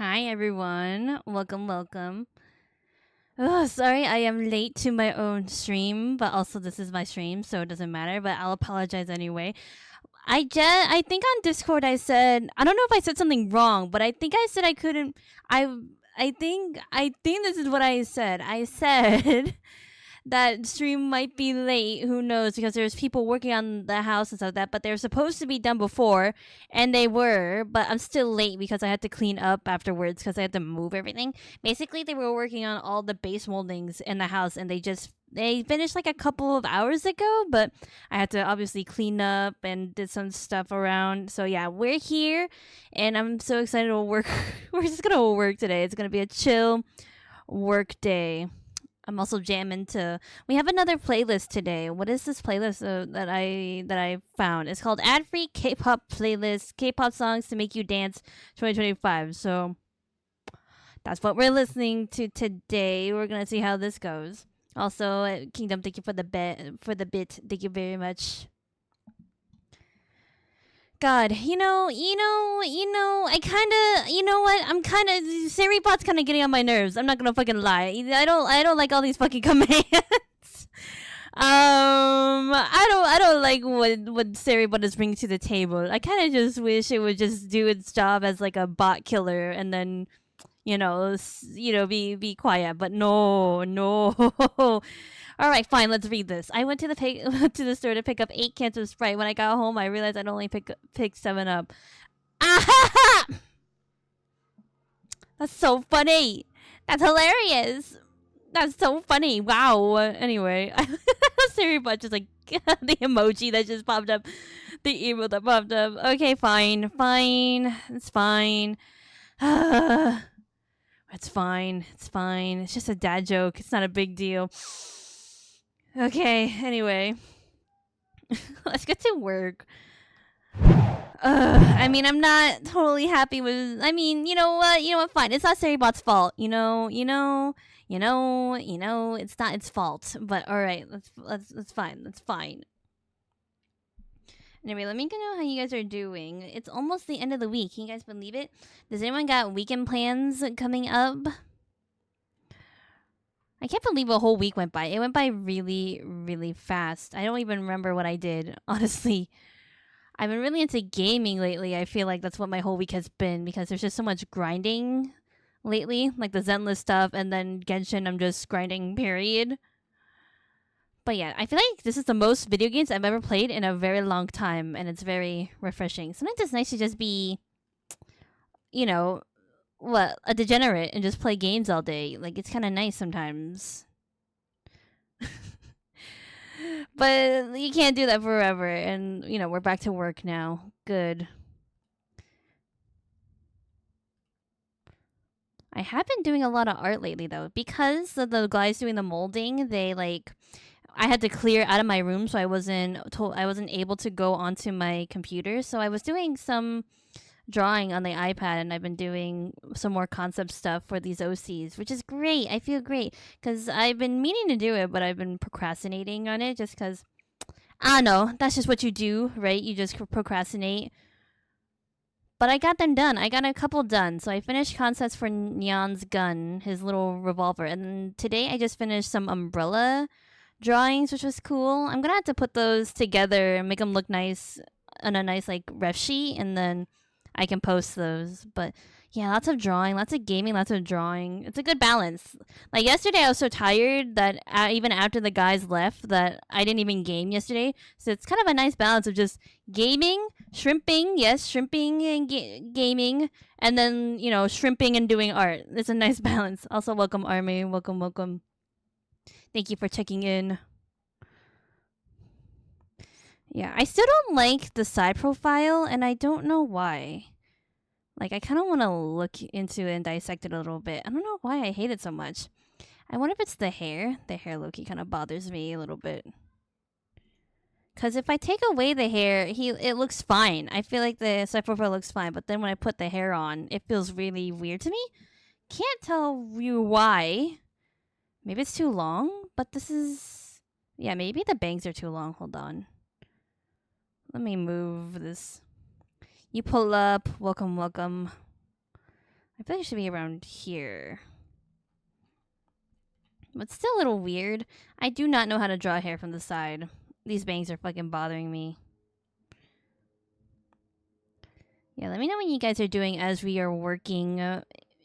Hi everyone. Welcome. Oh, sorry I am late to my own stream, but also this is my stream, so it doesn't matter, but I'll apologize anyway. I think on Discord I don't know if I said something wrong, but I think I said I couldn't I I think this is what I said. I said that stream might be late. Who knows? Because there's people working on the house and stuff like that, but they're supposed to be done before, and they were. But I'm still late because I had to clean up afterwards because I had to move everything. Basically, they were working on all the base moldings in the house, and they finished like a couple of hours ago. But I had to obviously clean up and did some stuff around. So yeah, we're here, and I'm so excited to work. We're just gonna work today. It's gonna be a chill work day. I'm also jamming to. We have another playlist today. What is this playlist that I found? It's called Ad Free K-pop Playlist, K-pop songs to make you dance 2025. So that's what we're listening to today. We're gonna see how this goes. Also, Kingdom, thank you for the bit. Thank you very much. God, I kind of, you know what? I'm kind of Seribot's kind of getting on my nerves. I'm not gonna fucking lie. I don't like all these fucking commands. I don't like what Seribot is bringing to the table. I kind of just wish it would just do its job as like a bot killer, and then be quiet. But no. All right, fine. Let's read this. I went to the to the store to pick up 8 cans of Sprite. When I got home, I realized I'd only picked 7 up. Ah! That's so funny. That's hilarious. That's so funny. Wow. Anyway, Siri but just like the emoji that just popped up, the email that popped up. Okay, fine. It's fine. It's fine. It's just a dad joke. It's not a big deal. Okay, anyway. Let's get to work. I mean, I'm not totally happy with. I mean, you know what? Fine. It's not Seribot's fault. It's not its fault. But all right, that's fine. That's fine. Anyway, let me know how you guys are doing. It's almost the end of the week. Can you guys believe it? Does anyone got weekend plans coming up? I can't believe a whole week went by. It went by really, really fast. I don't even remember what I did, honestly. I've been really into gaming lately. I feel like that's what my whole week has been because there's just so much grinding lately, like the Zenless stuff, and then Genshin, I'm just grinding, period. But yeah, I feel like this is the most video games I've ever played in a very long time, and it's very refreshing. Sometimes it's nice to just be, a degenerate and just play games all day. Like, it's kind of nice sometimes. But you can't do that forever, and we're back to work now. Good. I have been doing a lot of art lately though, because of the guys doing the molding. I had to clear out of my room, so I wasn't able to go onto my computer. So I was doing some drawing on the iPad, and I've been doing some more concept stuff for these OCs, which is great. I feel great because I've been meaning to do it, but I've been procrastinating on it just because I don't know. That's just what you do, right? You just procrastinate. But I got them done. I got a couple done. So I finished concepts for Neon's gun, his little revolver. And today I just finished some umbrella drawings, which was cool. I'm going to have to put those together and make them look nice on a nice like ref sheet, and then I can post those. But yeah, lots of drawing, lots of gaming, lots of drawing. It's a good balance. Like yesterday, I was so tired that even after the guys left, that I didn't even game yesterday. So it's kind of a nice balance of just gaming, shrimping, yes, shrimping and gaming, and then shrimping and doing art. It's a nice balance. Also, welcome Army, welcome. Thank you for checking in. Yeah, I still don't like the side profile, and I don't know why. Like, I kind of want to look into it and dissect it a little bit. I don't know why I hate it so much. I wonder if it's the hair. The hair Loki kind of bothers me a little bit. Because if I take away the hair, it looks fine. I feel like the side profile looks fine, but then when I put the hair on, it feels really weird to me. Can't tell you why. Maybe it's too long, but this is... Yeah, maybe the bangs are too long. Hold on. Let me move this. You pull up. Welcome. I feel like it should be around here. But still a little weird. I do not know how to draw hair from the side. These bangs are fucking bothering me. Yeah, let me know what you guys are doing as we are working.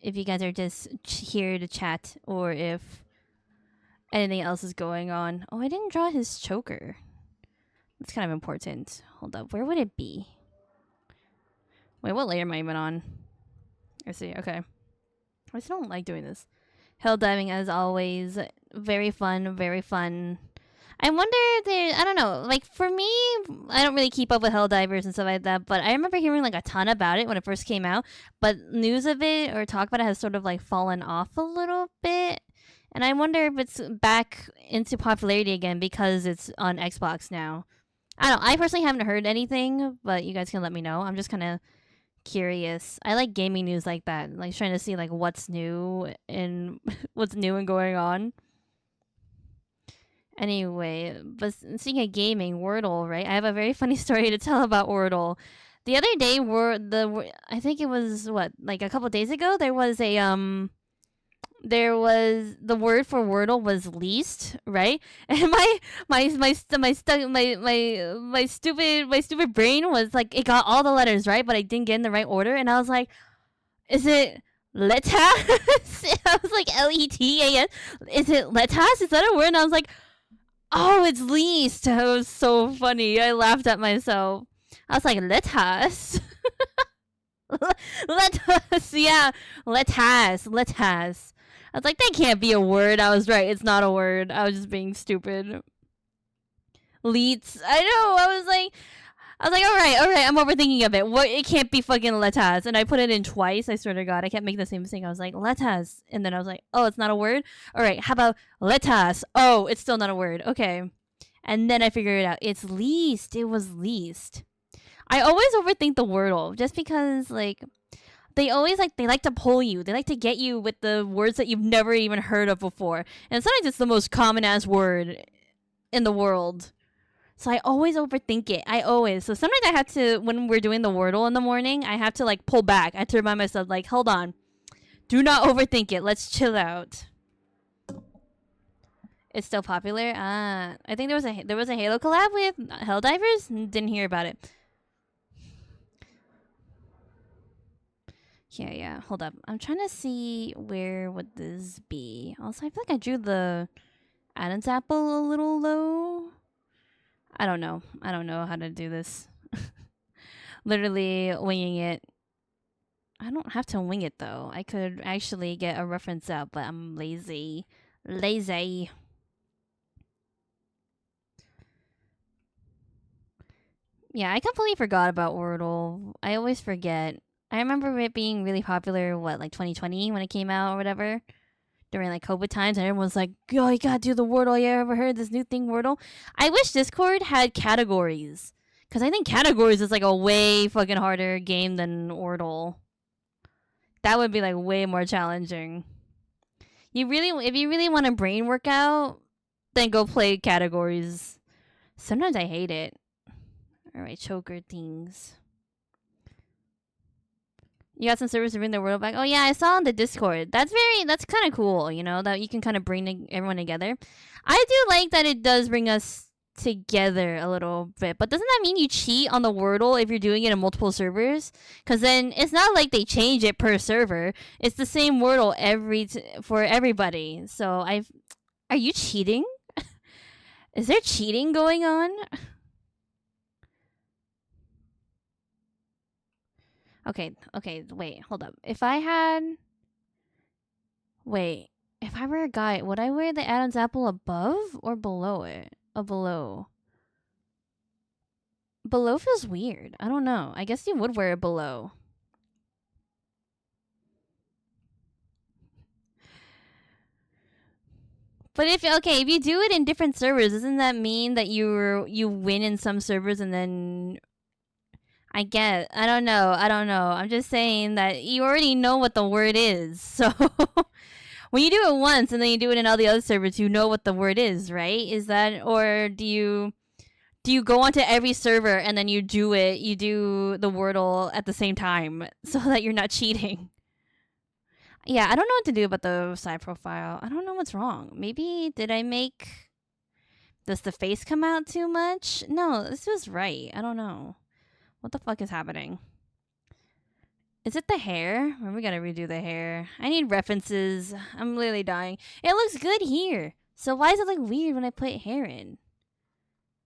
If you guys are just here to chat or if anything else is going on. Oh, I didn't draw his choker. That's kind of important. Hold up. Where would it be? Wait, what layer am I even on? I see. Okay. I just don't like doing this. Hell diving as always. Very fun. Very fun. I wonder if there, I don't know, like for me, I don't really keep up with hell divers and stuff like that, but I remember hearing like a ton about it when it first came out, but news of it or talk about it has sort of like fallen off a little bit. And I wonder if it's back into popularity again because it's on Xbox now. I don't know. I personally haven't heard anything, but you guys can let me know. I'm just kind of curious. I like gaming news like that, like trying to see like what's new and what's new and going on. Anyway, but speaking of gaming, Wordle, right? I have a very funny story to tell about Wordle. The other day, I think it was what, like a couple days ago, there was the word for Wordle was least, right? And my stupid brain was like, it got all the letters right, but I didn't get in the right order, and I was like, is it letas? I was like letas. Is it letas? Is that a word? And I was like, oh, it's least. That was so funny. I laughed at myself. I was like, letas. Letas, yeah. Letas. I was like, that can't be a word. I was right. It's not a word. I was just being stupid. Leets. I know. I was like, all right. I'm overthinking of it. What? It can't be fucking letas. And I put it in twice. I swear to God, I kept making the same mistake. I was like, letas. And then I was like, oh, it's not a word? All right. How about letas? Oh, it's still not a word. Okay. And then I figured it out. It's least. It was least. I always overthink the Wordle just because, like, they like to pull you. They like to get you with the words that you've never even heard of before. And sometimes it's the most common ass word in the world. So I always overthink it. So sometimes I have to, when we're doing the Wordle in the morning, I have to like pull back. I have to remind myself, like, hold on. Do not overthink it. Let's chill out. It's still popular. I think there was a Halo collab with Helldivers. Didn't hear about it. Yeah. Hold up. I'm trying to see where would this be. Also, I feel like I drew the Adam's apple a little low. I don't know how to do this. Literally winging it. I don't have to wing it though. I could actually get a reference out, but I'm lazy. Yeah, I completely forgot about Wordle. I always forget. I remember it being really popular, like 2020 when it came out or whatever, during like COVID times, and everyone's like, "Yo, you gotta do the Wordle. You ever heard this new thing, Wordle?" I wish Discord had categories, because I think categories is like a way fucking harder game than Wordle. That would be like way more challenging. If you really want a brain workout, then go play categories. Sometimes I hate it. All right, choker things. You got some servers to bring the world back. Oh yeah, I saw on the Discord. That's kind of cool. You know, that you can kind of bring everyone together. I do like that it does bring us together a little bit. But doesn't that mean you cheat on the Wordle if you're doing it in multiple servers? Because then it's not like they change it per server. It's the same Wordle for everybody. So are you cheating? Is there cheating going on? Okay, wait, hold up. If I were a guy, would I wear the Adam's apple above or below it? Below. Below feels weird. I don't know. I guess you would wear it below. But if you do it in different servers, doesn't that mean that you win in some servers and then I don't know. I'm just saying that you already know what the word is. So when you do it once and then you do it in all the other servers, you know what the word is, right? Is that, or do you go onto every server and then you do the Wordle at the same time so that you're not cheating? Yeah, I don't know what to do about the side profile. I don't know what's wrong. Maybe did I make does the face come out too much? No, this was right. I don't know. What the fuck is happening? Is it the hair? Or we gotta redo the hair. I need references. I'm literally dying. It looks good here. So why does it look weird when I put hair in?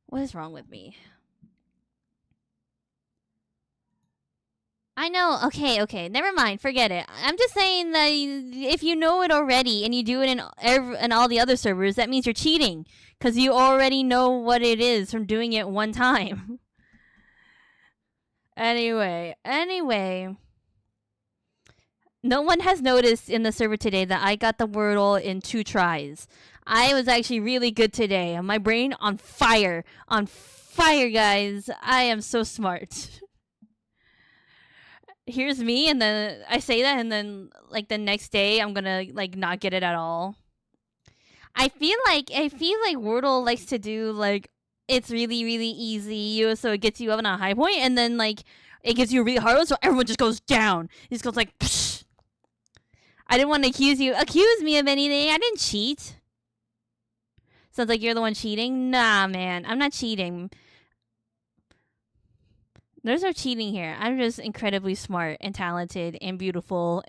What is wrong with me? I know. Okay. Never mind. Forget it. I'm just saying that if you know it already and you do it in all the other servers, that means you're cheating because you already know what it is from doing it one time. Anyway. No one has noticed in the server today that I got the Wordle in 2 tries. I was actually really good today. My brain on fire. On fire, guys. I am so smart. Here's me, and then I say that, and then like the next day I'm gonna like not get it at all. I feel like Wordle likes to do like it's really easy, so it gets you up on a high point, and then like it gives you a really hard one, so everyone just goes down. It just goes like. Psh. I didn't want to accuse me of anything. I didn't cheat. Sounds like you're the one cheating. Nah, man, I'm not cheating. There's no cheating here. I'm just incredibly smart and talented and beautiful.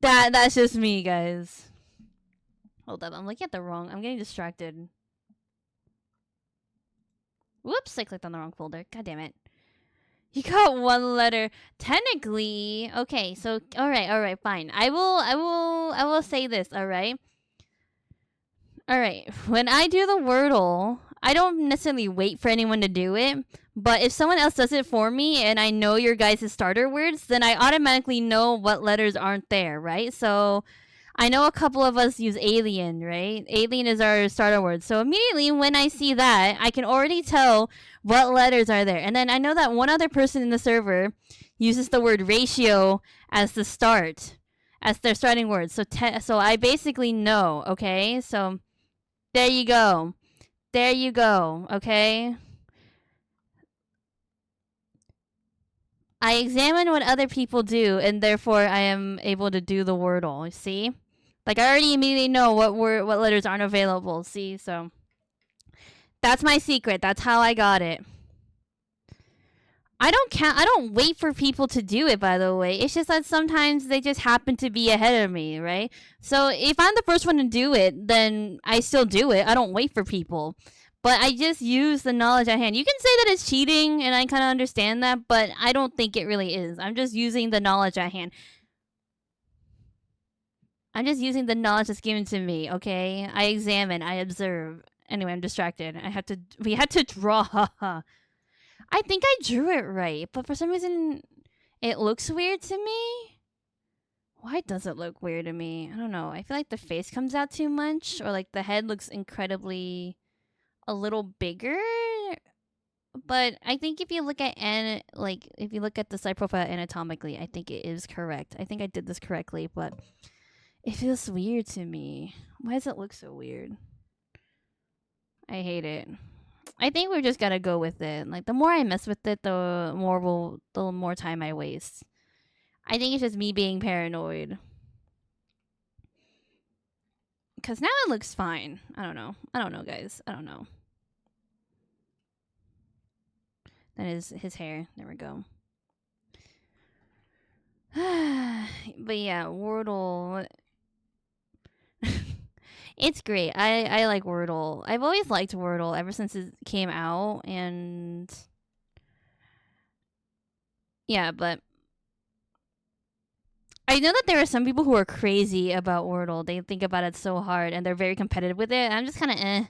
That's just me, guys. Hold up, I'm looking at the wrong. I'm getting distracted. Whoops, I clicked on the wrong folder. God damn it. You got 1 letter. Technically, okay. So, all right, fine. I will say this. All right. When I do the Wordle, I don't necessarily wait for anyone to do it. But if someone else does it for me and I know your guys' starter words, then I automatically know what letters aren't there, right? So I know a couple of us use alien, right? Alien is our starter word. So immediately when I see that, I can already tell what letters are there. And then I know that one other person in the server uses the word ratio as the start, as their starting word. So I basically know, okay? So there you go. Okay? I examine what other people do, and therefore I am able to do the Wordle. See? Like I already immediately know what letters aren't available. See? So that's my secret. That's how I got it. I don't wait for people to do it, by the way. It's just that sometimes they just happen to be ahead of me, right? So if I'm the first one to do it, then I still do it. I don't wait for people. But I just use the knowledge at hand. You can say that it's cheating, and I kind of understand that, but I don't think it really is. I'm just using the knowledge at hand. I'm just using the knowledge that's given to me, okay? I examine, I observe. Anyway, I'm distracted. We had to draw. I think I drew it right, but for some reason it looks weird to me. Why does it look weird to me? I don't know. I feel like the face comes out too much, or like the head looks incredibly a little bigger. But I think if you look at if you look at the side profile anatomically, I think it is correct. I think I did this correctly, but it feels weird to me. Why does it look so weird? I hate it. I think we just gotta go with it. Like the more I mess with it, the more time I waste. I think it's just me being paranoid. Cause now it looks fine. I don't know, guys. I don't know. That is his hair. There we go. But yeah, Wordle. It's great. I like Wordle. I've always liked Wordle ever since it came out, and yeah, but I know that there are some people who are crazy about Wordle. They think about it so hard, and they're very competitive with it. I'm just kind of eh.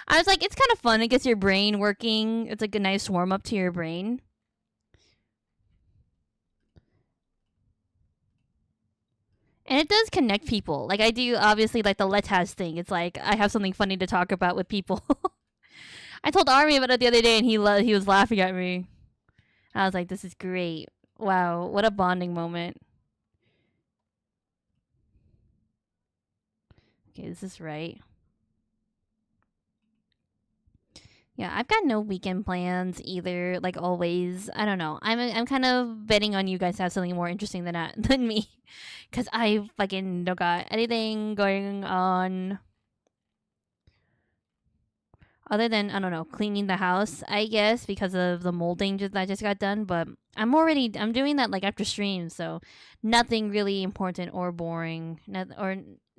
I was like, it's kind of fun. It gets your brain working. It's like a nice warm up to your brain. And it does connect people. Like I do, obviously, like the Let's Has thing. It's like I have something funny to talk about with people. I told Army about it the other day, and he was laughing at me. I was like, this is great. Wow, what a bonding moment. Okay, is this right? Yeah, I've got no weekend plans either. Like always, I don't know. I'm kind of betting on you guys to have something more interesting than that than me, because I fucking don't got anything going on other than, I don't know, cleaning the house. I guess because of the molding that I just got done. But I'm doing that like after stream, so nothing really important or boring, not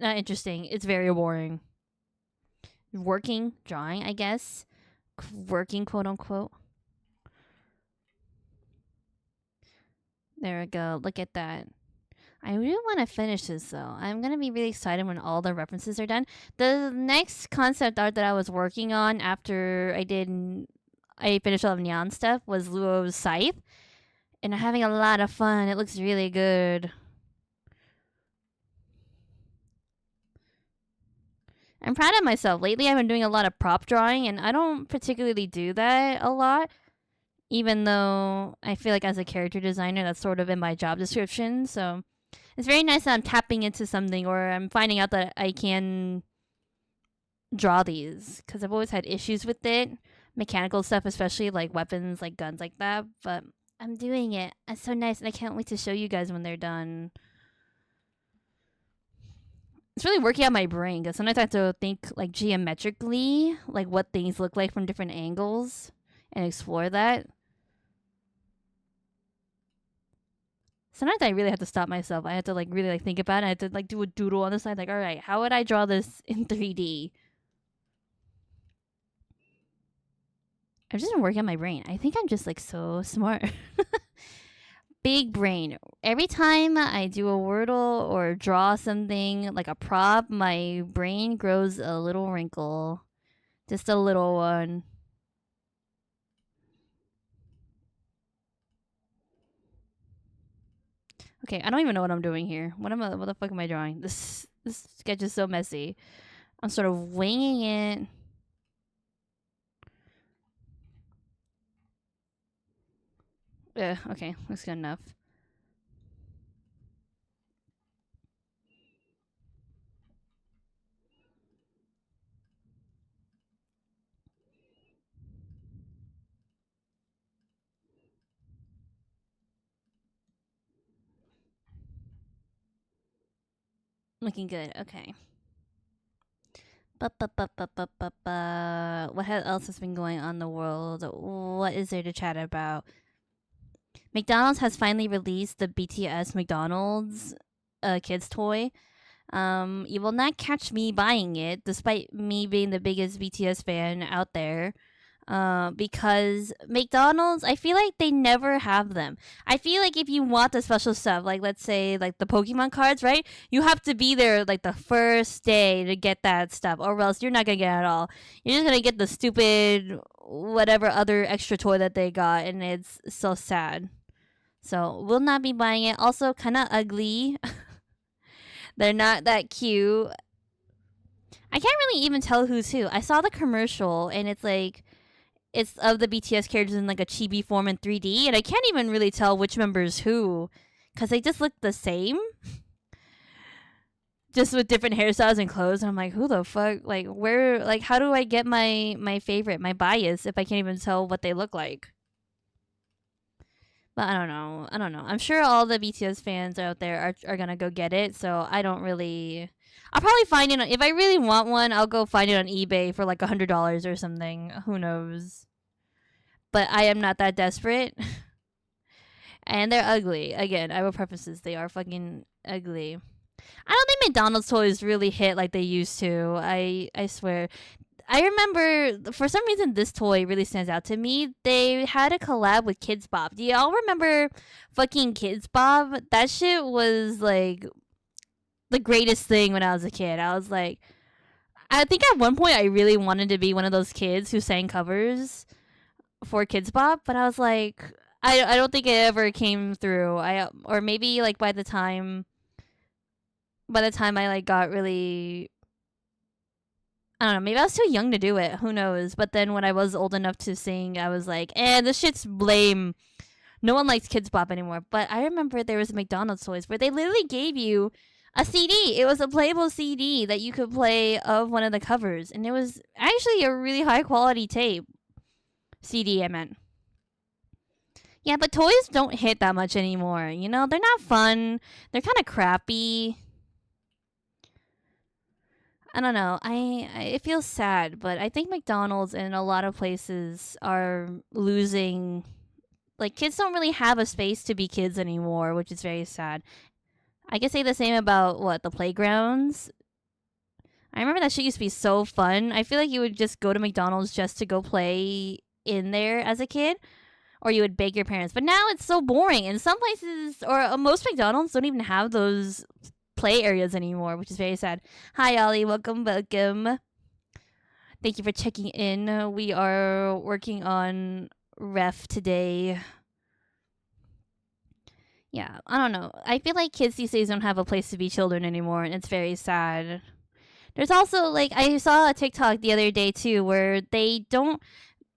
interesting. It's very boring. Working, drawing, I guess. Working, quote unquote. There we go. Look at that. I really want to finish this though. I'm gonna be really excited when all the references are done. The next concept art that I was working on after I finished all of Neon stuff was Luo's Scythe, and I'm having a lot of fun. It looks really good. I'm proud of myself. Lately, I've been doing a lot of prop drawing, and I don't particularly do that a lot. Even though I feel like as a character designer, that's sort of in my job description. So it's very nice that I'm tapping into something, or I'm finding out that I can draw these, because I've always had issues with it, mechanical stuff, especially like weapons, like guns, like that. But I'm doing it. It's so nice, and I can't wait to show you guys when they're done. It's really working out my brain, because sometimes I have to think like geometrically, like what things look like from different angles, and explore that. Sometimes I really have to stop myself. I have to like really like think about it. I have to like do a doodle on the side, like, all right, how would I draw this in 3D? I've just been working on my brain. I think I'm just like so smart. Big brain. Every time I do a wordle or draw something like a prop, my brain grows a little wrinkle. Just a little one. Okay, I don't even know what I'm doing here. What the fuck am I drawing? This sketch is so messy. I'm sort of winging it. Okay, that's good enough. Looking good. Okay. What else has been going on in the world? What is there to chat about? McDonald's has finally released the BTS McDonald's kids toy. You will not catch me buying it, despite me being the biggest BTS fan out there. Because McDonald's, I feel like they never have them. I feel like if you want the special stuff, like let's say like the Pokemon cards, right? You have to be there like the first day to get that stuff, or else you're not gonna get it at all. You're just gonna get the stupid whatever other extra toy that they got, and it's so sad. So will not be buying it. Also, kind of ugly. They're not that cute. I can't really even tell who's who. I saw the commercial, and it's like it's of the BTS characters in like a chibi form in 3D, and I can't even really tell which member's who, because they just look the same, just with different hairstyles and clothes. And I'm like, who the fuck? Like, where? Like, how do I get my favorite, my bias, if I can't even tell what they look like? But I don't know. I don't know. I'm sure all the BTS fans out there are gonna go get it. So I don't really. I'll probably find it if I really want one. I'll go find it on eBay for like $100 or something. Who knows? But I am not that desperate. And they're ugly. Again, I will preface this. They are fucking ugly. I don't think McDonald's toys really hit like they used to. I swear. I remember for some reason this toy really stands out to me. They had a collab with Kids Bop. Do y'all remember fucking Kids Bop? That shit was like the greatest thing when I was a kid. I was like, I think at one point I really wanted to be one of those kids who sang covers for Kids Bop, but I was like, I don't think it ever came through. Or maybe like by the time I like got really, I don't know, maybe I was too young to do it. Who knows? But then when I was old enough to sing, I was like, this shit's lame. No one likes Kids Bop anymore. But I remember there was McDonald's toys where they literally gave you a CD. It was a playable CD that you could play of one of the covers, and it was actually a really high quality tape. CD, I meant. Yeah, but toys don't hit that much anymore. You know, they're not fun. They're kind of crappy. I don't know. It feels sad, but I think McDonald's and a lot of places are losing. Like, kids don't really have a space to be kids anymore, which is very sad. I can say the same about the playgrounds. I remember that shit used to be so fun. I feel like you would just go to McDonald's just to go play in there as a kid, or you would beg your parents. But now it's so boring. And some places, or most McDonald's, don't even have those play areas anymore, which is very sad. Hi, Ollie. Welcome, welcome. Thank you for checking in. We are working on ref today. Yeah, I don't know. I feel like kids these days don't have a place to be children anymore, and it's very sad. There's also, like, I saw a TikTok the other day, too, where they don't...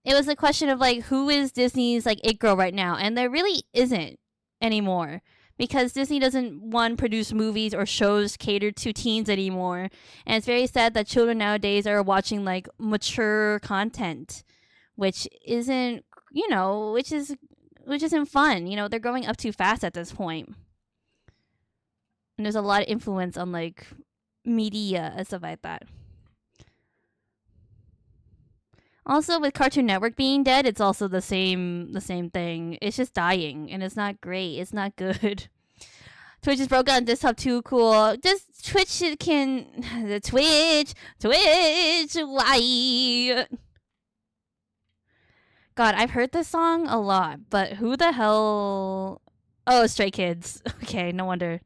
It was a question of, like, who is Disney's, like, it girl right now? And there really isn't anymore. Because Disney doesn't, one, produce movies or shows catered to teens anymore. And it's very sad that children nowadays are watching, like, mature content. Which isn't, which isn't fun. You know, they're growing up too fast at this point. And there's a lot of influence on, like, media and stuff like that. Also, with Cartoon Network being dead, it's also the same thing. It's just dying, and it's not great. It's not good. Twitch is broke on desktop too. Cool. Just Twitch can Twitch. Why? God, I've heard this song a lot, but who the hell? Oh, Stray Kids. Okay, no wonder.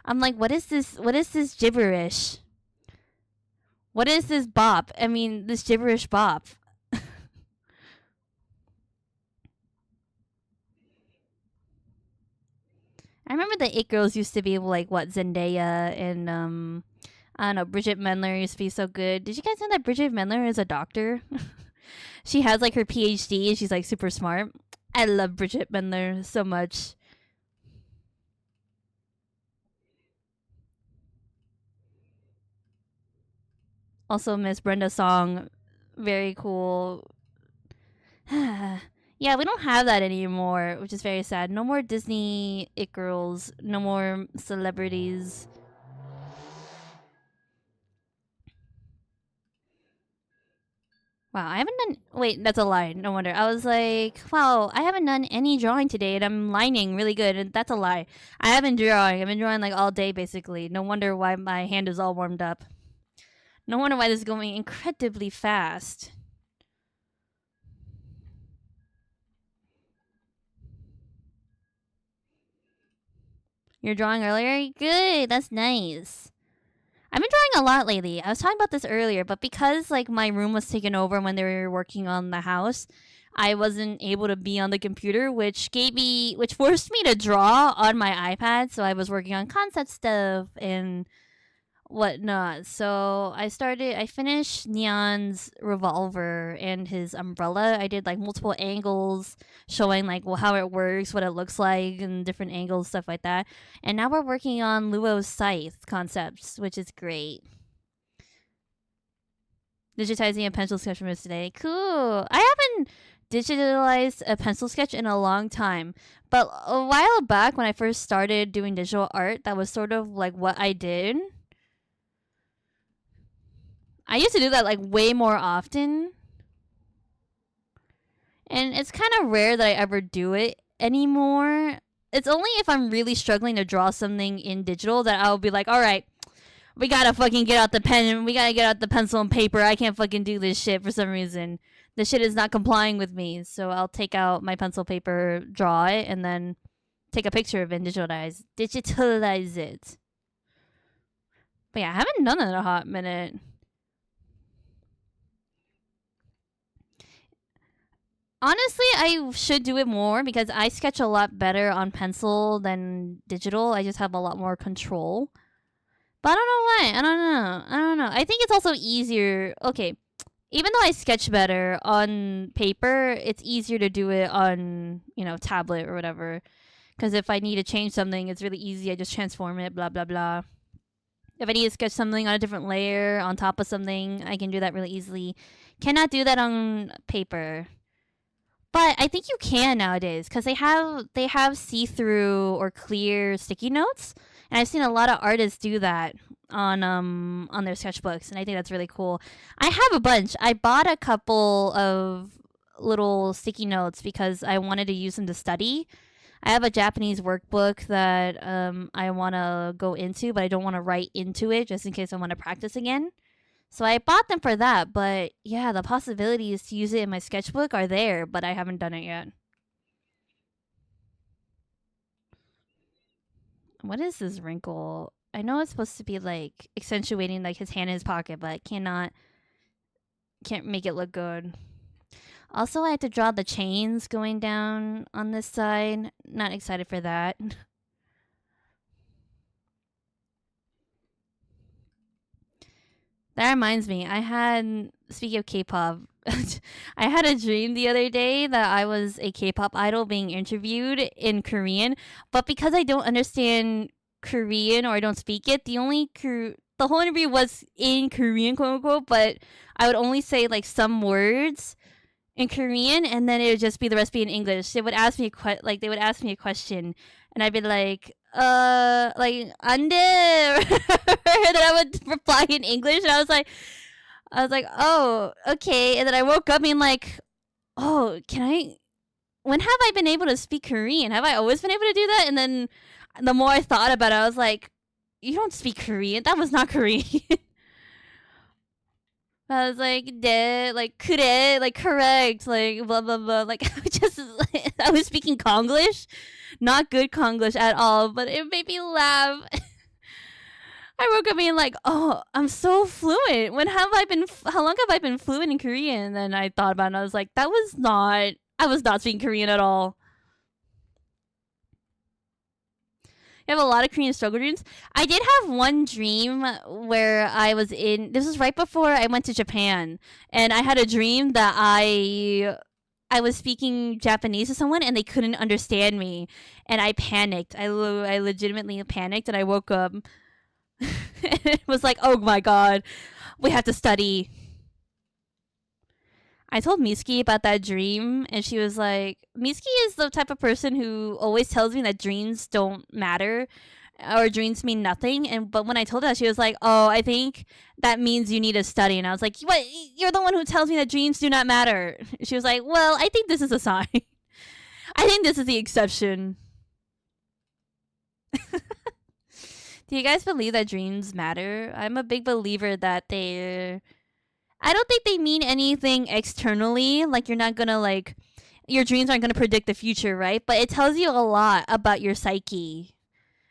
I'm like, what is this? What is this gibberish? What is this bop? I mean, this gibberish bop. I remember the It Girls used to be like Zendaya and I don't know, Bridget Mendler used to be so good. Did you guys know that Bridget Mendler is a doctor? She has like her PhD and she's like super smart. I love Bridget Mendler so much. Also, Miss Brenda Song, very cool. Yeah, we don't have that anymore, which is very sad. No more Disney It Girls. No more celebrities. Wow, I haven't done... Wait, that's a lie. No wonder. I was like, wow, I haven't done any drawing today, and I'm lining really good, and that's a lie. I haven't drawing. I've been drawing like all day, basically. No wonder why my hand is all warmed up. No wonder why this is going incredibly fast. You're drawing earlier? Good, that's nice. I've been drawing a lot lately. I was talking about this earlier, but because like my room was taken over when they were working on the house, I wasn't able to be on the computer, which forced me to draw on my iPad. So I was working on concept stuff and whatnot. So I finished Neon's revolver and his umbrella. I did like multiple angles showing like how it works, what it looks like, and different angles, stuff like that. And now we're working on Luo's scythe concepts, which is great. Digitizing a pencil sketch from today. Cool. I haven't digitalized a pencil sketch in a long time. But a while back when I first started doing digital art, that was sort of like what I did. I used to do that like way more often. And it's kind of rare that I ever do it anymore. It's only if I'm really struggling to draw something in digital that I'll be like, all right, we gotta fucking get out the pen. We gotta get out the pencil and paper. I can't fucking do this shit for some reason. This shit is not complying with me. So I'll take out my pencil paper, draw it, and then take a picture of it and digitalize it. But yeah, I haven't done it in a hot minute. Honestly, I should do it more because I sketch a lot better on pencil than digital. I just have a lot more control. But I don't know why. I don't know. I think it's also easier. Okay, even though I sketch better on paper, it's easier to do it on, tablet or whatever. Because if I need to change something, it's really easy. I just transform it, blah, blah, blah. If I need to sketch something on a different layer on top of something, I can do that really easily. Cannot do that on paper. But I think you can nowadays because they have see-through or clear sticky notes, and I've seen a lot of artists do that on their sketchbooks, and I think that's really cool. I have a bunch. I bought a couple of little sticky notes because I wanted to use them to study. I have a Japanese workbook that I want to go into, but I don't want to write into it just in case I want to practice again. So I bought them for that, but yeah, the possibilities to use it in my sketchbook are there, but I haven't done it yet. What is this wrinkle? I know it's supposed to be like accentuating like his hand in his pocket, but can't make it look good. Also, I had to draw the chains going down on this side. Not excited for that. That reminds me, speaking of K-pop, I had a dream the other day that I was a K-pop idol being interviewed in Korean, but because I don't understand Korean or I don't speak it, the whole interview was in Korean, quote unquote, but I would only say like some words in Korean, and then it would just be the rest be in English. They would ask me they would ask me a question, and I'd be like ande, and then I would reply in English, and I was like, oh, okay, and then I woke up being like, oh, can I? When have I been able to speak Korean? Have I always been able to do that? And then the more I thought about it, I was like, you don't speak Korean. That was not Korean. I was like, de, like, kure, like, correct, like, blah, blah, blah. Like, I was speaking Konglish. Not good Konglish at all, but it made me laugh. I woke up being like, oh, I'm so fluent. How long have I been fluent in Korean? And then I thought about it and I was like, I was not speaking Korean at all. I have a lot of Korean struggle dreams. I did have one dream where this was right before I went to Japan, and I had a dream that I was speaking Japanese to someone and they couldn't understand me, and I panicked. I legitimately panicked, and I woke up. It was like, oh my god, we have to study. I told Miski about that dream, and she was like, Miski is the type of person who always tells me that dreams don't matter or dreams mean nothing. But when I told her, she was like, oh, I think that means you need to study. And I was like, what? You're the one who tells me that dreams do not matter. She was like, well, I think this is a sign. I think this is the exception. Do you guys believe that dreams matter? I'm a big believer that I don't think they mean anything externally. Like, you're not gonna, like, your dreams aren't gonna predict the future, right? But it tells you a lot about your psyche.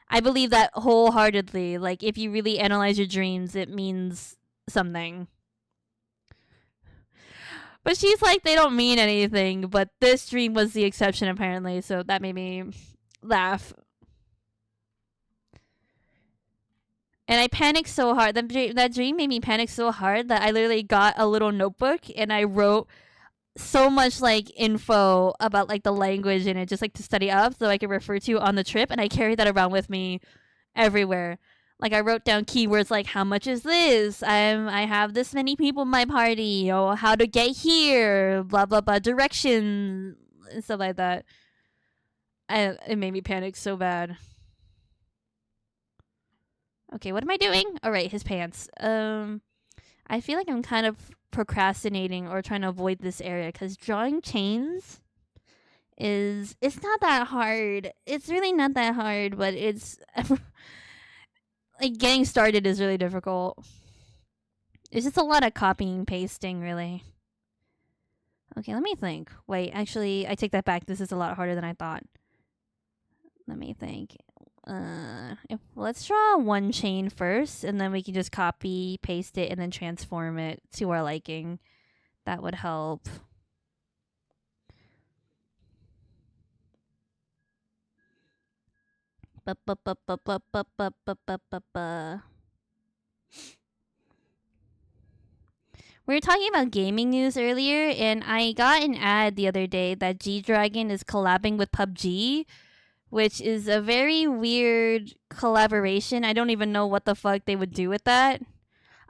I believe that wholeheartedly. Like, if you really analyze your dreams, it means something. But she's like, they don't mean anything. But this dream was the exception, apparently. So that made me laugh. And I panicked so hard. That dream made me panic so hard that I literally got a little notebook and I wrote so much like info about like the language in it, just like to study up so I could refer to on the trip. And I carried that around with me everywhere. Like, I wrote down keywords like, how much is this? I have this many people in my party. Or how to get here. Blah, blah, blah. Directions. And stuff like that. It made me panic so bad. Okay, what am I doing? All right, his pants. I feel like I'm kind of procrastinating or trying to avoid this area because drawing chains it's not that hard. It's really not that hard, but it's like getting started is really difficult. It's just a lot of copying and pasting, really. Okay, let me think. Wait, actually, I take that back. This is a lot harder than I thought. Let me think. Let's draw one chain first, and then we can just copy, paste it, and then transform it to our liking. That would help. We were talking about gaming news earlier, and I got an ad the other day that G-Dragon is collabing with PUBG, which is a very weird collaboration. I don't even know what the fuck they would do with that.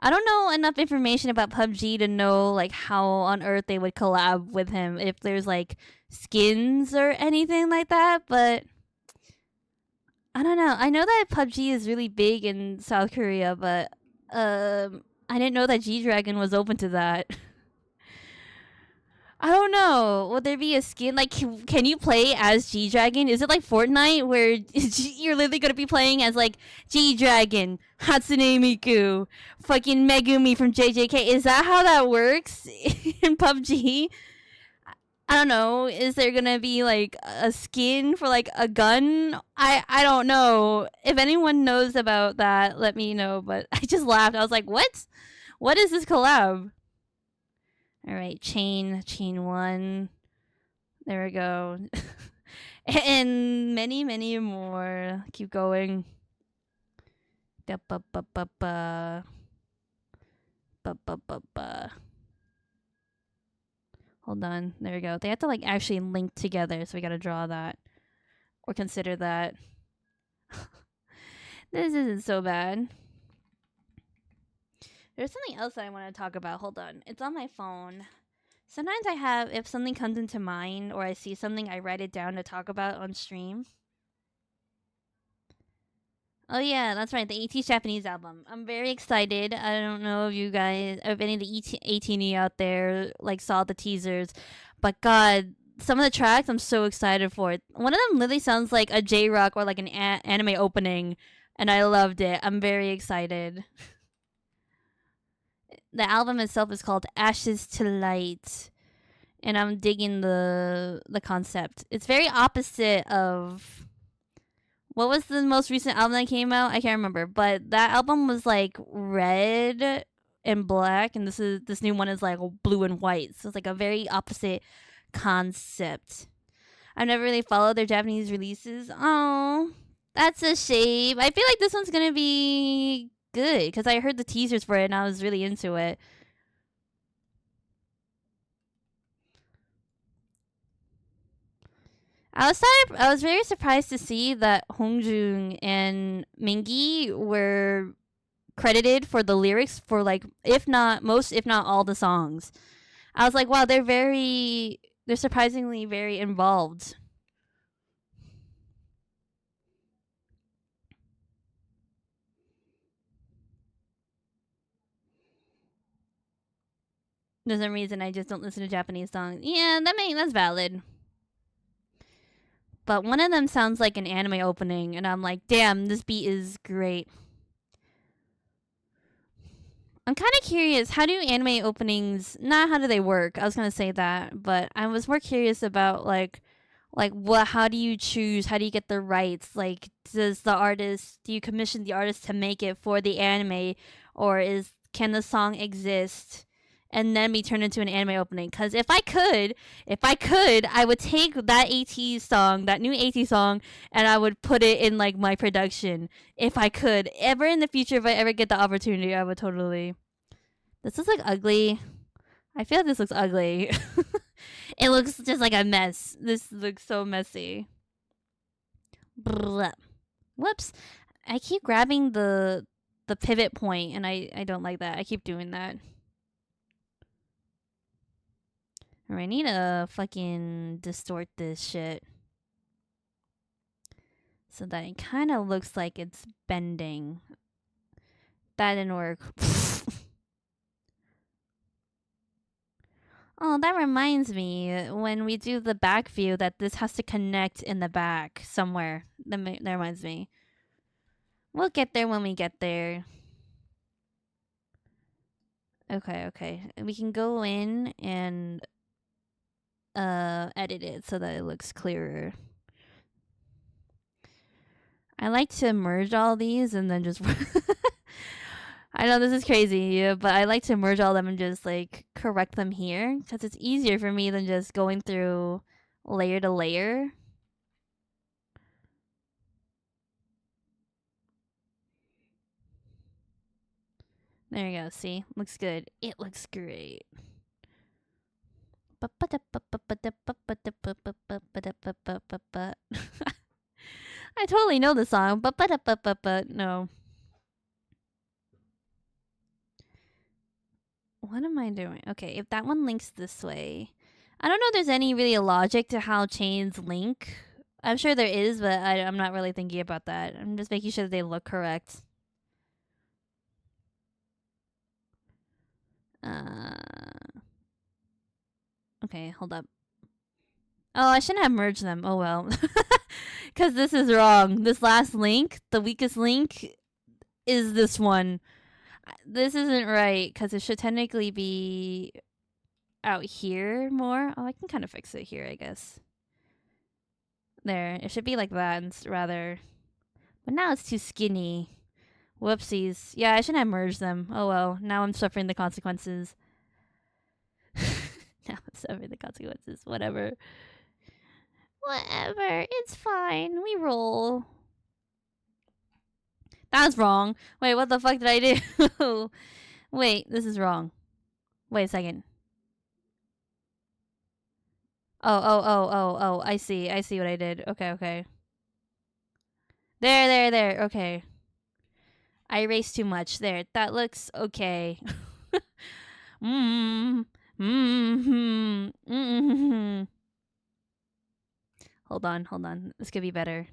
I don't know enough information about PUBG to know like how on earth they would collab with him, if there's like skins or anything like that, but I don't know. I know that PUBG is really big in South Korea, but I didn't know that G Dragon was open to that. I don't know. Would there be a skin like can you play as G Dragon? Is it like Fortnite where you're literally gonna be playing as like G Dragon, Hatsune Miku, fucking Megumi from JJK? Is that how that works in PUBG? I don't know. Is there gonna be like a skin for like a gun? I don't know. If anyone knows about that, let me know. But I just laughed. I was like, what? What is this collab? All right, chain one. There we go. And many more. Keep going. Ba ba ba ba ba. Ba ba ba ba. Hold on. There we go. They have to like actually link together, so we gotta draw that or consider that. This isn't so bad. There's something else that I want to talk about. Hold on. It's on my phone. Sometimes I have, if something comes into mind or I see something, I write it down to talk about on stream. Oh yeah, that's right. The AT's Japanese album. I'm very excited. I don't know if you guys, if any of the ATE out there like saw the teasers, but God, some of the tracks I'm so excited for. One of them literally sounds like a J Rock or like an anime opening, and I loved it. I'm very excited. The album itself is called Ashes to Light, and I'm digging the concept. It's very opposite of what was the most recent album that came out? I can't remember, but that album was like red and black, and this new one is like blue and white. So it's like a very opposite concept. I've never really followed their Japanese releases. Oh, that's a shame. I feel like this one's gonna be good because I heard the teasers for it and I was really into it. I was very surprised to see that Hongjung and Mingi were credited for the lyrics for like if not most if not all the songs. I was like, wow, they're surprisingly very involved. There's some reason I just don't listen to Japanese songs. Yeah, that's valid. But one of them sounds like an anime opening, and I'm like, damn, this beat is great. I'm kind of curious, how do anime openings, not how do they work? I was going to say that, but I was more curious about like what how do you choose? How do you get the rights? Like do you commission the artist to make it for the anime, or is can the song exist and then be turned into an anime opening? Cuz if I could, I would take that AT song, that new AT song, and I would put it in like my production if I could. Ever in the future, if I ever get the opportunity, I would totally. This looks like ugly. I feel like this looks ugly. It looks just like a mess. This looks so messy. Blah. Whoops. I keep grabbing the pivot point and I don't like that. I keep doing that. Or I need to fucking distort this shit. So that it kind of looks like it's bending. That didn't work. Oh, that reminds me when we do the back view that this has to connect in the back somewhere. That reminds me. We'll get there when we get there. Okay. We can go in and edit it so that it looks clearer. I like to merge all these and then just I know this is crazy, but I like to merge all them and just like correct them here because it's easier for me than just going through layer to layer. There you go. See, looks good. It looks great. totally know the song, but no. What am I doing? Okay, if that one links this way, I don't know if there's any really logic to how chains link. I'm sure there is, but I'm not really thinking about that. I'm just making sure that they look correct. Okay, hold up. Oh, I shouldn't have merged them. Oh well. Because this is wrong. This last link, the weakest link, is this one. This isn't right, because it should technically be out here more. Oh, I can kind of fix it here, I guess. There. It should be like that rather. But now it's too skinny. Whoopsies. Yeah, I shouldn't have merged them. Oh well. Now I'm suffering the consequences. Now I'm suffering the consequences. Whatever. Whatever. It's fine. We roll. That's wrong. Wait, what the fuck did I do? Wait, this is wrong. Wait a second. Oh. I see. I see what I did. Okay. There. Okay. I erased too much. There. That looks okay. Hold on. This could be better.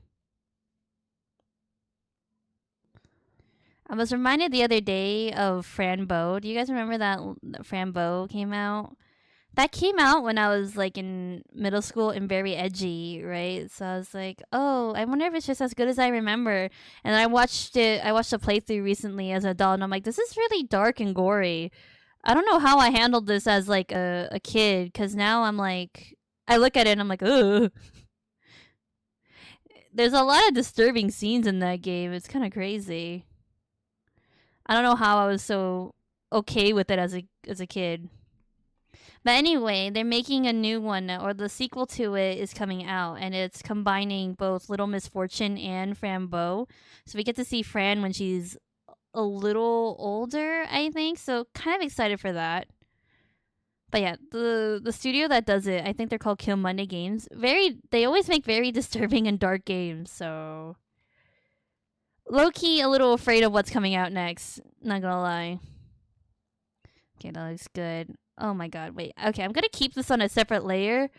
I was reminded the other day of Fran Bow. Do you guys remember that Fran Bow came out? That came out when I was like in middle school and very edgy, right? So I was like, oh, I wonder if it's just as good as I remember. And I watched it. I watched a playthrough recently as an adult, and I'm like, this is really dark and gory. I don't know how I handled this as like a kid, because now I'm like, I look at it and I'm like, ugh. There's a lot of disturbing scenes in that game. It's kind of crazy. I don't know how I was so okay with it as a kid. But anyway, they're making a new one, or the sequel to it is coming out, and it's combining both Little Miss Fortune and Fran Bow. So we get to see Fran when she's a little older, I think. So kind of excited for that. But yeah, the studio that does it, I think they're called Kill Monday Games. They always make very disturbing and dark games, so low key a little afraid of what's coming out next. Not gonna lie. Okay, that looks good. Oh my god, wait. Okay, I'm gonna keep this on a separate layer.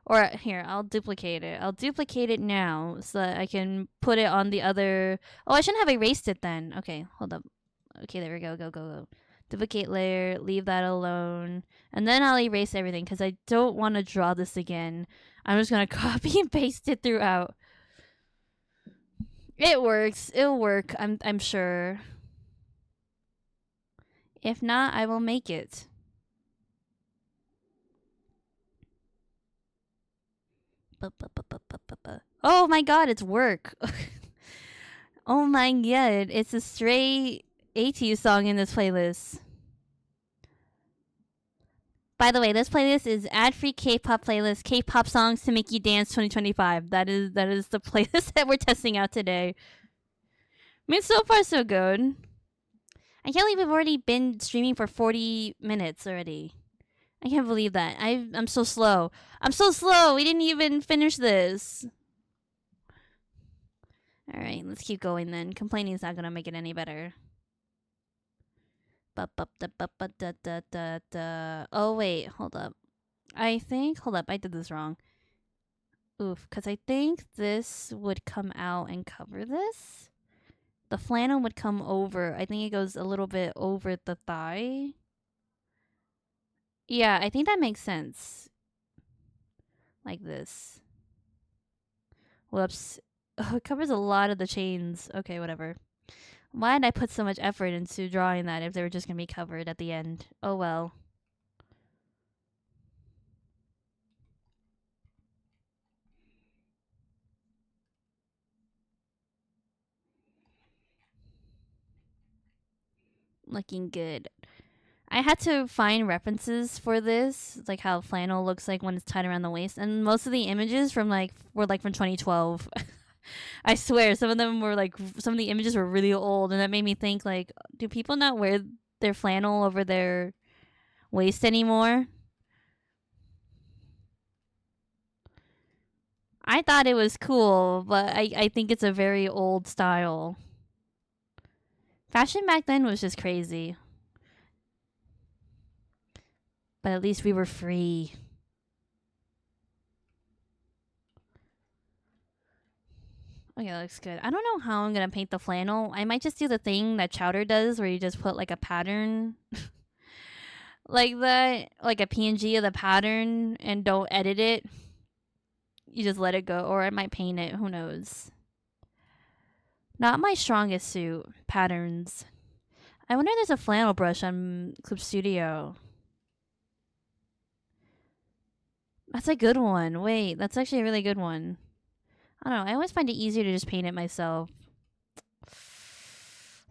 Or here, I'll duplicate it. I'll duplicate it now so that I can put it on the other. Oh, I shouldn't have erased it then. Okay, hold up. Okay, there we go. Go. Duplicate layer, leave that alone. And then I'll erase everything because I don't want to draw this again. I'm just gonna copy and paste it throughout. It works. It'll work, I'm sure. If not, I will make it. Oh my god, it's work. Oh my god, it's a stray AT song in this playlist. By the way, this playlist is ad-free K-pop playlist, K-pop songs to make you dance 2025. That is the playlist that we're testing out today. I mean, so far so good. I can't believe we've already been streaming for 40 minutes already. I can't believe that. I'm so slow. I'm so slow. We didn't even finish this. All right, let's keep going then. Complaining is not gonna make it any better. Oh wait, hold up. I did this wrong. Oof, because I think this would come out and cover this. The flannel would come over. I think it goes a little bit over the thigh. Yeah, I think that makes sense. Like this. Whoops. Oh, it covers a lot of the chains. Okay, whatever. Why did I put so much effort into drawing that if they were just going to be covered at the end? Oh well. Looking good. I had to find references for this, like how flannel looks like when it's tied around the waist, and most of the images were from 2012. I swear, some of the images were really old, and that made me think like, do people not wear their flannel over their waist anymore? I I thought it was cool, but I think it's a very old style. Fashion back then was just crazy. But at least we were free. Okay, that looks good. I don't know how I'm gonna paint the flannel. I might just do the thing that Chowder does where you just put like a pattern like that, like a PNG of the pattern and don't edit it. You just let it go, or I might paint it, who knows. Not my strongest suit, patterns. I wonder if there's a flannel brush on Clip Studio. That's a good one. Wait, that's actually a really good one. I don't know. I always find it easier to just paint it myself.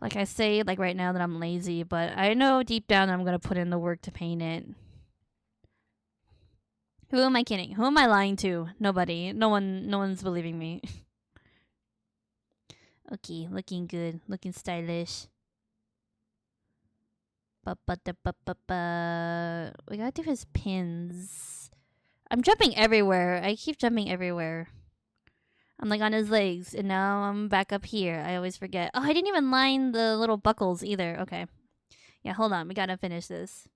Like I say, like right now that I'm lazy, but I know deep down I'm gonna put in the work to paint it. Who am I kidding? Who am I lying to? Nobody. No one's believing me. Okay, looking good. Looking stylish. We gotta do his pins. I'm jumping everywhere. I keep jumping everywhere. I'm like on his legs, and now I'm back up here. I always forget. Oh, I didn't even line the little buckles either. Okay. Yeah, hold on. We gotta finish this.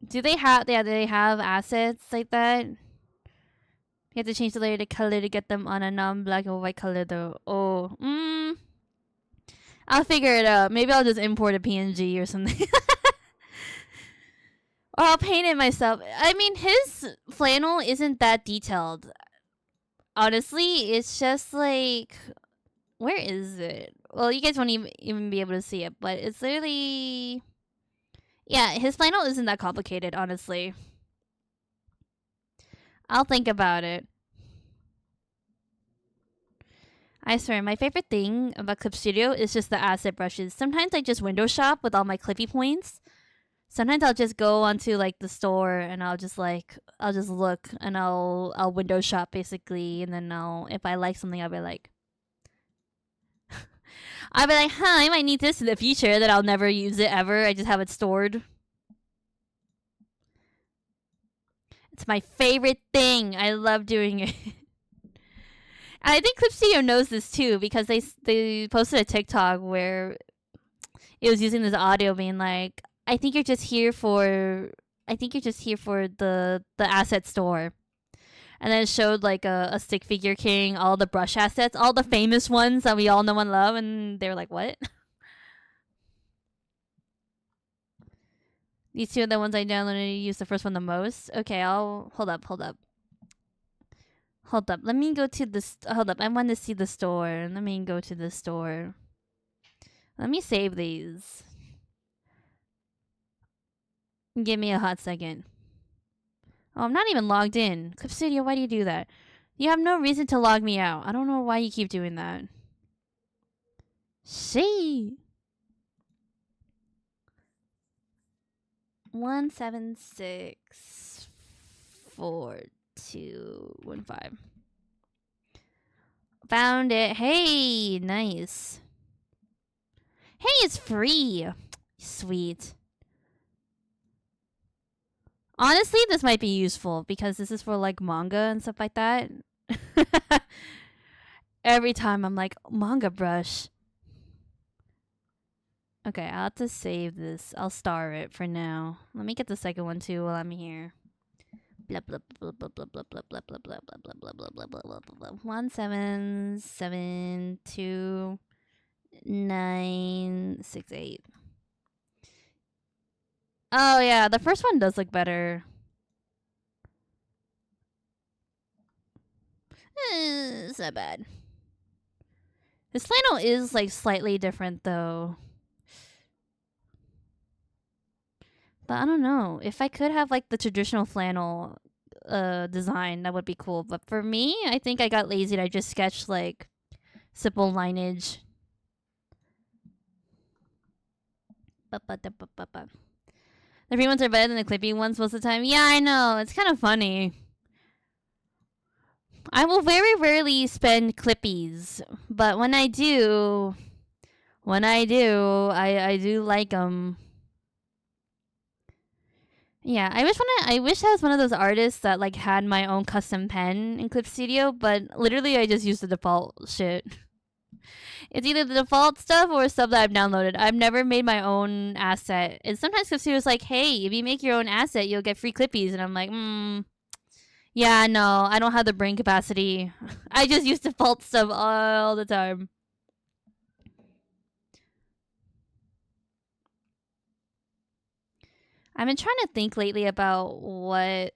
Do they have assets like that? You have to change the layer to color to get them on a non-black or white color though. Oh, I'll figure it out. Maybe I'll just import a PNG or something. Or I'll paint it myself. I mean, his flannel isn't that detailed. Honestly, it's just like... Where is it? Well, you guys won't even be able to see it, but it's literally... Yeah, his flannel isn't that complicated, honestly. I'll think about it. I swear, my favorite thing about Clip Studio is just the asset brushes. Sometimes I just window shop with all my clippy points. Sometimes I'll just go onto like the store and I'll just look and I'll window shop basically, and then if I like something I'll be like I might need this in the future, that I'll never use it ever. I just have it stored. It's my favorite thing. I love doing it. And I think Clip Studio knows this too, because they posted a TikTok where it was using this audio being like, I think you're just here for the asset store. And then it showed like a stick figure king, all the brush assets, all the famous ones that we all know and love, and they were like, what? These two are the ones I downloaded to use the first one the most. Okay, I'll hold up. Let me go to this. Hold up, I want to see the store. Let me go to the store. Let me save these. Give me a hot second. Oh, I'm not even logged in. Clip Studio, why do you do that? You have no reason to log me out. I don't know why you keep doing that. See. 1764215. Found it. Hey, nice. Hey, it's free. Sweet. Honestly, this might be useful because this is for like manga and stuff like that. Every time I'm like, manga brush. Okay, I'll have to save this. I'll star it for now. Let me get the second one too while I'm here. Blah blah blah blah blah blah blah blah blah blah blah blah blah blah blah blah blah blah. 1772968. Oh yeah, the first one does look better. It's not bad. This flannel is like slightly different though. But I don't know. If I could have like the traditional flannel design, that would be cool. But for me, I think I got lazy and I just sketched like simple lineage. The free ones are better than the clippy ones most of the time. Yeah, I know. It's kind of funny. I will very rarely spend clippies, but when I do, When I do, I do like them. Yeah, I wish I was one of those artists that like had my own custom pen in Clip Studio, but literally I just use the default shit. It's either the default stuff or stuff that I've downloaded. I've never made my own asset. And sometimes Clip Studio's like, hey, if you make your own asset, you'll get free clippies. And I'm like, yeah, no, I don't have the brain capacity. I just use default stuff all the time. I've been trying to think lately about what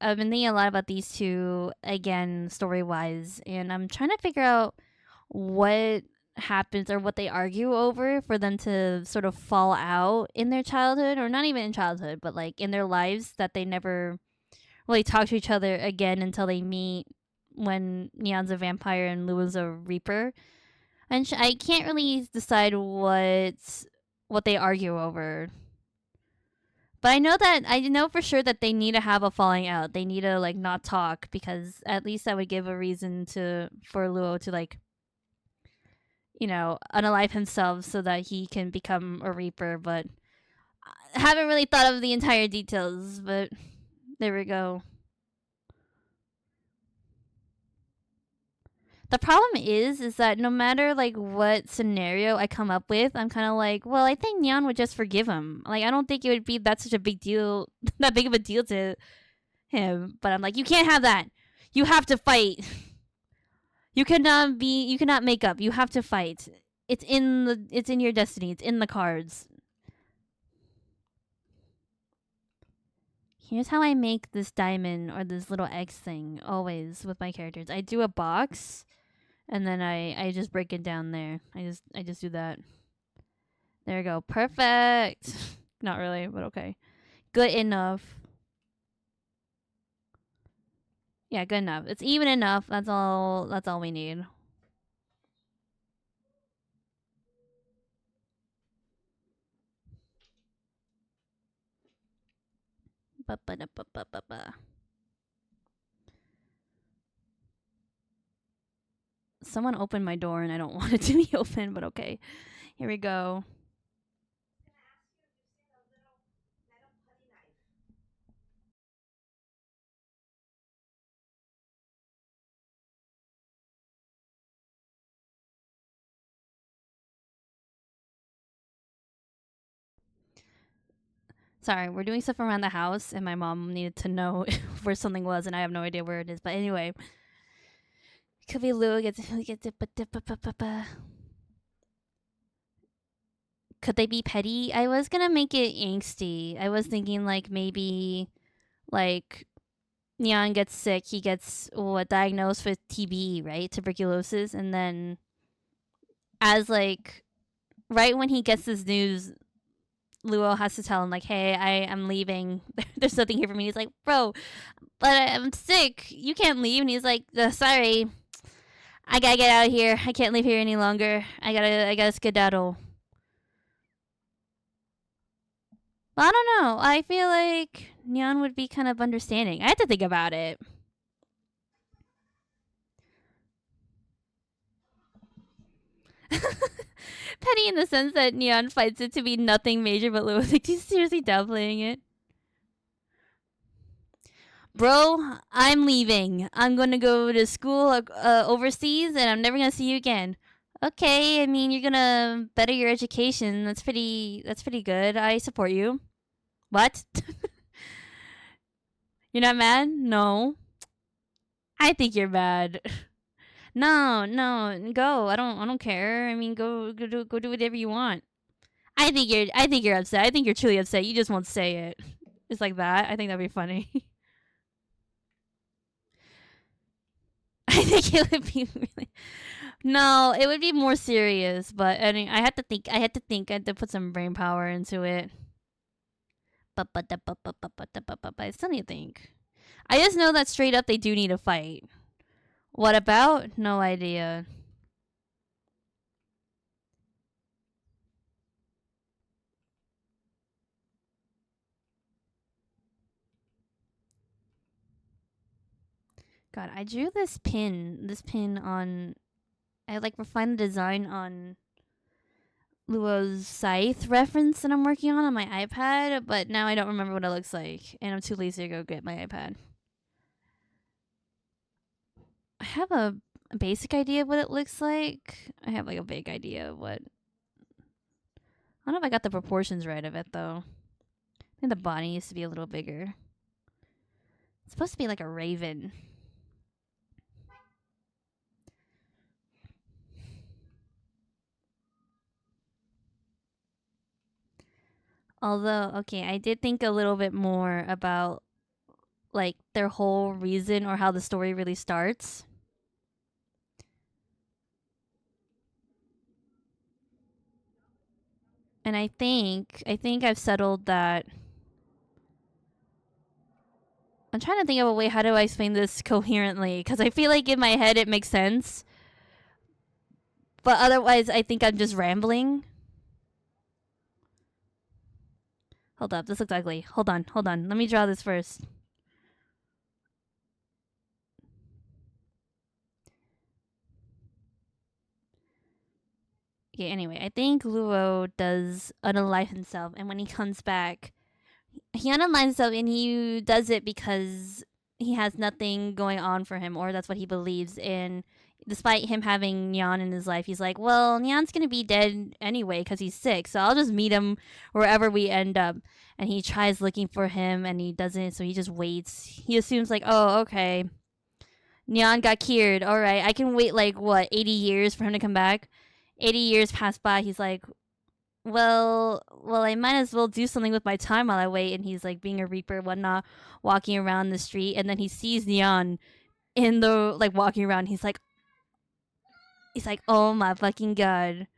I've been thinking a lot about these two again, story wise, and I'm trying to figure out what happens or what they argue over for them to sort of fall out in their childhood, or not even in childhood, but like in their lives, that they never really talk to each other again until they meet when Neon's a vampire and Lua's a reaper. And I can't really decide what they argue over. But I know for sure that they need to have a falling out. They need to like not talk, because at least that would give a reason to for Luo to like, unalive himself so that he can become a reaper. But I haven't really thought of the entire details. But there we go. The problem is that no matter like what scenario I come up with, I'm kind of like, well, I think Neon would just forgive him. Like, I don't think it would be that such a big deal, that big of a deal to him. But I'm like, you can't have that. You have to fight. You cannot make up. You have to fight. It's in your destiny. It's in the cards. Here's how I make this diamond or this little X thing always with my characters. I do a box, and then I just break it down there. I just do that. There we go. Perfect. Not really, but okay. Good enough. Yeah, good enough. It's even enough. That's all we need. Ba-ba-da-ba-ba-ba-ba. Someone opened my door and I don't want it to be open, but okay. Here we go. Sorry, we're doing stuff around the house, and my mom needed to know where something was, and I have no idea where it is. But anyway, could be Lou gets Could they be petty? I was gonna make it angsty. I was thinking like maybe like Neon gets sick, he gets diagnosed with TB, right? Tuberculosis, and then as like right when he gets this news, Luo has to tell him like, "Hey, I am leaving. There's nothing here for me." He's like, "Bro, but I'm sick. You can't leave." And he's like, "Sorry, I gotta get out of here. I can't live here any longer. I gotta skedaddle." Well, I don't know. I feel like Neon would be kind of understanding. I had to think about it. Petty in the sense that Neon fights it to be nothing major, but Luo's like, "He's seriously downplaying it." Bro, I'm leaving. I'm gonna go to school overseas, and I'm never gonna see you again. Okay, I mean you're gonna better your education. That's pretty good. I support you. What? You're not mad? No. I think you're mad. No, no, go. I don't care. I mean, go do whatever you want. I think you're upset. I think you're truly upset. You just won't say it. It's like that. I think that'd be funny. I think it would be really. No, it would be more serious. But I mean, I had to think. I had to think. I had to put some brain power into it. I still need to think. I just know that straight up they do need a fight. What about? No idea. God, I drew this pin. This pin on. I like refined the design on Luo's Scythe reference that I'm working on my iPad, but now I don't remember what it looks like, and I'm too lazy to go get my iPad. I have a basic idea of what it looks like. I have like a vague idea of what. I don't know if I got the proportions right of it though. I think the body needs to be a little bigger. It's supposed to be like a raven. Although, okay, I did think a little bit more about like their whole reason or how the story really starts. And I think I've settled that. I'm trying to think of a way how do I explain this coherently because I feel like in my head it makes sense. But otherwise I think I'm just rambling. Hold up, this looks ugly. Hold on. Let me draw this first. Okay, anyway, I think Luo does unalive himself, and when he comes back, he unalives himself, and he does it because he has nothing going on for him, or that's what he believes in. Despite him having Nyan in his life, he's like, well, Nyan's gonna be dead anyway because he's sick, so I'll just meet him wherever we end up. And he tries looking for him, and he doesn't, so he just waits. He assumes, like, oh, okay, Nyan got cured. All right, I can wait, like, what, 80 years for him to come back? 80 years pass by. He's like, well, I might as well do something with my time while I wait. And he's like being a reaper, whatnot, walking around the street. And then he sees Neon in the, like, walking around. He's like, oh my fucking god.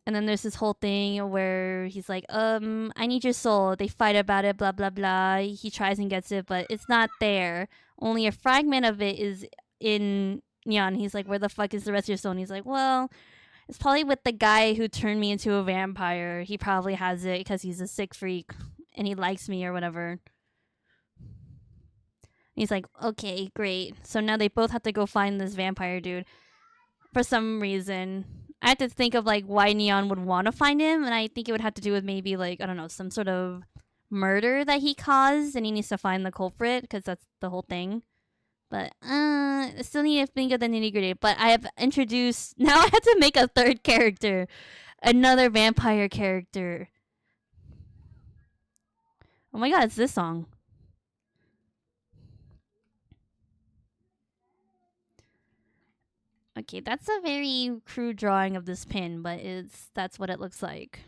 And then there's this whole thing where he's like, I need your soul. They fight about it, blah, blah, blah. He tries and gets it, but it's not there. Only a fragment of it is in Neon. He's like, where the fuck is the rest of your soul? And he's like, well, it's probably with the guy who turned me into a vampire. He probably has it because he's a sick freak and he likes me or whatever. And he's like, okay, great. So now they both have to go find this vampire dude for some reason. I had to think of like why Neon would want to find him, and I think it would have to do with maybe like, I don't know, some sort of murder that he caused and he needs to find the culprit because that's the whole thing. But still need to think of the nitty gritty. But I have introduced, now I have to make a third character, another vampire character. Oh my god, it's this song. Okay, that's a very crude drawing of this pin, but that's what it looks like.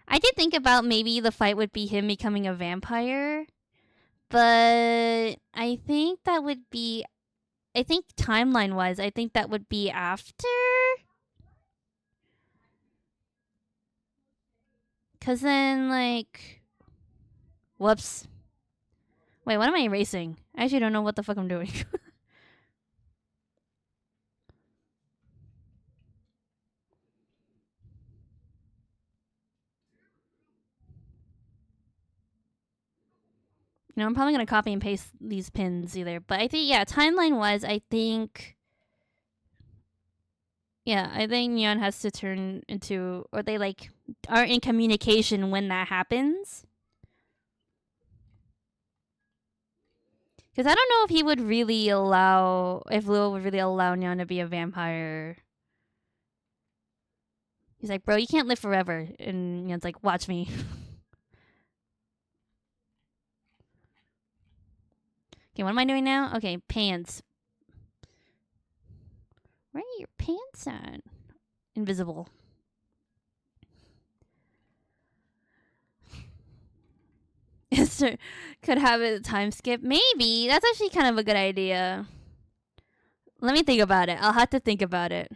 I did think about maybe the fight would be him becoming a vampire, but I think that would be, I think timeline wise, I think that would be after. Because then, like, whoops. Wait, what am I erasing? I actually don't know what the fuck I'm doing. I'm probably going to copy and paste these pins either. But I think, yeah, timeline-wise, I think... Yeah, I think Neon has to turn into... Or they, like, are in communication when that happens. Because I don't know if he would really allow... If Luo would really allow Neon to be a vampire. He's like, bro, you can't live forever. And Neon's like, watch me. Okay, what am I doing now? Okay, pants. Where are your pants at? Invisible. Could have a time skip. Maybe. That's actually kind of a good idea. Let me think about it. I'll have to think about it.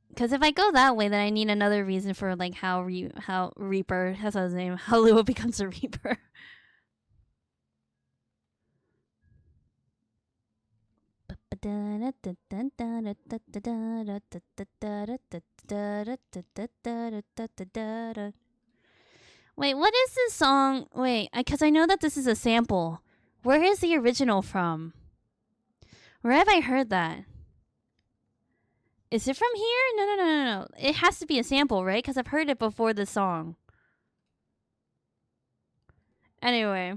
Because if I go that way, then I need another reason for like how Reaper, that's his name, how Luo becomes a Reaper. Wait, what is this song? Wait, because I know that this is a sample. Where is the original from? Where have I heard that? Is it from here? No. It has to be a sample, right? Because I've heard it before the song. Anyway.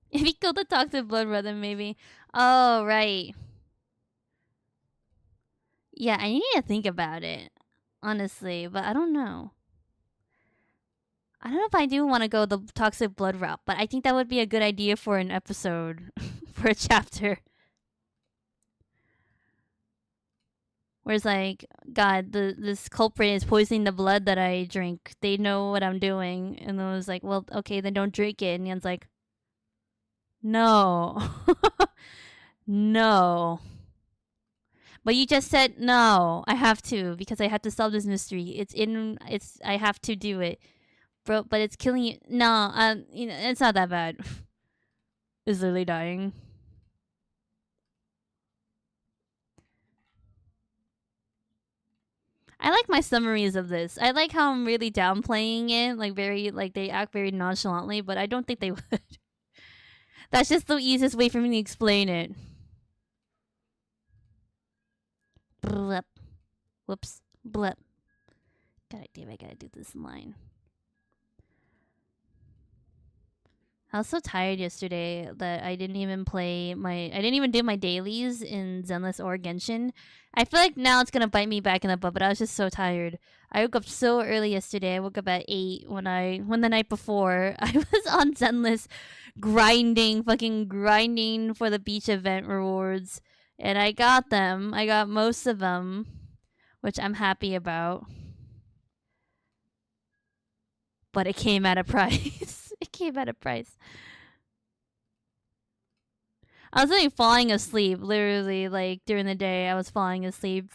If you killed the toxic blood brother, maybe. Oh, right. Yeah, I need to think about it. Honestly, but I don't know. I don't know if I do want to go the toxic blood route, but I think that would be a good idea for an episode, for a chapter. Where it's like, God, this culprit is poisoning the blood that I drink. They know what I'm doing. And then it was like, well, okay, then don't drink it. And Yan's like, no. No. But you just said no. I have to because I have to solve this mystery. I have to do it. Bro, but it's killing you. No, it's not that bad. Is Lily dying? I like my summaries of this. I like how I'm really downplaying it, like they act very nonchalantly, but I don't think they would. That's just the easiest way for me to explain it. Blep. Whoops. Blep. God damn, I gotta do this line. I was so tired yesterday that I didn't even do my dailies in Zenless or Genshin. I feel like now it's gonna bite me back in the butt, but I was just so tired. I woke up so early yesterday. I woke up at 8 when the night before I was on Zenless fucking grinding for the beach event rewards. And I got them. I got most of them, which I'm happy about. But it came at a price. It came at a price. I was like falling asleep, literally, like during the day. I was falling asleep,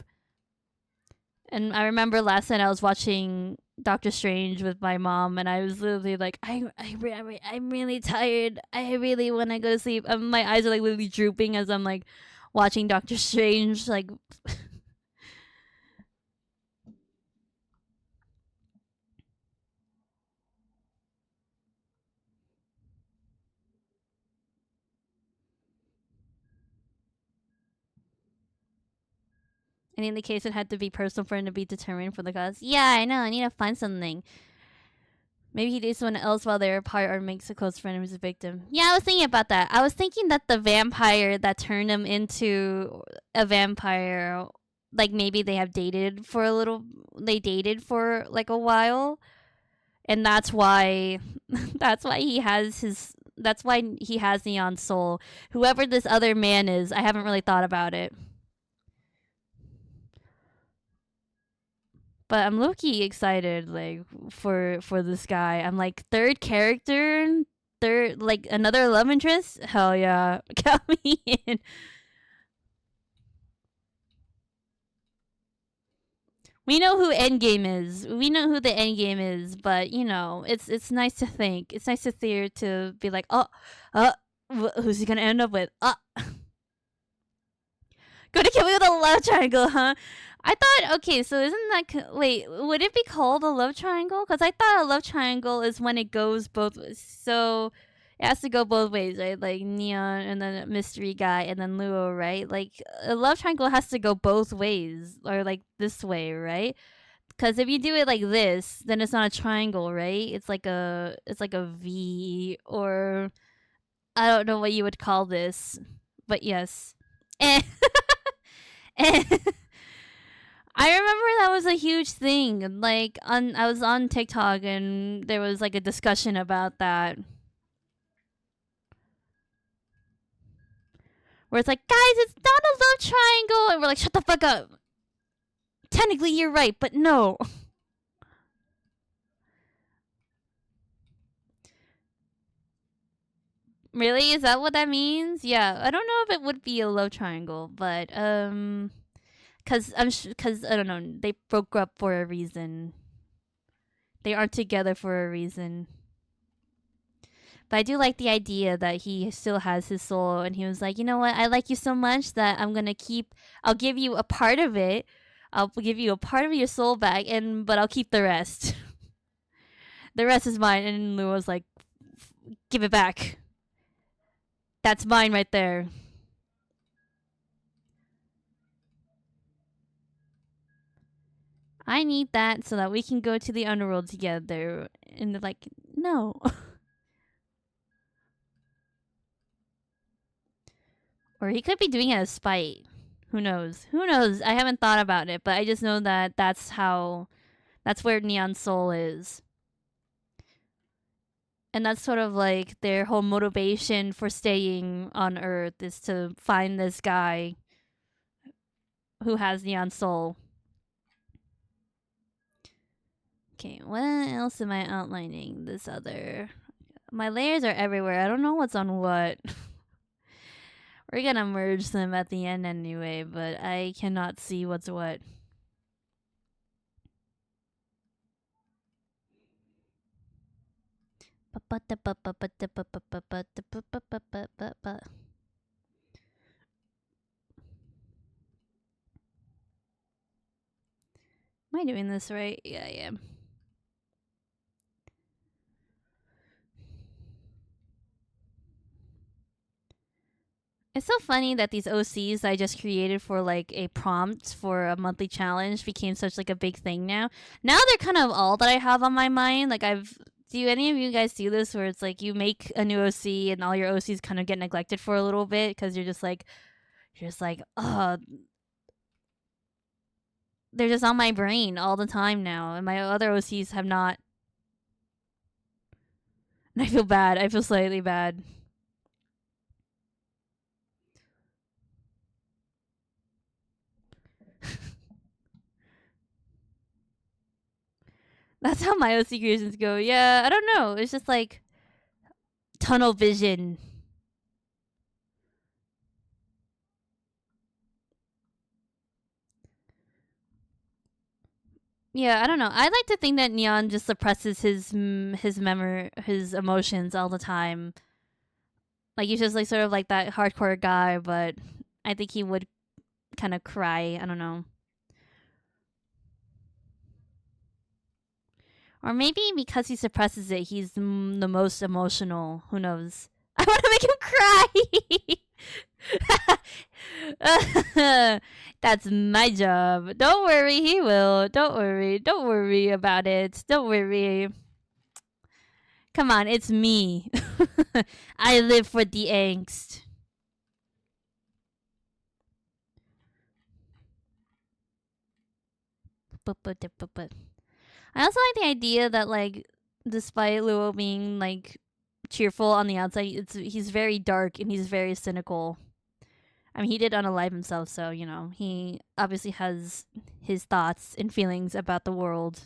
and I remember last night I was watching Doctor Strange with my mom, and I was literally like, I'm really tired. I really want to go to sleep. My eyes are like literally drooping as I'm like watching Doctor Strange, like. And in the case, it had to be personal for him to be determined for the cause. Yeah, I know. I need to find something. Maybe he dates someone else while they're apart or makes a close friend who's a victim. Yeah, I was thinking about that. I was thinking that the vampire that turned him into a vampire, like maybe they dated for like a while. And that's why that's why he has Neon Soul. Whoever this other man is, I haven't really thought about it. But I'm low-key excited, like for this guy. I'm like third character, like another love interest. Hell yeah, count me in. We know who Endgame is. We know who the Endgame is, but you know, it's nice to think. It's nice to be like, who's he gonna end up with? Gonna kill me with a love triangle, huh? I thought, okay, so isn't that wait? Would it be called a love triangle? Because I thought a love triangle is when it goes both ways. So it has to go both ways, right? Like Neon and then a mystery guy and then Luo, right? Like a love triangle has to go both ways, or like this way, right? Because if you do it like this, then it's not a triangle, right? It's like a V, or I don't know what you would call this, but yes. And I remember that was a huge thing. Like I was on TikTok and there was like a discussion about that. Where it's like, guys, it's not a love triangle, and we're like, shut the fuck up. Technically you're right, but no. Really? Is that what that means? Yeah, I don't know if it would be a love triangle, but cuz cuz I don't know, they broke up for a reason. They aren't together for a reason. But I do like the idea that he still has his soul, and he was like, you know what? I like you so much that I'll give you a part of it. I'll give you a part of your soul back, but I'll keep the rest. The rest is mine. And Lou was like, give it back. That's mine right there. I need that so that we can go to the underworld together. And they're like, no. Or he could be doing it as spite. Who knows? Who knows? I haven't thought about it, but I just know that that's where Neon Soul is. And that's sort of like their whole motivation for staying on Earth is to find this guy who has Neon Soul. Okay, what else am I outlining? My layers are everywhere. I don't know what's on what. We're gonna merge them at the end anyway, but I cannot see what's what. Am I doing this right? Yeah, I am. It's so funny that these OCs I just created for like a prompt for a monthly challenge became such like a big thing now. Now they're kind of all that I have on my mind. Like do any of you guys do this where it's like you make a new OC and all your OCs kind of get neglected for a little bit because you're just like, oh, they're just on my brain all the time now, and my other OCs have not. And I feel bad. I feel slightly bad. That's how my OC creations go. Yeah, I don't know. It's just like tunnel vision. Yeah, I don't know. I like to think that Neon just suppresses his emotions all the time. Like he's just like sort of like that hardcore guy, but I think he would kind of cry. I don't know. Or maybe because he suppresses it, he's the most emotional. Who knows? I want to make him cry. That's my job. Don't worry, he will. Don't worry. Don't worry about it. Don't worry. Come on, it's me. I live for the angst. I also like the idea that like despite Luo being like cheerful on the outside, he's very dark and he's very cynical. I mean, he did unalive himself, so you know he obviously has his thoughts and feelings about the world.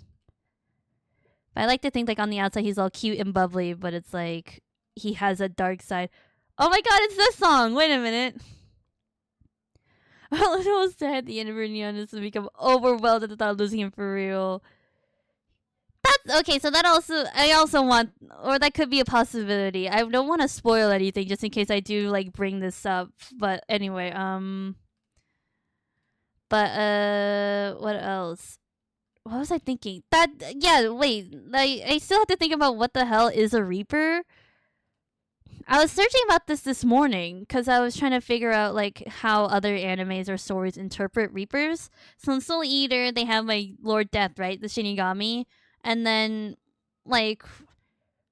But I like to think like on the outside he's all cute and bubbly, but it's like he has a dark side. Oh my god, it's this song! Wait a minute. Little said the end of Neon is to become overwhelmed at the thought of losing him for real. That's okay. So I also want, or that could be a possibility. I don't want to spoil anything just in case I do like bring this up. But anyway, what else? What was I thinking? Wait. Like I still have to think about what the hell is a Reaper. I was searching about this morning because I was trying to figure out like how other animes or stories interpret Reapers. So in Soul Eater, they have like Lord Death, right? The Shinigami. And then, like,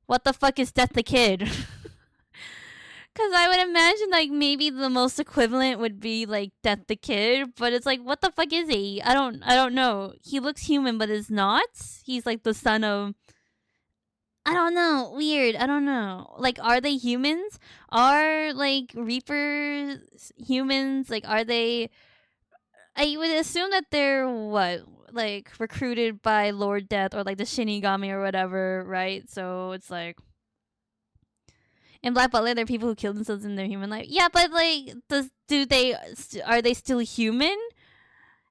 what the fuck is Death the Kid? Because I would imagine, like, maybe the most equivalent would be, like, Death the Kid. But it's like, what the fuck is he? I don't know. He looks human, but is not. He's, like, the son of... I don't know. Weird. I don't know. Like, are they humans? Are, like, Reapers humans? Like, are they... I would assume that they're, what... like recruited by Lord Death or like the Shinigami or whatever, right? So it's like in Black Butler, there are people who kill themselves in their human life. Yeah, but like, are they still human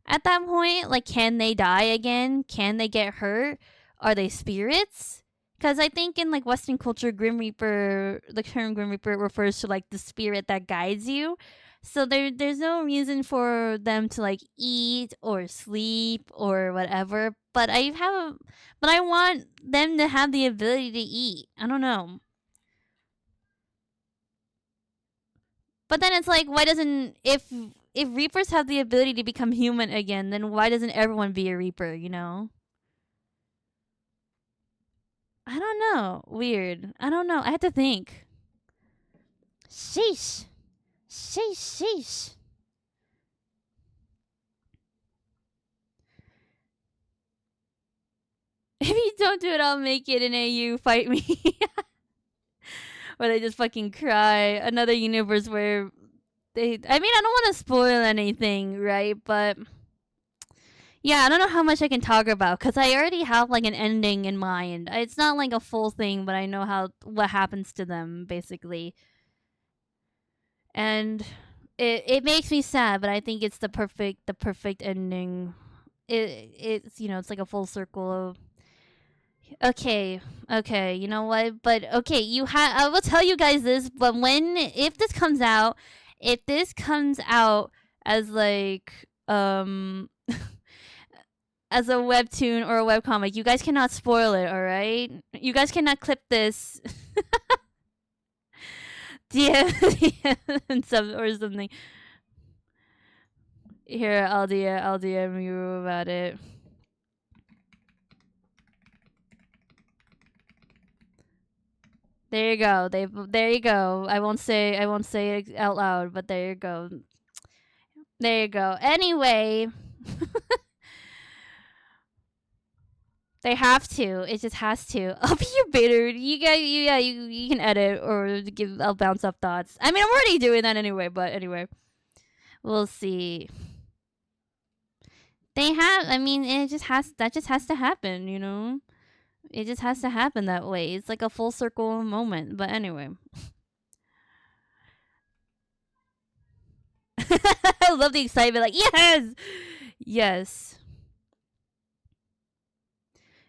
at that point? Like, can they die again? Can they get hurt? Are they spirits? Because I think in like Western culture, Grim Reaper, the term Grim Reaper refers to like the spirit that guides you. So there's no reason for them to like eat or sleep or whatever. But I want them to have the ability to eat. I don't know. But then it's like, why doesn't if Reapers have the ability to become human again, then why doesn't everyone be a Reaper? You know? I don't know. Weird. I don't know. I had to think. Sheesh. Sheesh. Sheesh. If you don't do it, I'll make it in AU. Fight me. Or they just fucking cry. Another universe where they. I mean, I don't want to spoil anything, right? But yeah, I don't know how much I can talk about because I already have like an ending in mind. It's not like a full thing, but I know what happens to them basically, and it makes me sad. But I think it's the perfect ending. It's it's like a full circle of okay, okay. You know what? But okay, I will tell you guys this. But if this comes out as like as a webtoon or a webcomic, you guys cannot spoil it, alright? You guys cannot clip this. DM or something. Here, I'll DM you about it. There you go. There you go. I won't say it out loud, but there you go. There you go. Anyway, they have to. It just has to. I'll be your beta. You can edit or give. I'll bounce up thoughts. I mean, I'm already doing that anyway. But anyway, we'll see. They have. I mean, it just has. That just has to happen. You know, it just has to happen that way. It's like a full circle moment. But anyway, I love the excitement. Like yes, yes,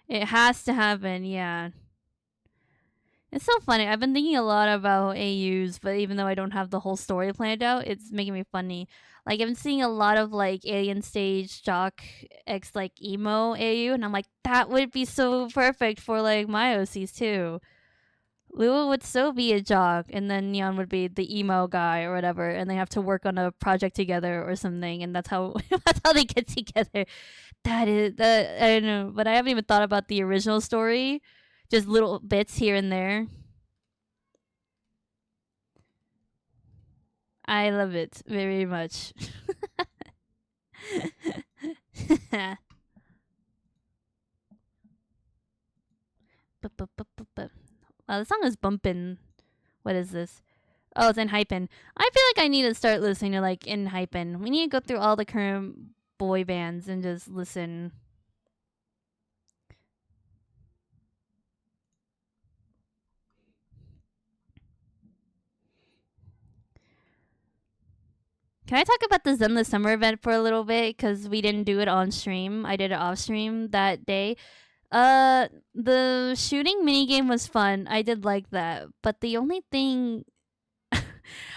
it has to happen. Yeah. It's so funny. I've been thinking a lot about AUs, but even though I don't have the whole story planned out, it's making me funny. Like I've been seeing a lot of like Alien Stage Jock X like emo AU, and I'm like, that would be so perfect for like my OCs too. Lua would so be a jock, and then Neon would be the emo guy or whatever, and they have to work on a project together or something, and that's how that's how they get together. That I don't know, but I haven't even thought about the original story. Just little bits here and there. I love it very much. The song is bumping. What is this? Oh, it's in Hypen. I feel like I need to start listening to like in Hypen. We need to go through all the current boy bands and just listen. Can I talk about the Zenless Summer event for a little bit? Because we didn't do it on stream. I did it off stream that day. The shooting minigame was fun. I did like that. But the only thing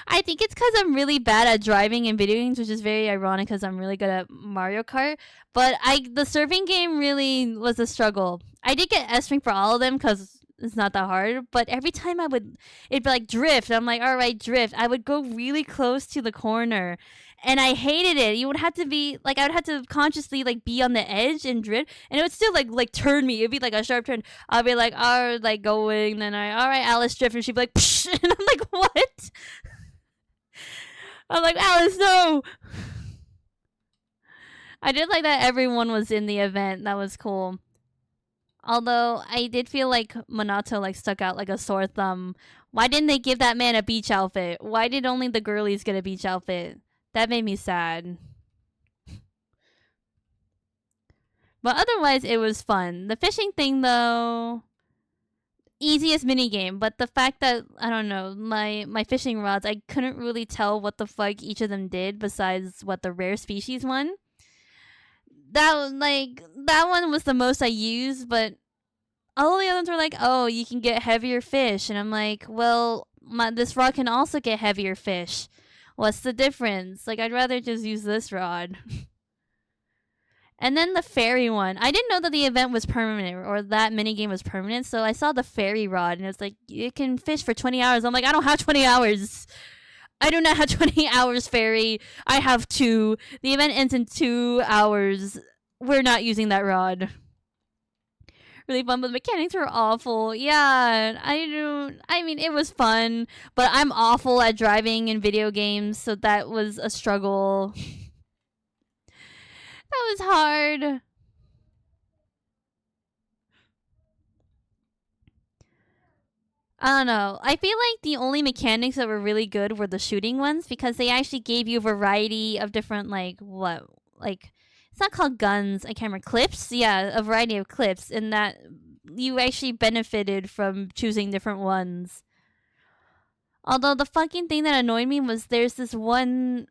I think it's because I'm really bad at driving in video games, which is very ironic because I'm really good at Mario Kart. But the surfing game really was a struggle. I did get S rank for all of them because it's not that hard. But every time it'd be like drift. I'm like, all right, drift. I would go really close to the corner, and I hated it. You would have to be like, I would have to consciously like be on the edge and drift, and it would still like turn me. It'd be like a sharp turn. I'll be like, all right, like going, then all right, Alice drift, and she'd be like, psh, and I'm like, what? I'm like, Alice, no. I did like that everyone was in the event. That was cool. Although I did feel like Minato like stuck out like a sore thumb. Why didn't they give that man a beach outfit? Why did only the girlies get a beach outfit? That made me sad. But otherwise, it was fun. The fishing thing, though, easiest mini game. But the fact that I don't know my fishing rods, I couldn't really tell what the fuck each of them did besides what the rare species one. That one was the most I used, but all the others were like, oh, you can get heavier fish. And I'm like, well, this rod can also get heavier fish. What's the difference? Like, I'd rather just use this rod. And then the fairy one. I didn't know that the event was permanent or that minigame was permanent. So I saw the fairy rod and it's like, it can fish for 20 hours. I'm like, I don't have 20 hours. I do not have 20 hours, fairy. I have 2. The event ends in 2 hours. We're not using that rod. Really fun, but the mechanics were awful. Yeah, I mean, it was fun, but I'm awful at driving in video games, so that was a struggle. That was hard. I don't know. I feel like the only mechanics that were really good were the shooting ones because they actually gave you a variety of different, like, what? Like, it's not called guns. I can't remember. Clips? Yeah, a variety of clips. And that you actually benefited from choosing different ones. Although the fucking thing that annoyed me was there's this one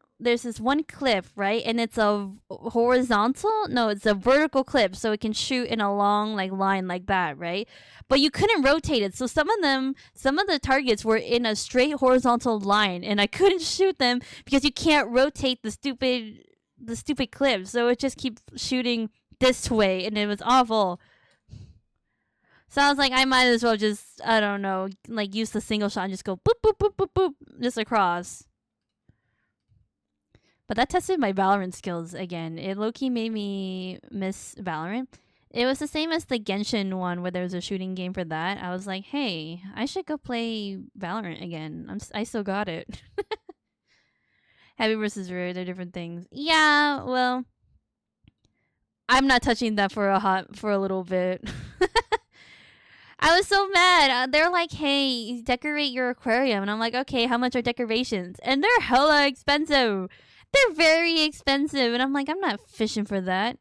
clip, right? And it's a horizontal? No, it's a vertical clip, so it can shoot in a long like line like that, right? But you couldn't rotate it. So some of the targets were in a straight horizontal line and I couldn't shoot them because you can't rotate the stupid clip. So it just keeps shooting this way and it was awful. So I was like, I might as well just, I don't know, like use the single shot and just go boop, boop, boop, boop, boop, just across. But that tested my Valorant skills again. It low-key made me miss Valorant. It was the same as the Genshin one where there was a shooting game for that. I was like, hey, I should go play Valorant again. I still got it. Heavy versus rare, they're different things. Yeah, well, I'm not touching that for a little bit. I was so mad. They're like, hey, decorate your aquarium. And I'm like, okay, how much are decorations? And they're hella expensive. They're very expensive. And I'm like, I'm not fishing for that.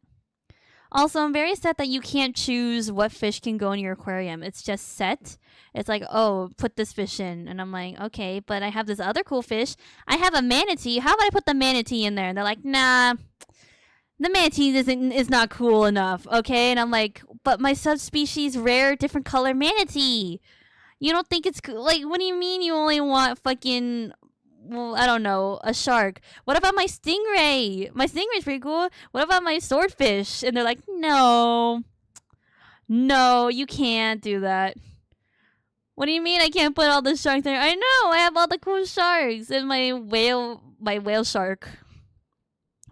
Also, I'm very sad that you can't choose what fish can go in your aquarium. It's just set. It's like, oh, put this fish in. And I'm like, okay, but I have this other cool fish. I have a manatee. How about I put the manatee in there? And they're like, nah, the manatee is not cool enough, okay? And I'm like, but my subspecies rare different color manatee. You don't think it's cool? Like, what do you mean you only want fucking, well, I don't know, a shark? What about my stingray? My stingray's pretty cool. What about my swordfish? And they're like, no, you can't do that. What do you mean I can't put all the sharks there? I know, I have all the cool sharks and my whale shark.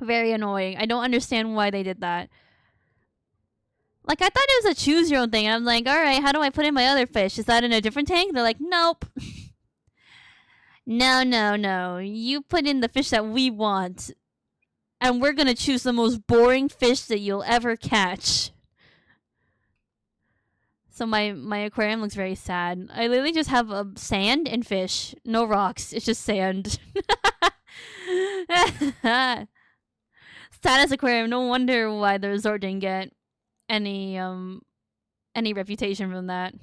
Very annoying. I don't understand why they did that. Like, I thought it was a choose your own thing. And I'm like, all right, how do I put in my other fish? Is that in a different tank? They're like, nope. No. You put in the fish that we want. And we're going to choose the most boring fish that you'll ever catch. So my aquarium looks very sad. I literally just have sand and fish. No rocks. It's just sand. Status aquarium. No wonder why the resort didn't get any reputation from that.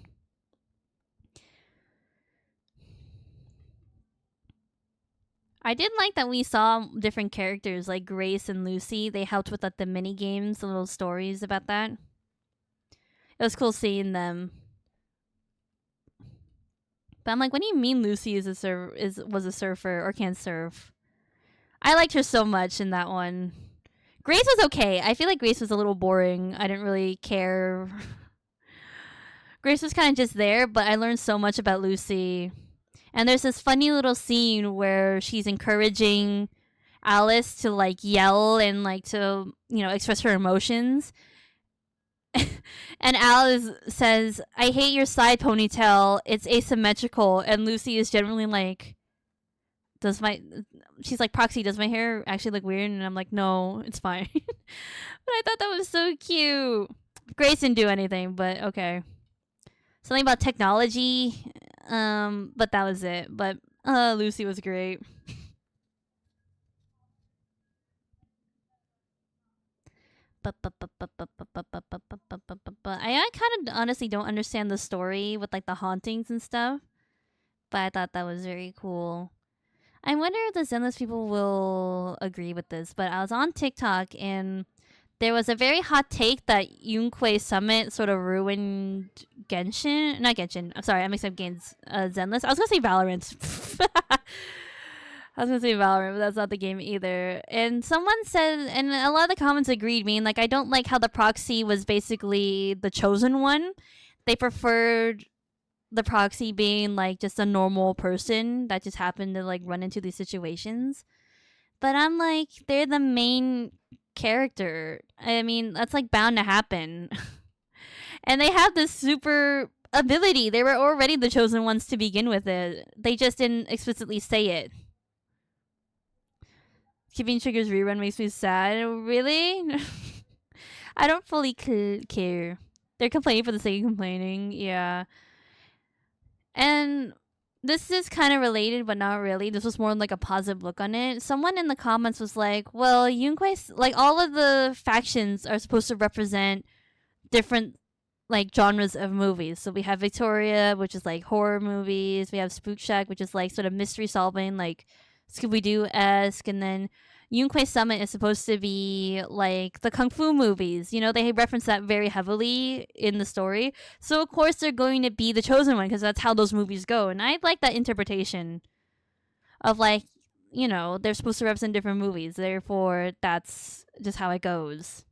I did like that we saw different characters like Grace and Lucy. They helped with like the mini games, the little stories about that. It was cool seeing them. But I'm like, what do you mean Lucy was a surfer or can surf? I liked her so much in that one. Grace was okay. I feel like Grace was a little boring. I didn't really care. Grace was kind of just there, but I learned so much about Lucy. And there's this funny little scene where she's encouraging Alice to like yell and like to, you know, express her emotions. And Alice says, I hate your side ponytail. It's asymmetrical. And Lucy is generally like, she's like, Proxy, does my hair actually look weird? And I'm like, no, it's fine. But I thought that was so cute. Grace didn't do anything, but okay. Something about technology, but that was it. But Lucy was great. I kind of honestly don't understand the story with like the hauntings and stuff, but I thought that was very cool. I wonder if the Zenless people will agree with this, but I was on TikTok and there was a very hot take that Yunquay Summit sort of ruined Genshin, not Genshin. I'm sorry, I mixed up games. Zenless. I was gonna say Valorant. I was gonna say Valorant, but that's not the game either. And someone said, and a lot of the comments agreed. Mean like I don't like how the proxy was basically the chosen one. They preferred the proxy being like just a normal person that just happened to like run into these situations. But I'm like, they're the main character. I mean, that's like bound to happen. And they have this super ability. They were already the chosen ones to begin with it. They just didn't explicitly say it. Keeping Trigger's rerun makes me sad. Really? I don't fully care. They're complaining for the sake of complaining. Yeah. And this is kind of related, but not really. This was more like a positive look on it. Someone in the comments was like, well, Yunque's, like, all of the factions are supposed to represent different, like, genres of movies. So we have Victoria, which is, like, horror movies. We have Spook Shack, which is, like, sort of mystery solving, like, Scooby-Doo-esque. And then Yunque Summit is supposed to be like the kung fu movies. You know, they reference that very heavily in the story. So of course they're going to be the chosen one because that's how those movies go. And I like that interpretation of like, you know, they're supposed to represent different movies. Therefore, that's just how it goes.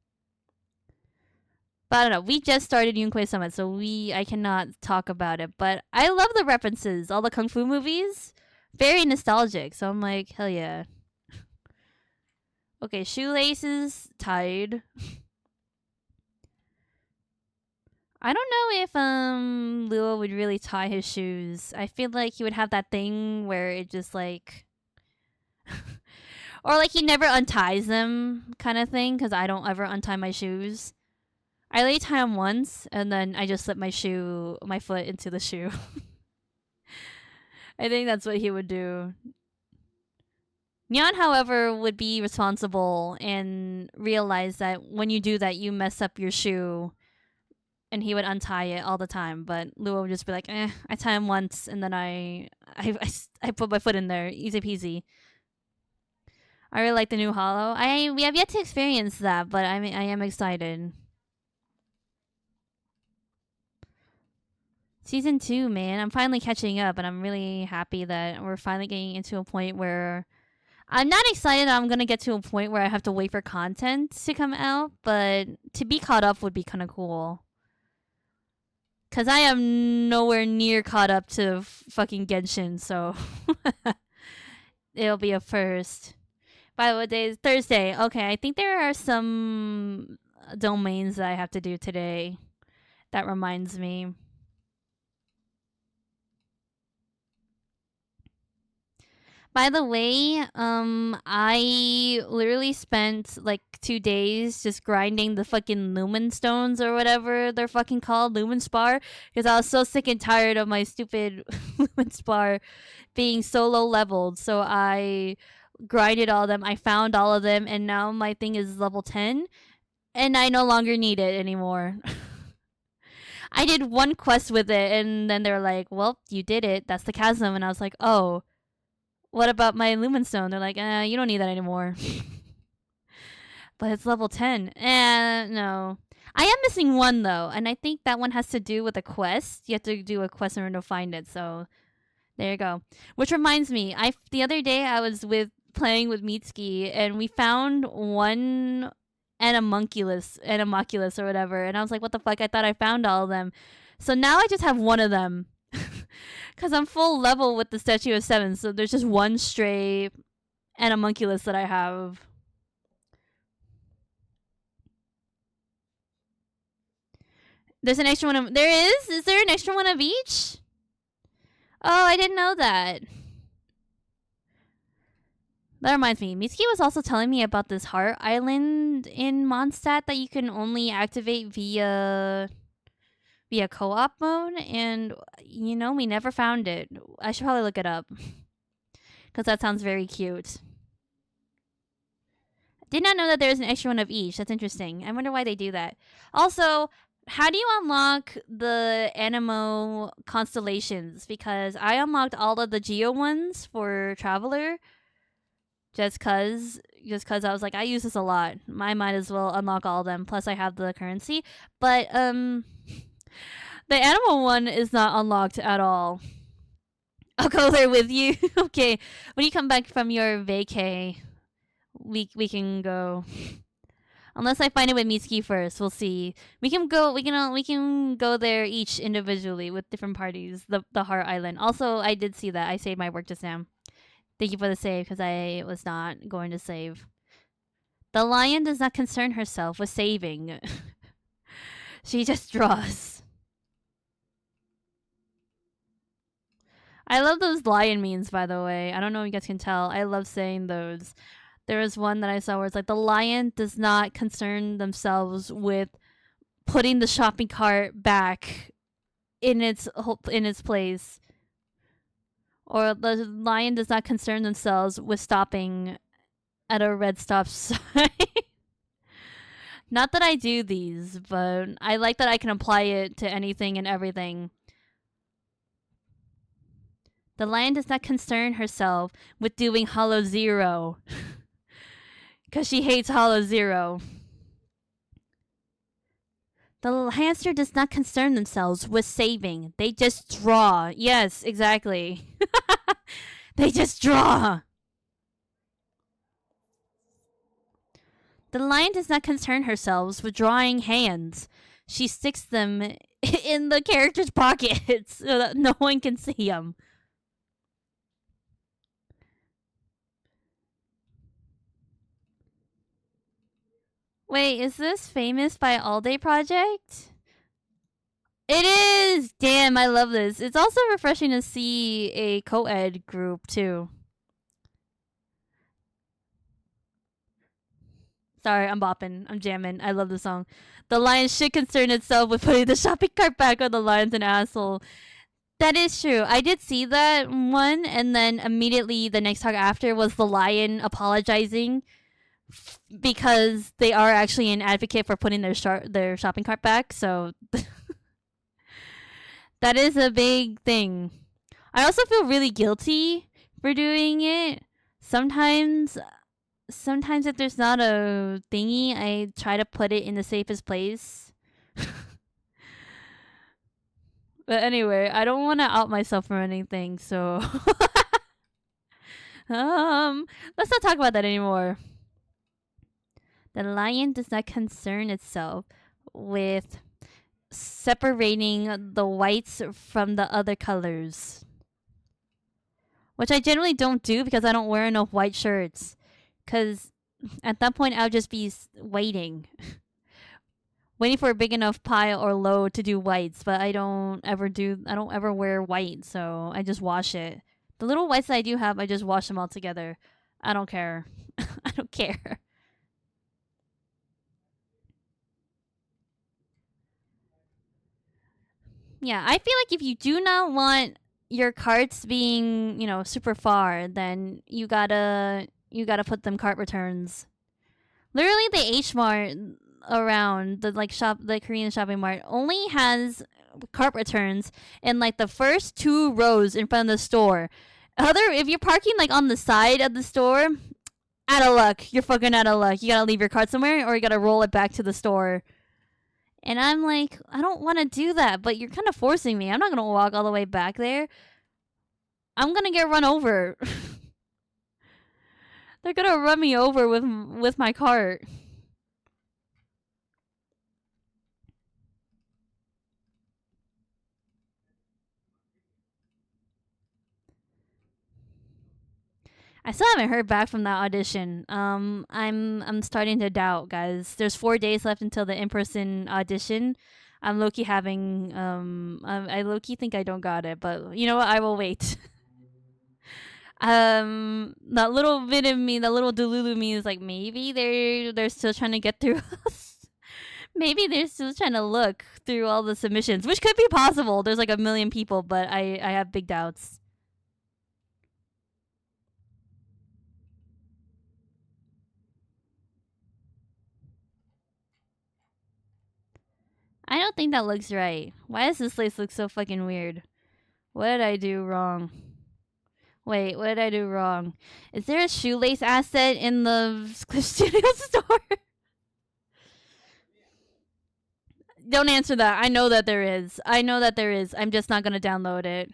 But I don't know. We just started Yunque Summit, so I cannot talk about it. But I love the references. All the kung fu movies, very nostalgic. So I'm like, hell yeah. Okay, shoelaces tied. I don't know if Luo would really tie his shoes. I feel like he would have that thing where it just like or like he never unties them kind of thing cuz I don't ever untie my shoes. I lay tie them once and then I just slip my foot into the shoe. I think that's what he would do. Nyan, however, would be responsible and realize that when you do that, you mess up your shoe, and he would untie it all the time. But Luo would just be like, I tie him once, and then I put my foot in there, easy peasy. I really like the new Hollow. We have yet to experience that, but I am excited. Season 2, man, I'm finally catching up, and I'm really happy that we're finally getting into a point where I'm not excited that I'm going to get to a point where I have to wait for content to come out, but to be caught up would be kind of cool. Because I am nowhere near caught up to fucking Genshin, so it'll be a first. By the way, day is Thursday. Okay, I think there are some domains that I have to do today. That reminds me. By the way, I literally spent like 2 days just grinding the fucking lumen stones or whatever they're fucking called, lumen spar, because I was so sick and tired of my stupid lumen spar being so low leveled. So I grinded all of them. I found all of them, and now my thing is level 10, and I no longer need it anymore. I did one quest with it, and then they're like, "Well, you did it. That's the chasm," and I was like, "Oh." What about my Lumenstone? They're like, you don't need that anymore. But it's level 10. No. I am missing one, though. And I think that one has to do with a quest. You have to do a quest in order to find it. So, there you go. Which reminds me, the other day I was playing with Mitsuki, and we found one Animoculus or whatever. And I was like, what the fuck? I thought I found all of them. So now I just have one of them. Because I'm full level with the Statue of 7, so there's just one stray Animunculus that I have. There's an extra one of... There is? Is there an extra one of each? Oh, I didn't know that. That reminds me. Mitsuki was also telling me about this heart island in Mondstadt that you can only activate via co-op mode, and you know, we never found it. I should probably look it up because that sounds very cute. Did not know that there's an extra one of each. That's interesting. I wonder why they do that. Also, how do you unlock the Anemo constellations? Because I unlocked all of the Geo ones for Traveler just cause I was like, I use this a lot. I might as well unlock all of them. Plus I have the currency. But The animal one is not unlocked at all. I'll go there with you. Okay. When you come back from your vacay, we can go. Unless I find it with Mitsuki first, we'll see. We can go. We can go there each individually with different parties. The Heart Island. Also, I did see that. I saved my work just now. Thank you for the save because I was not going to save. The lion does not concern herself with saving. She just draws. I love those lion memes, by the way. I don't know if you guys can tell. I love saying those. There was one that I saw where it's like the lion does not concern themselves with putting the shopping cart back in its place, or the lion does not concern themselves with stopping at a red stop sign. Not that I do these, but I like that I can apply it to anything and everything. The lion does not concern herself with doing Hollow Zero. Because she hates Hollow Zero. The hamster does not concern themselves with saving. They just draw. Yes, exactly. They just draw. The lion does not concern herself with drawing hands. She sticks them in the character's pockets so that no one can see them. Wait, is this famous by All Day Project? It is! Damn, I love this. It's also refreshing to see a co-ed group, too. Sorry, I'm bopping. I'm jamming. I love the song. The lion should concern itself with putting the shopping cart back on the lion's an asshole. That is true. I did see that one, and then immediately the next talk after was the lion apologizing because they are actually an advocate for putting their shopping cart back. So that is a big thing. I also feel really guilty for doing it. Sometimes if there's not a thingy, I try to put it in the safest place. But anyway, I don't want to out myself or anything, so let's not talk about that anymore. The lion does not concern itself with separating the whites from the other colors, which I generally don't do because I don't wear enough white shirts. Because at that point, I'll just be waiting for a big enough pile or load to do whites. But I don't ever wear white, so I just wash it. The little whites that I do have, I just wash them all together. I don't care. I don't care. Yeah, I feel like if you do not want your carts being, super far, then you gotta put them cart returns. Literally, the H Mart around the Korean shopping mart only has cart returns in like the first 2 rows in front of the store. If you're parking like on the side of the store, out of luck. You're fucking out of luck. You gotta leave your cart somewhere, or you gotta roll it back to the store. And I'm like, I don't want to do that, but you're kind of forcing me. I'm not gonna walk all the way back there. I'm gonna get run over. They're gonna run me over with my cart. I still haven't heard back from that audition. I'm starting to doubt, guys. There's 4 days left until the in-person audition. I'm low-key having I low-key think I don't got it, but you know what? I will wait. That little bit of me, that little Delulu me is like, maybe they're still trying to get through us. Maybe they're still trying to look through all the submissions, which could be possible. There's like a million people, but I have big doubts. I don't think that looks right. Why does this lace look so fucking weird? What did I do wrong? Wait, what did I do wrong? Is there a shoelace asset in the Cliff Studio store? Don't answer that. I know that there is. I know that there is. I'm just not gonna download it.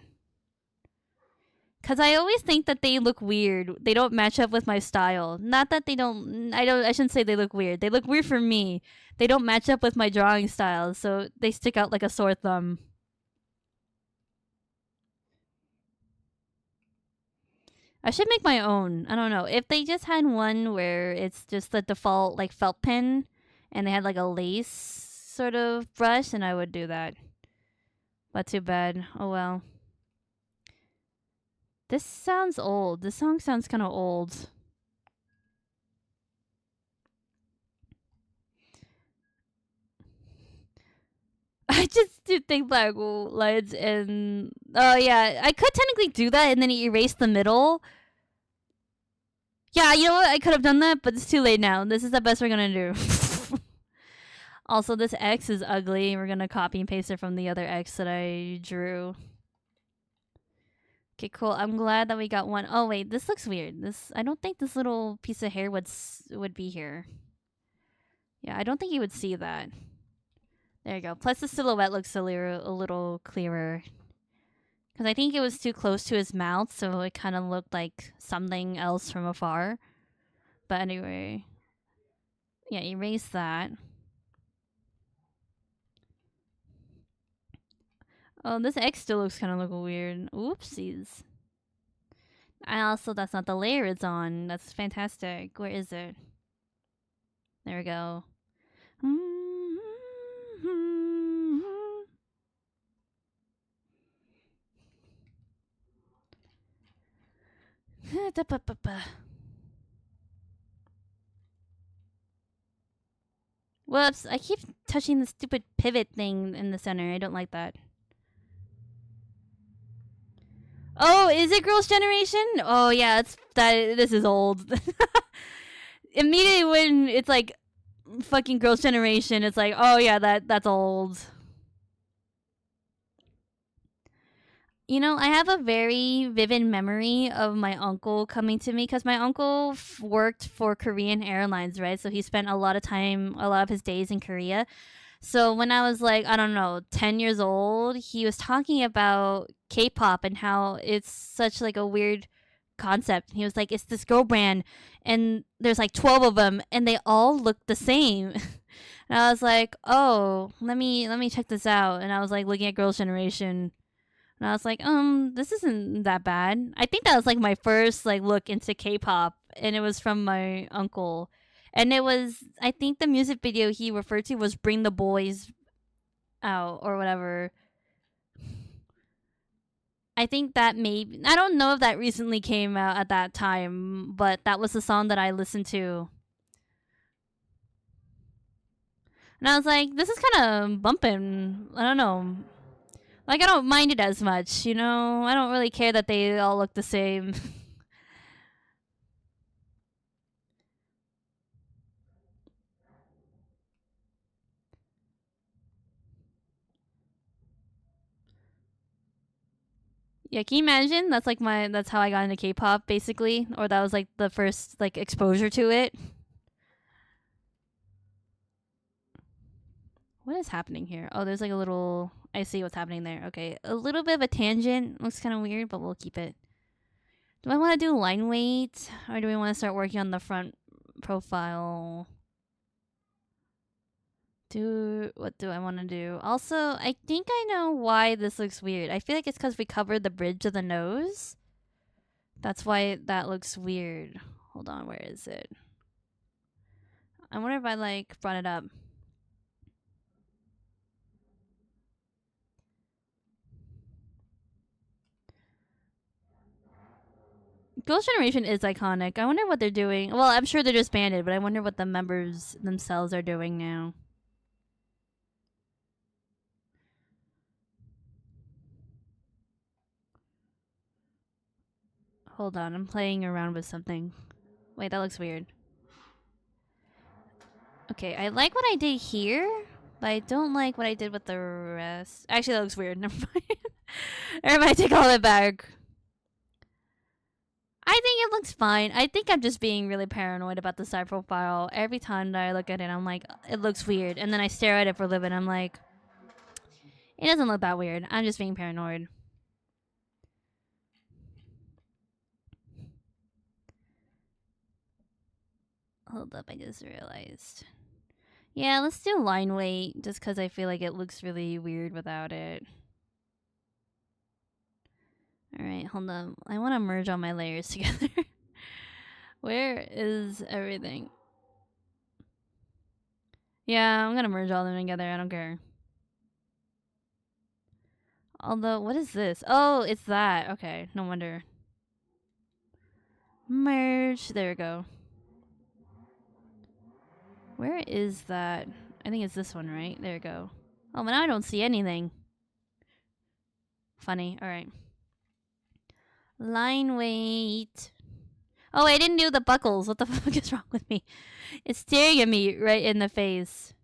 Cause I always think that they look weird. They don't match up with my style. Not that they don't. I don't. I shouldn't say they look weird. They look weird for me. They don't match up with my drawing style, so they stick out like a sore thumb. I should make my own. I don't know. If they just had one where it's just the default like felt pen and they had like a lace sort of brush, then I would do that. But too bad. Oh well. This sounds old. This song sounds kind of old. I just do think black lights and oh yeah, I could technically do that and then erase the middle. Yeah, you know what? I could have done that, but it's too late now. This is the best we're gonna do. Also, this X is ugly. We're gonna copy and paste it from the other X that I drew. Okay, cool. I'm glad that we got one. Oh wait, this looks weird. This I don't think this little piece of hair would be here. Yeah, I don't think you would see that. There you go. Plus the silhouette looks a little clearer. Because I think it was too close to his mouth, so it kind of looked like something else from afar. But anyway. Yeah, erase that. Oh, this X still looks kind of like weird. Oopsies. That's not the layer it's on. That's fantastic. Where is it? There we go. Whoops, I keep touching the stupid pivot thing in the center. I don't like that. Oh, is it Girls' Generation? Oh yeah, this is old. Immediately when it's like fucking Girls' Generation, it's like, oh yeah, that's old. You know, I have a very vivid memory of my uncle coming to me because my uncle worked for Korean Airlines, right? So he spent a lot of his days in Korea. So when I was like, I don't know, 10 years old, he was talking about K-pop and how it's such like a weird concept. He was like, it's this girl brand and there's like 12 of them and they all look the same. And I was like, "Oh, let me check this out." And I was like looking at Girls' Generation and I was like, this isn't that bad. I think that was like my first like look into K-pop, and it was from my uncle. And it was, I think the music video he referred to was "Bring the Boys Out" or whatever. I think that maybe, I don't know if that recently came out at that time, but that was the song that I listened to. And I was like, this is kind of bumping. I don't know. Like, I don't mind it as much, you know? I don't really care that they all look the same. Yeah, can you imagine? That's how I got into K-pop, basically. Or that was like the first like exposure to it. What is happening here? Oh, there's like a little, I see what's happening there. Okay, a little bit of a tangent. Looks kind of weird, but we'll keep it. Do I want to do line weight? Or do we want to start working on the front profile? What do I want to do? Also, I think I know why this looks weird. I feel like it's because we covered the bridge of the nose. That's why that looks weird. Hold on, where is it? I wonder if I like brought it up. Girls' Generation is iconic. I wonder what they're doing. Well, I'm sure they're just banded, but I wonder what the members themselves are doing now. Hold on, I'm playing around with something. Wait, that looks weird. Okay, I like what I did here, but I don't like what I did with the rest. Actually, that looks weird. Never mind. Never mind, take all it back. I think it looks fine. I think I'm just being really paranoid about the side profile. Every time that I look at it, I'm like, it looks weird. And then I stare at it for a little bit, and I'm like, it doesn't look that weird. I'm just being paranoid. Hold up, I just realized. Yeah, let's do line weight, just because I feel like it looks really weird without it. Alright, hold on. I want to merge all my layers together. Where is everything? Yeah, I'm gonna merge all of them together. I don't care. Although, what is this? Oh, it's that. Okay, no wonder. Merge. There we go. Where is that? I think it's this one, right? There we go. Oh, but now I don't see anything. Funny. Alright. Line weight. Oh, I didn't do the buckles. What the fuck is wrong with me? It's staring at me right in the face.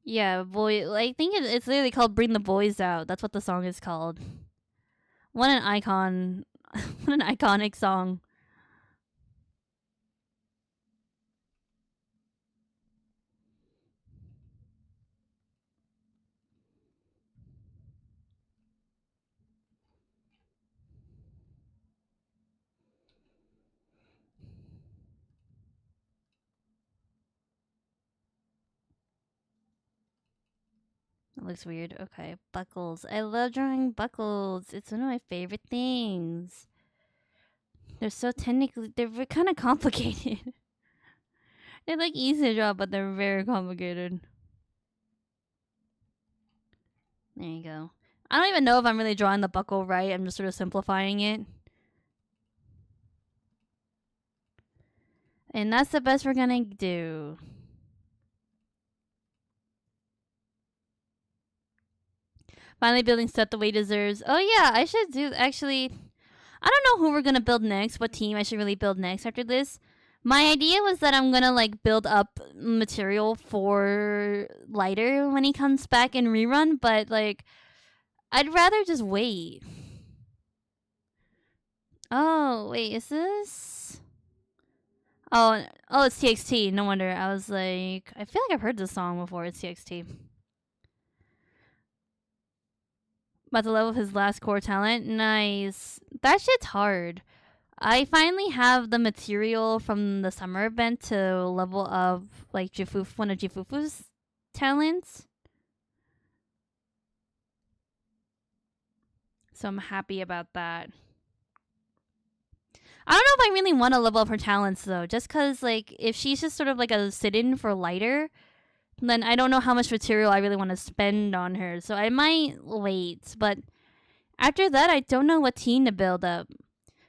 Yeah, boy. I think it's literally called "Bring the Boys Out." That's what the song is called. What an icon! What an iconic song. It looks weird. Okay, buckles. I love drawing buckles. It's one of my favorite things. They're so technically, they're kind of complicated. They're like easy to draw, but they're very complicated. There you go. I don't even know if I'm really drawing the buckle right. I'm just sort of simplifying it. And that's the best we're gonna do. Finally building stuff the way it deserves. Oh yeah, I should do actually. I don't know who we're gonna build next. What team I should really build next after this. My idea was that I'm gonna like build up material for Lighter when he comes back in rerun, but like I'd rather just wait. Oh wait, is this? Oh, it's TXT. No wonder. I was like, I feel like I've heard this song before. It's TXT. About to level his last core talent. Nice. That shit's hard. I finally have the material from the summer event to level up like one of Jifufu's talents. So I'm happy about that. I don't know if I really want to level up her talents though, just because like if she's just sort of like a sit-in for Lighter, then I don't know how much material I really want to spend on her. So I might wait, but after that, I don't know what team to build up.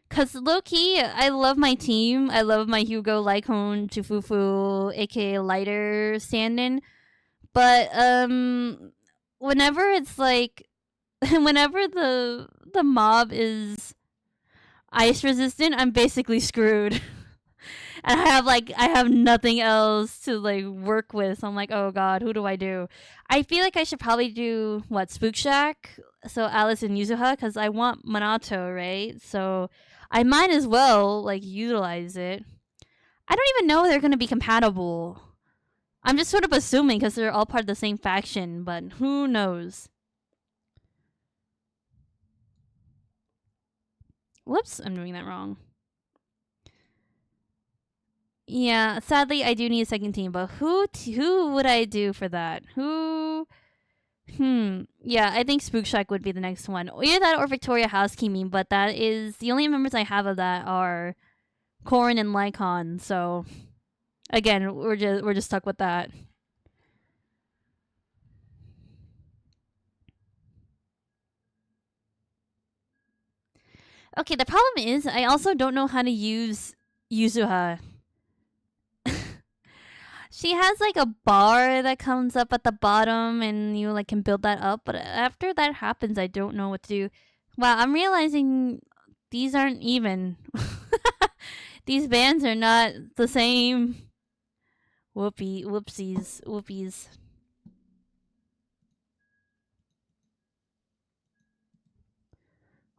Cause low key, I love my team. I love my Hugo, Lycone, Jufufu, aka Lighter stand-in. But whenever it's like, whenever the mob is ice resistant, I'm basically screwed. And I have nothing else to like work with. So I'm like, oh god, who do I do? I feel like I should probably do what Spook Shack, so Alice and Yuzuha, because I want Minato, right? So I might as well like utilize it. I don't even know if they're gonna be compatible. I'm just sort of assuming because they're all part of the same faction, but who knows? Whoops, I'm doing that wrong. Yeah, sadly, I do need a second team, but who would I do for that? Who? Yeah, I think Spook Shack would be the next one. Either that or Victoria Housekeeping, but that is the only members I have of that are Corin and Lycon. So again, we're just stuck with that. Okay, the problem is I also don't know how to use Yuzuha. She has like a bar that comes up at the bottom and you like can build that up, but after that happens I don't know what to do. Wow, I'm realizing these aren't even. These bands are not the same. Whoopsies.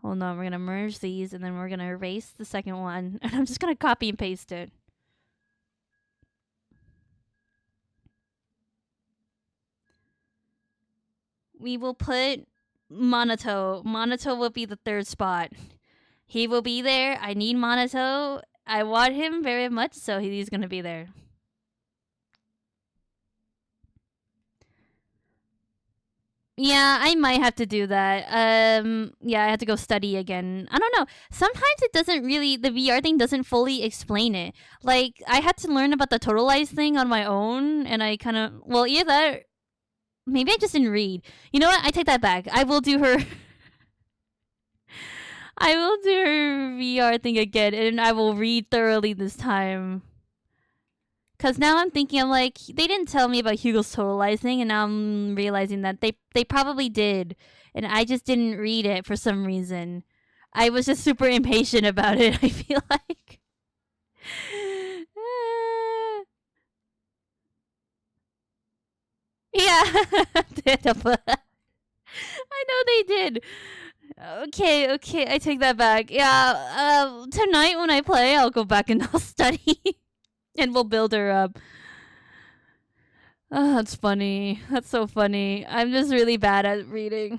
Hold on, we're gonna merge these and then we're gonna erase the second one. And I'm just gonna copy and paste it. We will put Monato. Monato will be the third spot. He will be there. I need Monato. I want him very much, so he's gonna be there. Yeah, I might have to do that. Yeah, I have to go study again. I don't know. Sometimes it doesn't really, the VR thing doesn't fully explain it. Like, I had to learn about the totalize thing on my own, and I kind of, well, either that, maybe I just didn't read. You know what? I take that back. I will do her. I will do her VR thing again, and I will read thoroughly this time. Cause now I'm thinking, I'm like, they didn't tell me about Hugo's totalizing, and now I'm realizing that they probably did, and I just didn't read it for some reason. I was just super impatient about it. I feel like. Yeah, I know they did. Okay, I take that back. Yeah, tonight when I play, I'll go back and I'll study. And we'll build her up. Oh, that's funny. That's so funny. I'm just really bad at reading.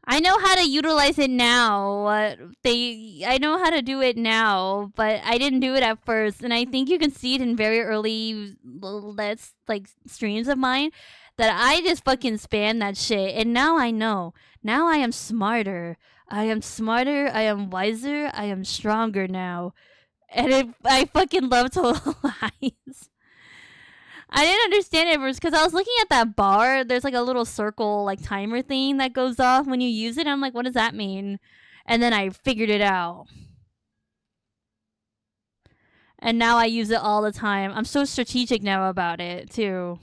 I know how to utilize it now. I know how to do it now, but I didn't do it at first, and I think you can see it in very early let's like streams of mine that I just fucking spam that shit, and now I know. Now I am smarter. I am smarter. I am wiser. I am stronger now, and I fucking love Total Lies. I didn't understand it first because I was looking at that bar. There's like a little circle, like timer thing that goes off when you use it. I'm like, what does that mean? And then I figured it out. And now I use it all the time. I'm so strategic now about it, too.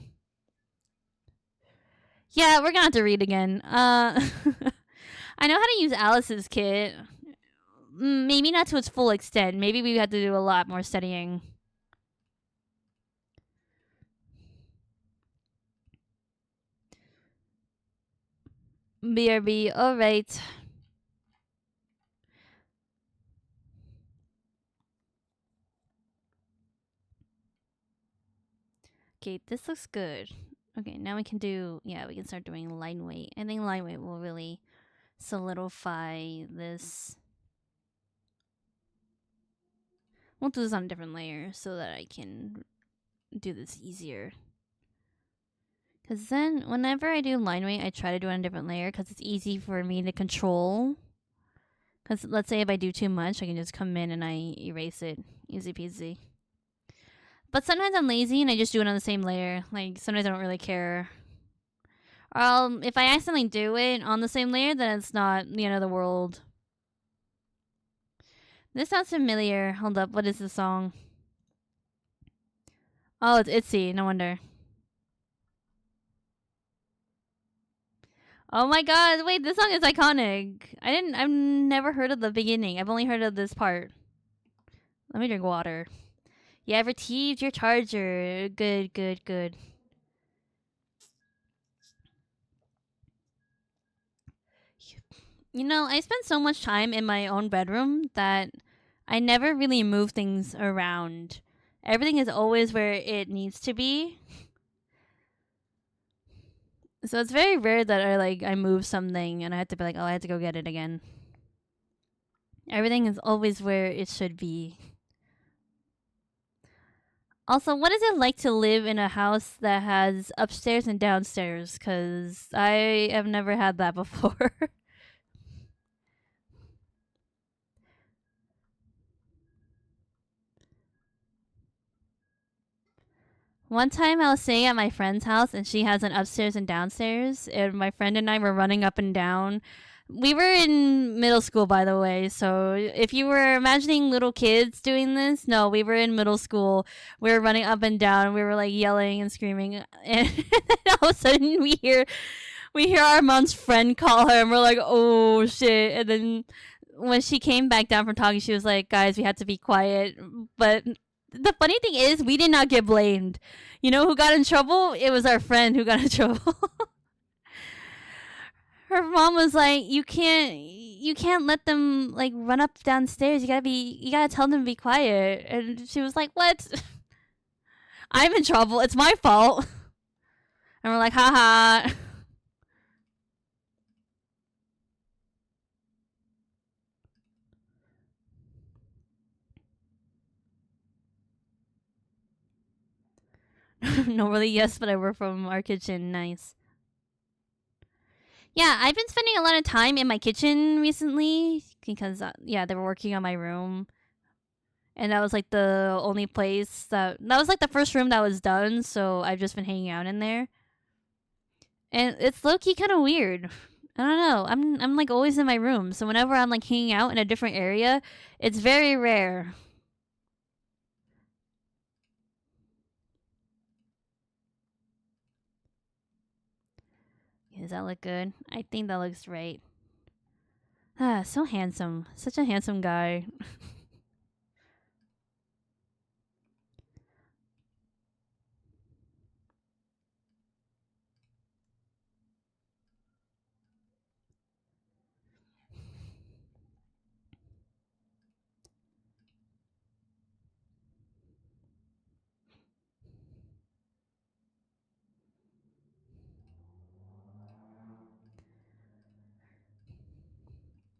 Yeah, we're gonna have to read again. I know how to use Alice's kit. Maybe not to its full extent. Maybe we have to do a lot more studying. BRB, alright. Okay, this looks good. Okay, now we can do, yeah, we can start doing line weight. I think line weight will really solidify this. We'll do this on a different layer so that I can do this easier. Because then, whenever I do line weight, I try to do it on a different layer because it's easy for me to control. Because let's say if I do too much, I can just come in and I erase it. Easy peasy. But sometimes I'm lazy and I just do it on the same layer. Like, sometimes I don't really care. If I accidentally do it on the same layer, then it's not the end of the world. This sounds familiar. Hold up, what is the song? Oh, it's Itzy, no wonder. Oh my god, wait, this song is iconic. I've never heard of the beginning. I've only heard of this part. Let me drink water. Yeah, I've retrieved your charger. Good. You know, I spend so much time in my own bedroom that I never really move things around. Everything is always where it needs to be. So it's very rare that I move something and I have to be like, oh, I have to go get it again. Everything is always where it should be. Also, what is it like to live in a house that has upstairs and downstairs? Because I have never had that before. One time I was staying at my friend's house and she has an upstairs and downstairs, and my friend and I were running up and down. We were in middle school, by the way, so if you were imagining little kids doing this, no, we were in middle school. We were running up and down. We were like yelling and screaming, and all of a sudden we hear our mom's friend call her, and we're like, oh shit, and then when she came back down from talking, she was like, "Guys, we had to be quiet." But the funny thing is, we did not get blamed. You know who got in trouble? It was our friend who got in trouble. Her mom was like, you can't let them like run up downstairs. You gotta tell them to be quiet." And she was like, "What? I'm in trouble. It's my fault." And we're like, haha. No, really, yes, but I work from our kitchen. Nice. Yeah, I've been spending a lot of time in my kitchen recently because, yeah, they were working on my room. And that was like the only place that was like the first room that was done. So I've just been hanging out in there. And it's low key kind of weird. I don't know. I'm like always in my room. So whenever I'm like hanging out in a different area, it's very rare. Does that look good? I think that looks right. Ah, so handsome. Such a handsome guy.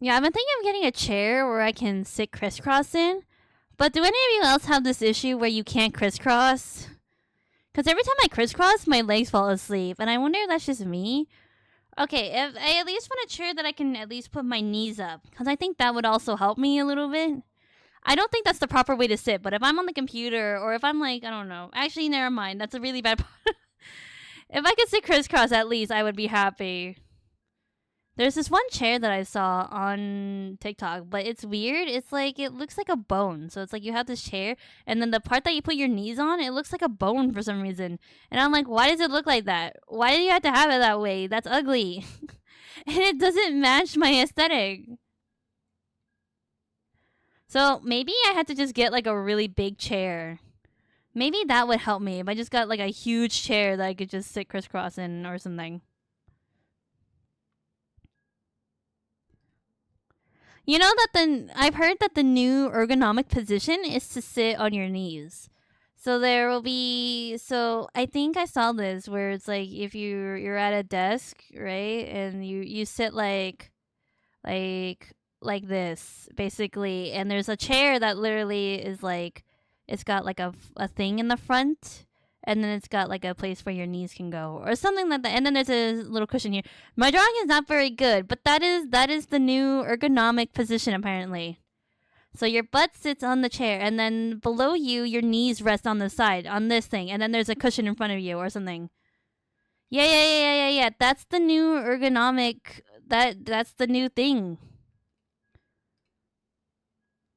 Yeah, I've been thinking of getting a chair where I can sit crisscross in. But do any of you else have this issue where you can't crisscross? Because every time I crisscross, my legs fall asleep. And I wonder if that's just me. Okay, if I at least want a chair that I can at least put my knees up. Because I think that would also help me a little bit. I don't think that's the proper way to sit. But if I'm on the computer or if I'm like, I don't know. Actually, never mind. That's a really bad part. If I could sit crisscross at least, I would be happy. There's this one chair that I saw on TikTok, but it's weird. It's like it looks like a bone. So it's like you have this chair, and then the part that you put your knees on, it looks like a bone for some reason. And I'm like, why does it look like that? Why do you have to have it that way? That's ugly. And it doesn't match my aesthetic. So maybe I had to just get like a really big chair. Maybe that would help me if I just got like a huge chair that I could just sit crisscross in or something. You know that I've heard that the new ergonomic position is to sit on your knees. So there will be I think I saw this where it's like if you're at a desk, right? And you sit like like this basically, and there's a chair that literally is like it's got like a thing in the front, and then it's got like a place where your knees can go or something like that, and then there's a little cushion here. My drawing is not very good, but that is the new ergonomic position apparently. So your butt sits on the chair, and then below you your knees rest on the side on this thing, and then there's a cushion in front of you or something. Yeah. That's the new ergonomic. That's the new thing.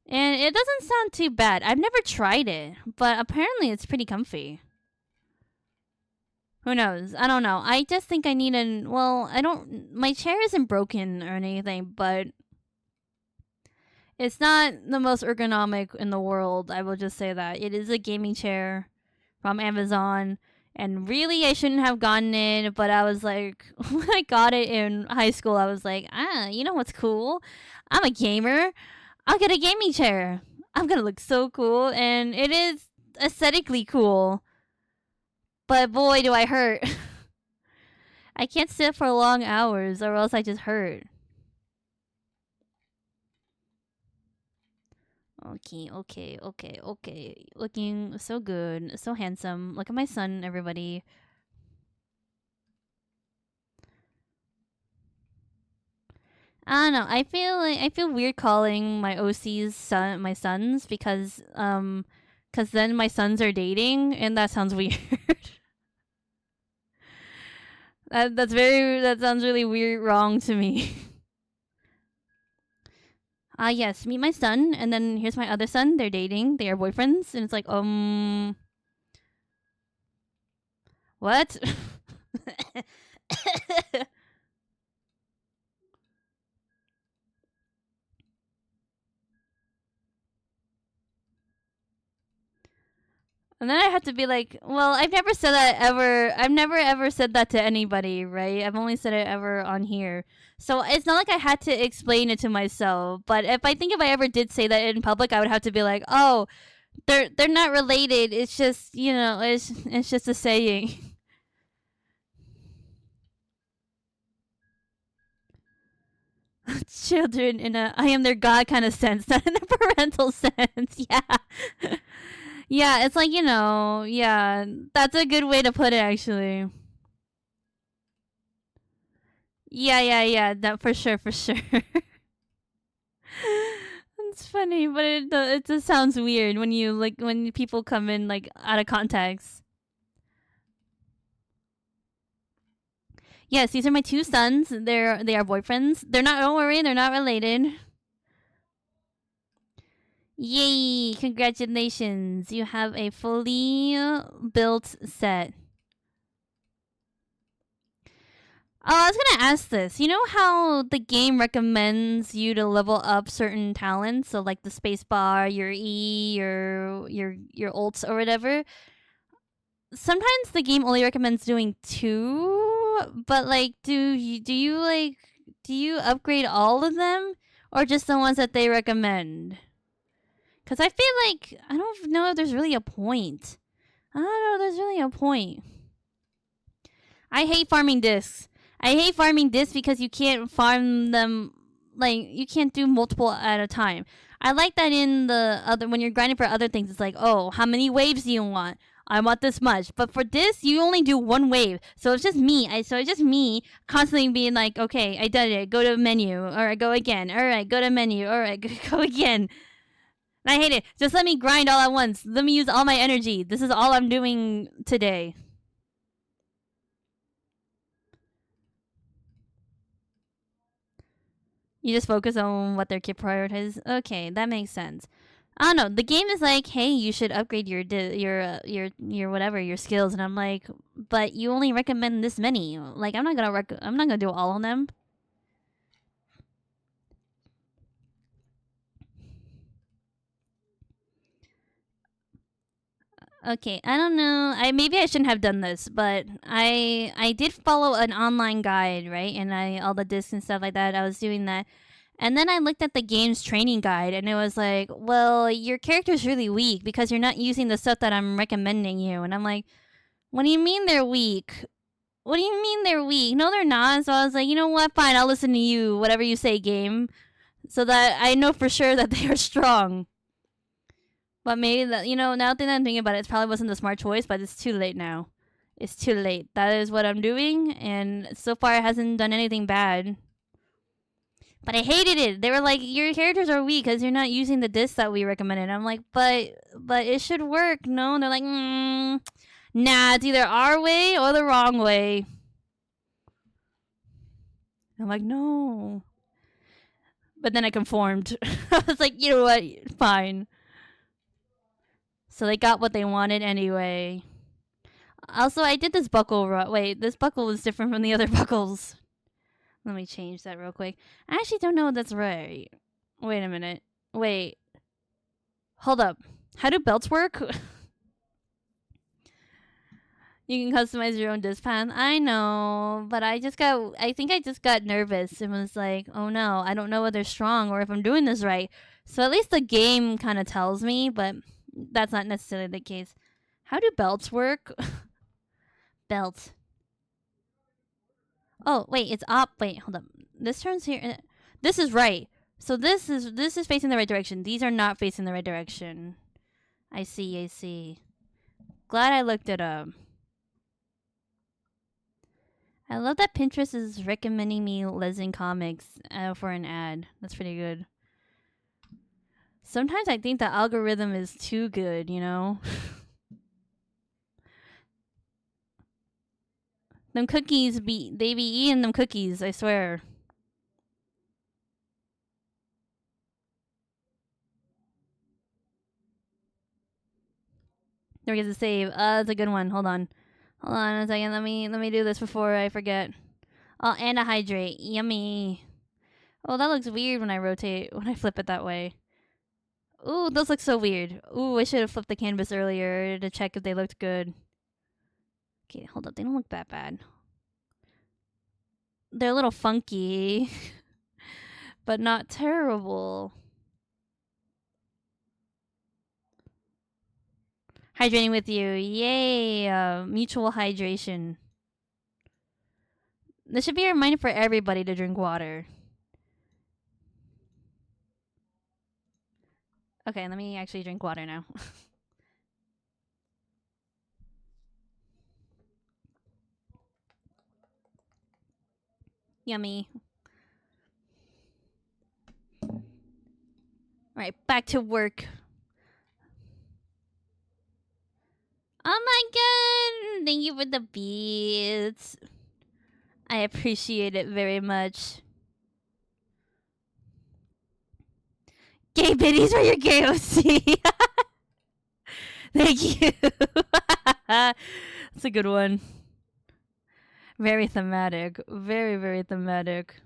And it doesn't sound too bad. I've never tried it, but apparently it's pretty comfy. Who knows? I don't know. I just think I need an. Well, I don't. My chair isn't broken or anything, but it's not the most ergonomic in the world. I will just say that. It is a gaming chair from Amazon. And really, I shouldn't have gotten it, but I was like, when I got it in high school, I was like, you know what's cool? I'm a gamer. I'll get a gaming chair. I'm gonna look so cool, and it is aesthetically cool. But boy, do I hurt. I can't sit for long hours, or else I just hurt. Okay. Looking so good, so handsome. Look at my son, everybody. I don't know. I feel weird calling my OC's son my sons because then my sons are dating, and that sounds weird. That sounds really weird wrong to me. Yes, meet my son, and then here's my other son. They're dating. They are boyfriends, and it's like, what? And then I have to be like, well, I've never said that ever. I've never ever said that to anybody, right? I've only said it ever on here. So it's not like I had to explain it to myself. But if I ever did say that in public, I would have to be like, oh, they're not related. It's just, it's just a saying. Children in a I am their god kind of sense, not in a parental sense. Yeah. Yeah, it's like, yeah, that's a good way to put it actually. Yeah, that for sure, for sure. It's funny, but it just sounds weird when you like when people come in like out of context. Yes, these are my two sons. They are boyfriends. They're not. Don't worry, they're not related. Yay! Congratulations, you have a fully built set. Oh, I was gonna ask this. You know how the game recommends you to level up certain talents, so like the space bar, your E, your ults or whatever. Sometimes the game only recommends doing two, but like, do you upgrade all of them, or just the ones that they recommend? Because I feel like I don't know if there's really a point. I don't know if there's really a point. I hate farming discs. I hate farming discs because you can't farm them, like you can't do multiple at a time. I like that in the other when you're grinding for other things. It's like, oh, how many waves do you want? I want this much. But for this, you only do one wave. So it's just me. So it's just me constantly being like, okay, I did it. Go to menu. All right, go again. All right, go to menu. All right, go again. And I hate it. Just let me grind all at once. Let me use all my energy. This is all I'm doing today. You just focus on what their kid prioritizes. Okay, that makes sense. I don't know. The game is like, hey, you should upgrade your whatever your skills, and I'm like, but you only recommend this many. Like, I'm not gonna do all of them. Okay, I don't know. Maybe I shouldn't have done this, but I did follow an online guide, right? And I all the discs and stuff like that. I was doing that. And then I looked at the game's training guide and it was like, well, your character's really weak because you're not using the stuff that I'm recommending you. And I'm like, what do you mean they're weak? What do you mean they're weak? No, they're not. So I was like, you know what? Fine, I'll listen to you, whatever you say, game, so that I know for sure that they are strong. But maybe that now that I'm thinking about it, it probably wasn't the smart choice. But it's too late now. It's too late. That is what I'm doing, and so far it hasn't done anything bad. But I hated it. They were like, your characters are weak because you're not using the disc that we recommended. I'm like, but it should work. No, and they're like, nah, it's either our way or the wrong way. I'm like, no. But then I conformed. I was like, you know what? Fine. So they got what they wanted anyway. Also, I did this buckle. Wait, this buckle was different from the other buckles. Let me change that real quick. I actually don't know if that's right. Wait a minute. Wait. Hold up. How do belts work? You can customize your own disc path. I know, but I think I just got nervous and was like, oh no, I don't know whether they're strong or if I'm doing this right. So at least the game kind of tells me, but that's not necessarily the case. How do belts work? Belt. Oh, wait, it's up. Wait, hold up. This turns here. This is right. So this is facing the right direction. These are not facing the right direction. I see. Glad I looked it up. I love that Pinterest is recommending me lesbian comics for an ad. That's pretty good. Sometimes I think the algorithm is too good, Them cookies they be eating them cookies, I swear. There we go to save. That's a good one. Hold on a second. Let me do this before I forget. Oh, and a hydrate. Yummy. Oh, that looks weird when I flip it that way. Ooh, those look so weird. Ooh, I should have flipped the canvas earlier to check if they looked good. Okay, hold up. They don't look that bad. They're a little funky, but not terrible. Hydrating with you. Yay! Mutual hydration. This should be a reminder for everybody to drink water. Okay, let me actually drink water now. Yummy. Alright, back to work. Oh my god! Thank you for the beats. I appreciate it very much. Gay biddies for your KOC. Thank you. That's a good one. Very thematic. Very, very thematic.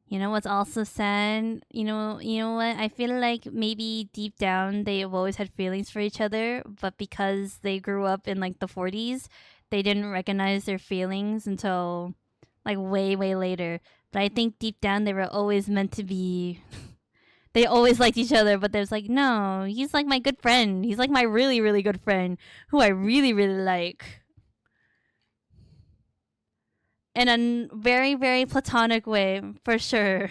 You know what's also sad? You know what? I feel like maybe deep down they have always had feelings for each other, but because they grew up in like the 40s, they didn't recognize their feelings until like way, way later. But I think deep down they were always meant to be. They always liked each other, but there's like, no, he's like my good friend. He's like my really, really good friend who I really, really like. In a very, very platonic way, for sure.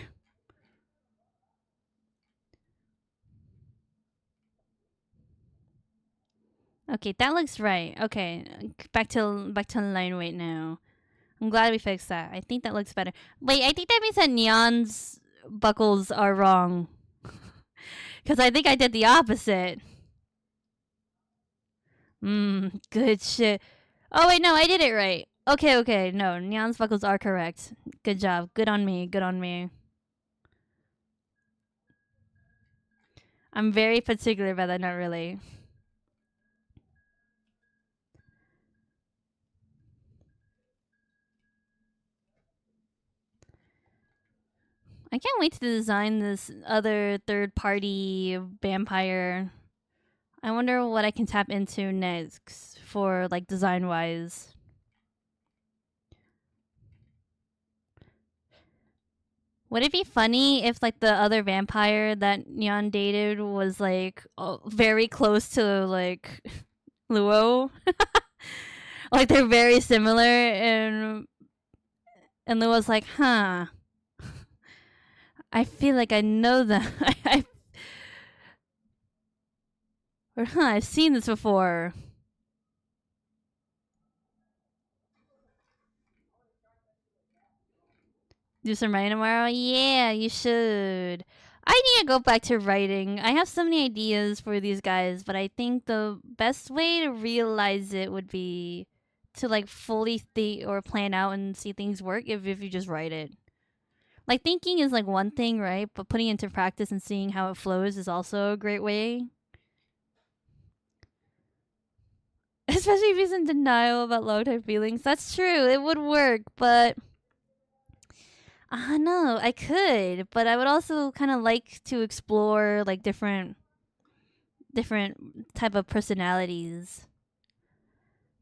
Okay, that looks right. Okay, back to line weight now. I'm glad we fixed that. I think that looks better. Wait, I think that means that Neon's buckles are wrong. Because I think I did the opposite. Good shit. Oh, wait, no, I did it right. Okay, no, Neon's buckles are correct. Good job. Good on me. Good on me. I'm very particular about that, not really. I can't wait to design this other third party vampire. I wonder what I can tap into next for like design wise. Would it be funny if like the other vampire that Neon dated was like very close to like Luo? Like they're very similar and Luo's like, huh. I feel like I know them. Or I've seen this before. Do some writing tomorrow? Yeah, you should. I need to go back to writing. I have so many ideas for these guys, but I think the best way to realize it would be to like fully think or plan out and see things work if you just write it. Like thinking is like one thing, right? But putting it into practice and seeing how it flows is also a great way. Especially if he's in denial about long-term feelings. That's true. It would work, but no, I could, but I would also kind of like to explore like different type of personalities.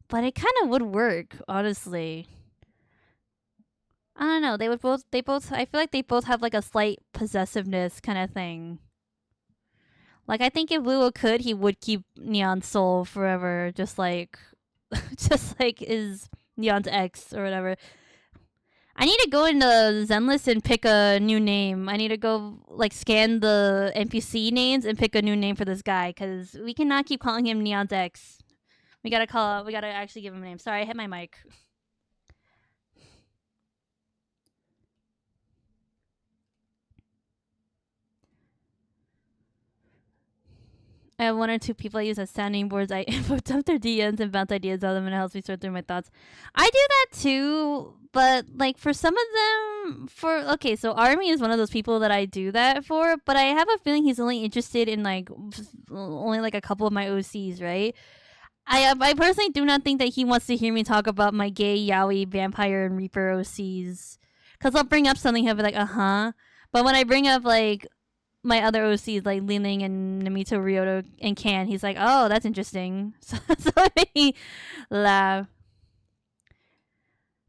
But it kind of would work, honestly. I don't know. They both I feel like they both have like a slight possessiveness kind of thing. Like I think if Luo could, he would keep Neon's soul forever, just like just like is Neon's ex or whatever. I need to go into Zenlist and pick a new name. I need to go like scan the NPC names and pick a new name for this guy because we cannot keep calling him Neon's X. We gotta actually give him a name. Sorry, I hit my mic. I have one or two people I use as sounding boards. I put up their DMs and bounce ideas on them and it helps me sort through my thoughts. I do that too, but like for some of them, so Army is one of those people that I do that for, but I have a feeling he's only interested in like only like a couple of my OCs, right? I personally do not think that he wants to hear me talk about my gay yaoi vampire and reaper OCs, because I'll bring up something he'll be like, but when I bring up like my other OCs like Liling and Namito Ryoto and Can, he's like, oh, that's interesting. So it made me laugh.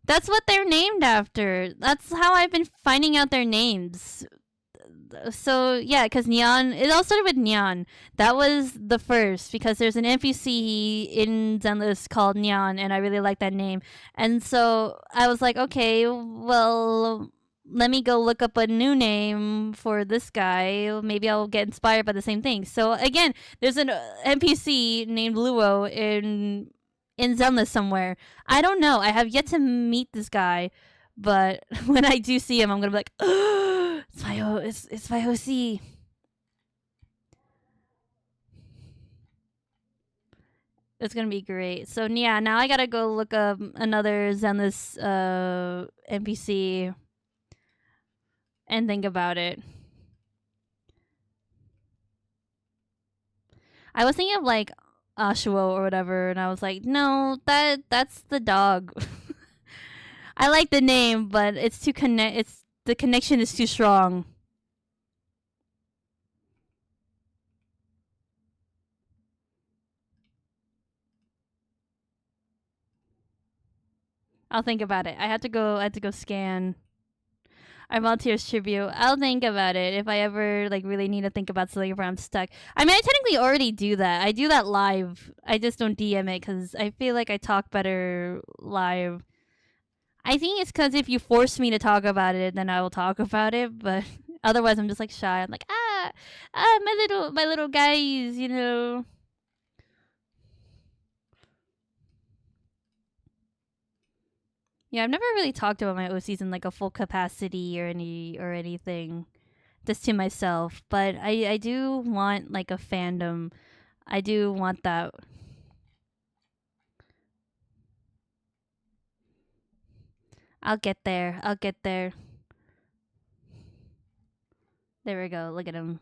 That's what they're named after. That's how I've been finding out their names. So yeah, because Neon, it all started with Neon. That was the first because there's an NPC in Zenless called Neon, and I really like that name. And so I was like, okay, well, let me go look up a new name for this guy. Maybe I'll get inspired by the same thing. So again, there's an NPC named Luo in Zenless somewhere. I don't know. I have yet to meet this guy, but when I do see him, I'm gonna be like, oh, it's my OC. It's gonna be great. So yeah, now I gotta go look up another Zenless NPC and think about it. I was thinking of like Ashuo or whatever, and I was like, no, that's the dog. I like the name, but it's too It's the connection is too strong. I'll think about it. I had to go scan our Maltier's tribute. I'll think about it if I ever like really need to think about something where I'm stuck. I mean, I technically already do that. I do that live. I just don't DM it because I feel like I talk better live. I think it's because if you force me to talk about it, then I will talk about it. But otherwise, I'm just like shy. I'm like, my little guys, you know. Yeah, I've never really talked about my OCs in like a full capacity or anything, just to myself. But I do want like a fandom. I do want that. I'll get there. I'll get there. There we go. Look at him.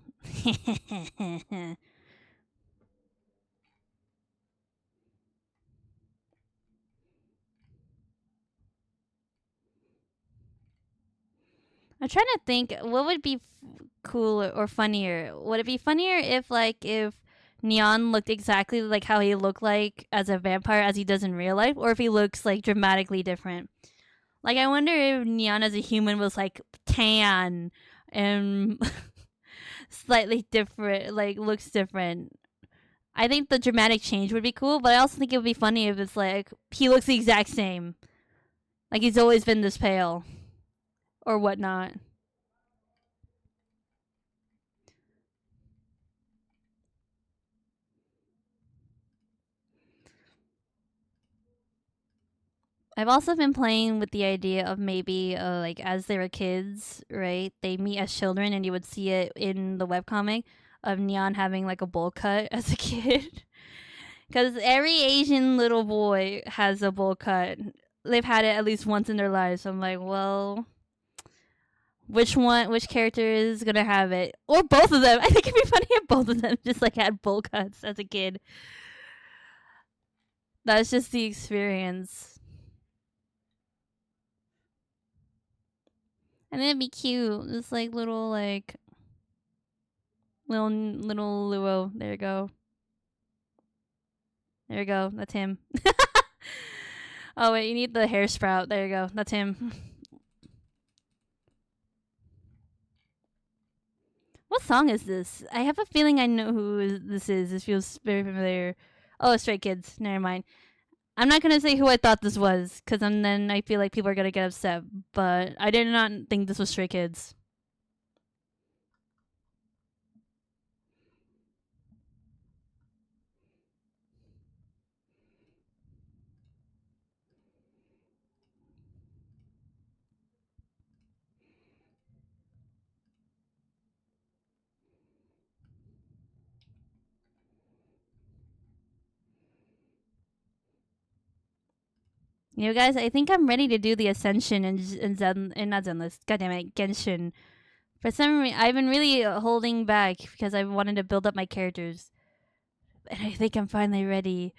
I'm trying to think what would be cooler or funnier. Would it be funnier if Neon looked exactly like how he looked like as a vampire as he does in real life, or if he looks like dramatically different? Like I wonder if Neon as a human was like tan and slightly different, like looks different. I think the dramatic change would be cool, but I also think it would be funny if it's like he looks the exact same, like he's always been this pale or whatnot. I've also been playing with the idea of maybe like as they were kids, right? They meet as children, and you would see it in the webcomic of Neon having like a bowl cut as a kid. Because every Asian little boy has a bowl cut. They've had it at least once in their lives. So I'm like, well, which character is gonna have it, or both of them? I think it'd be funny if both of them just like had bowl cuts as a kid. That's just the experience. And then it'd be cute. Just like little Luo. There you go. There you go. That's him. Oh wait, you need the hair sprout. There you go. That's him. What song is this? I have a feeling I know who this is. This feels very familiar. Oh, Stray Kids. Never mind. I'm not gonna say who I thought this was, because then I feel like people are gonna get upset. But I did not think this was Stray Kids. You know, guys, I think I'm ready to do the Ascension in not Zenless. God damn it, Genshin. For some reason, I've been really holding back because I wanted to build up my characters, and I think I'm finally ready.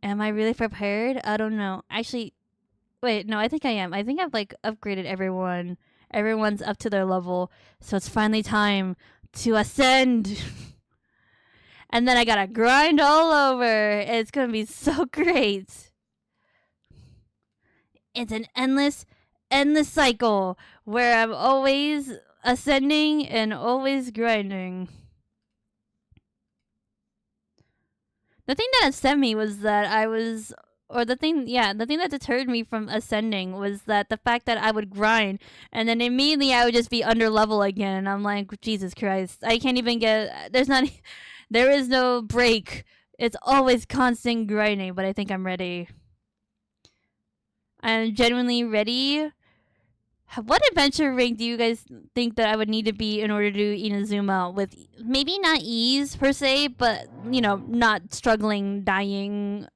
Am I really prepared? I don't know. Actually, wait, no, I think I am. I think I've like upgraded everyone, Everyone's up to their level, so it's finally time to ascend. And then I gotta grind all over. It's gonna be so great. It's an endless cycle where I'm always ascending and always grinding. The thing that upset me was that the thing that deterred me from ascending was that the fact that I would grind and then immediately I would just be under level again. And I'm like, Jesus Christ, I can't even get, there is no break. It's always constant grinding, but I think I'm ready. I'm genuinely ready. What adventure rank do you guys think that I would need to be in order to do Inazuma with maybe not ease per se, but not struggling, dying?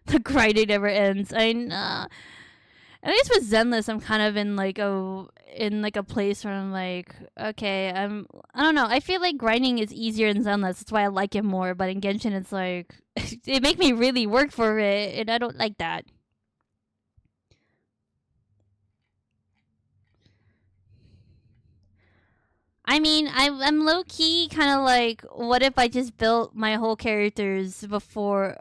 The grinding never ends. I know. At least with Zenless, I'm kind of in like a place where I'm like, okay, I don't know. I feel like grinding is easier in Zenless. That's why I like it more. But in Genshin, it's like it makes me really work for it, and I don't like that. I mean, I'm low key kind of like, what if I just built my whole characters before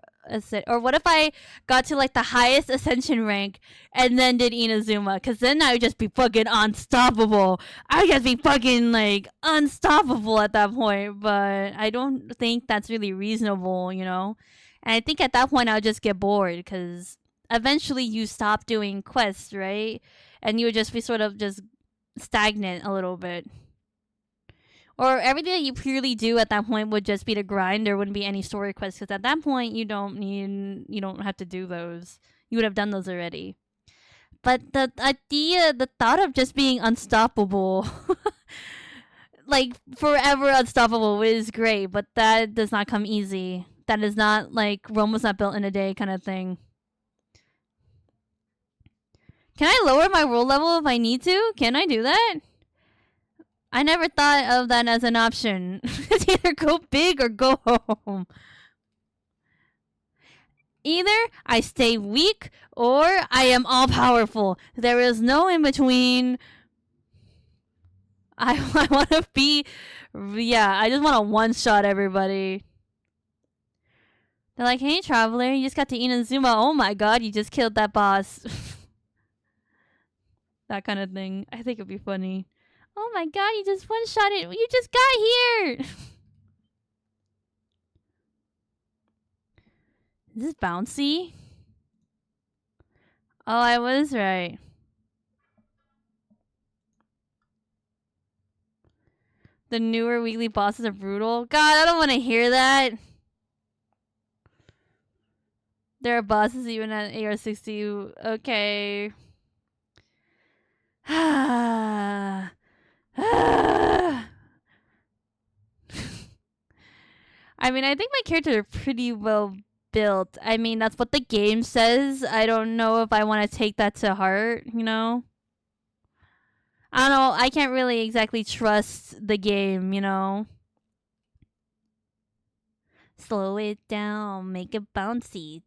or what if I got to like the highest ascension rank and then did Inazuma? Because then I would just be fucking unstoppable. I would just be fucking like unstoppable at that point. But I don't think that's really reasonable, you know? And I think at that point I would just get bored because eventually you stop doing quests, right? And you would just be sort of just stagnant a little bit. Or everything that you purely do at that point would just be to grind. There wouldn't be any story quests because at that point you don't have to do those. You would have done those already. But the thought of just being unstoppable, like forever unstoppable, is great. But that does not come easy. That is not like Rome was not built in a day kind of thing. Can I lower my world level if I need to? Can I do that? I never thought of that as an option. It's either go big or go home. Either I stay weak or I am all powerful. There is no in between. I want to be. Yeah, I just want to one shot everybody. They're like, hey, traveler, you just got to Inazuma. Oh my god, you just killed that boss. That kind of thing. I think it'd be funny. Oh my god, you just one-shot it. You just got here. Is this bouncy? Oh, I was right. The newer weekly bosses are brutal. God, I don't want to hear that. There are bosses even at AR60. Okay. I mean, I think my characters are pretty well built. I mean, that's what the game says. I don't know if I want to take that to heart, you know? I don't know. I can't really exactly trust the game, you know? Slow it down, make it bouncy.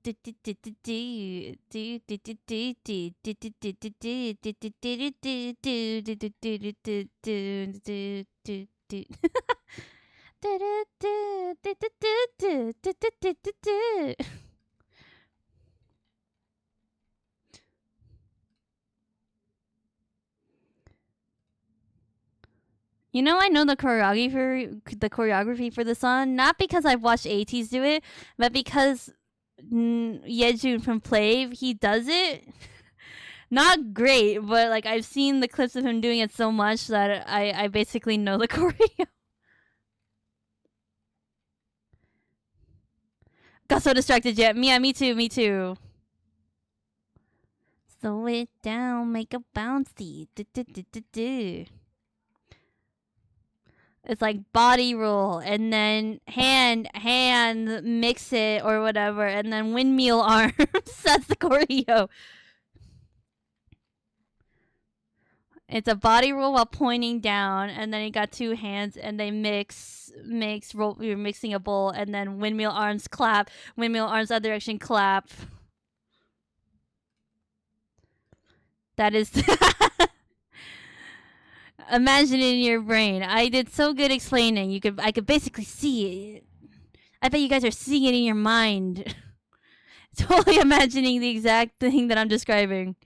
You know, I know the choreography for the song, not because I've watched ATs do it, but because Yejun from Play, he does it. Not great, but like I've seen the clips of him doing it so much that I basically know the choreo. Got so distracted yet. Yeah, me too. Slow it down, make a bouncy. It's like body roll and then hand mix it or whatever and then windmill arms. That's the choreo. It's a body roll while pointing down, and then you got two hands, and they you're mixing a bowl, and then windmill arms clap, windmill arms other direction clap. That is imagine it in your brain. I did so good explaining. I could basically see it. I bet you guys are seeing it in your mind. Totally imagining the exact thing that I'm describing.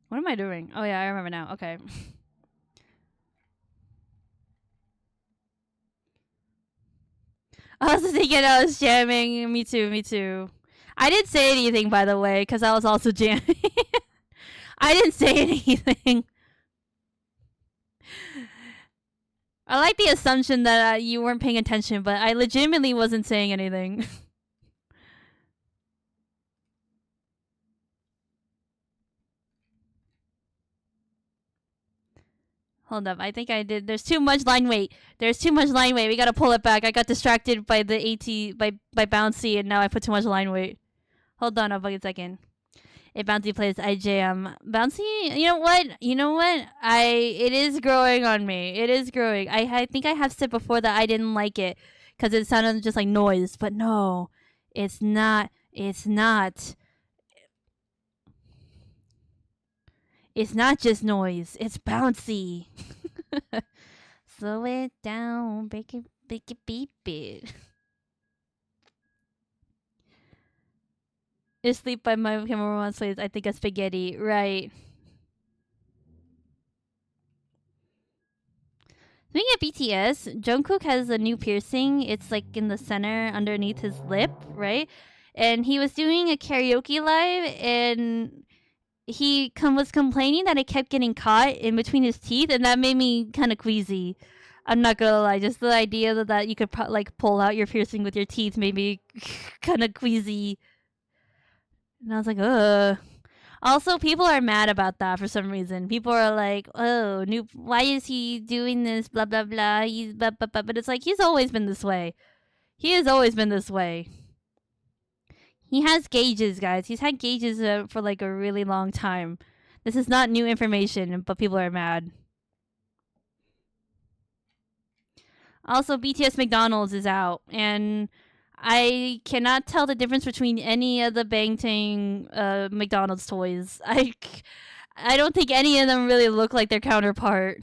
What am I doing? Oh yeah, I remember now. Okay. I was thinking I was jamming. Me too, me too. I didn't say anything, by the way, because I was also jamming. I didn't say anything. I like the assumption that you weren't paying attention, but I legitimately wasn't saying anything. Hold up, I think I did. There's too much line weight. There's too much line weight. We gotta pull it back. I got distracted by the by Bouncy, and now I put too much line weight. Hold on a fucking second. If Bouncy plays, I jam. Bouncy, you know what? It is growing on me. It is growing. I think I have said before that I didn't like it because it sounded just like noise, but no, it's not. It's not. It's not just noise. It's bouncy. Slow it down, break it, beep it. Is Sleep by My Chemical Romance plays, I think, a spaghetti. Right. Speaking of BTS, Jungkook has a new piercing. It's like in the center underneath his lip, right? And he was doing a karaoke live, and he was complaining that it kept getting caught in between his teeth, and that made me kind of queasy. I'm not gonna lie, just the idea that you could like pull out your piercing with your teeth made me kind of queasy. And I was like, ugh. Also, people are mad about that for some reason. People are like, "Oh, why is he doing this? Blah blah blah." He's blah, blah, blah. But it's like he's always been this way. He has always been this way. He has gauges, guys. He's had gauges for like a really long time. This is not new information, but people are mad. Also, BTS McDonald's is out, and I cannot tell the difference between any of the Bangtan McDonald's toys. I don't think any of them really look like their counterpart.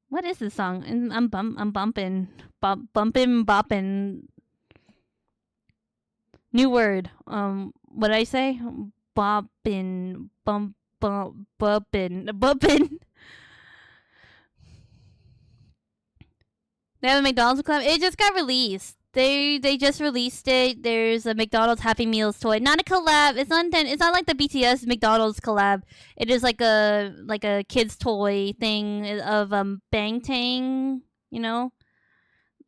What is this song? I'm bumping, bopping. New word. What did I say? Bopping, bumping. They have a McDonald's collab. It just got released. They just released it. There's a McDonald's Happy Meals toy. Not a collab. It's not like the BTS McDonald's collab. It is like a kids toy thing of Bangtan, you know?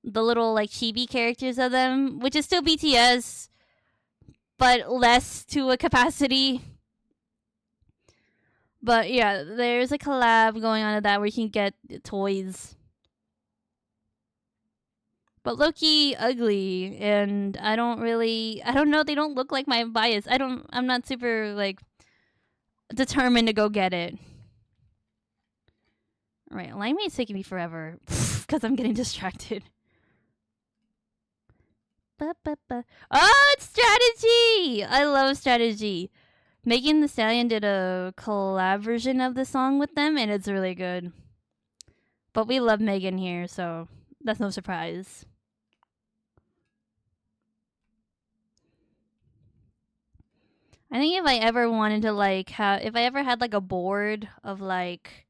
The little like chibi characters of them, which is still BTS, but less to a capacity. But yeah, there's a collab going on of that where you can get toys. But low-key ugly, and I don't know, they don't look like my bias. I'm not super like determined to go get it. Alright, Limeade's taking me forever because I'm getting distracted. Oh, it's strategy! I love strategy. Megan Thee Stallion did a collab version of the song with them, and it's really good. But we love Megan here, so that's no surprise. I think if I ever wanted to if I ever had like a board of like,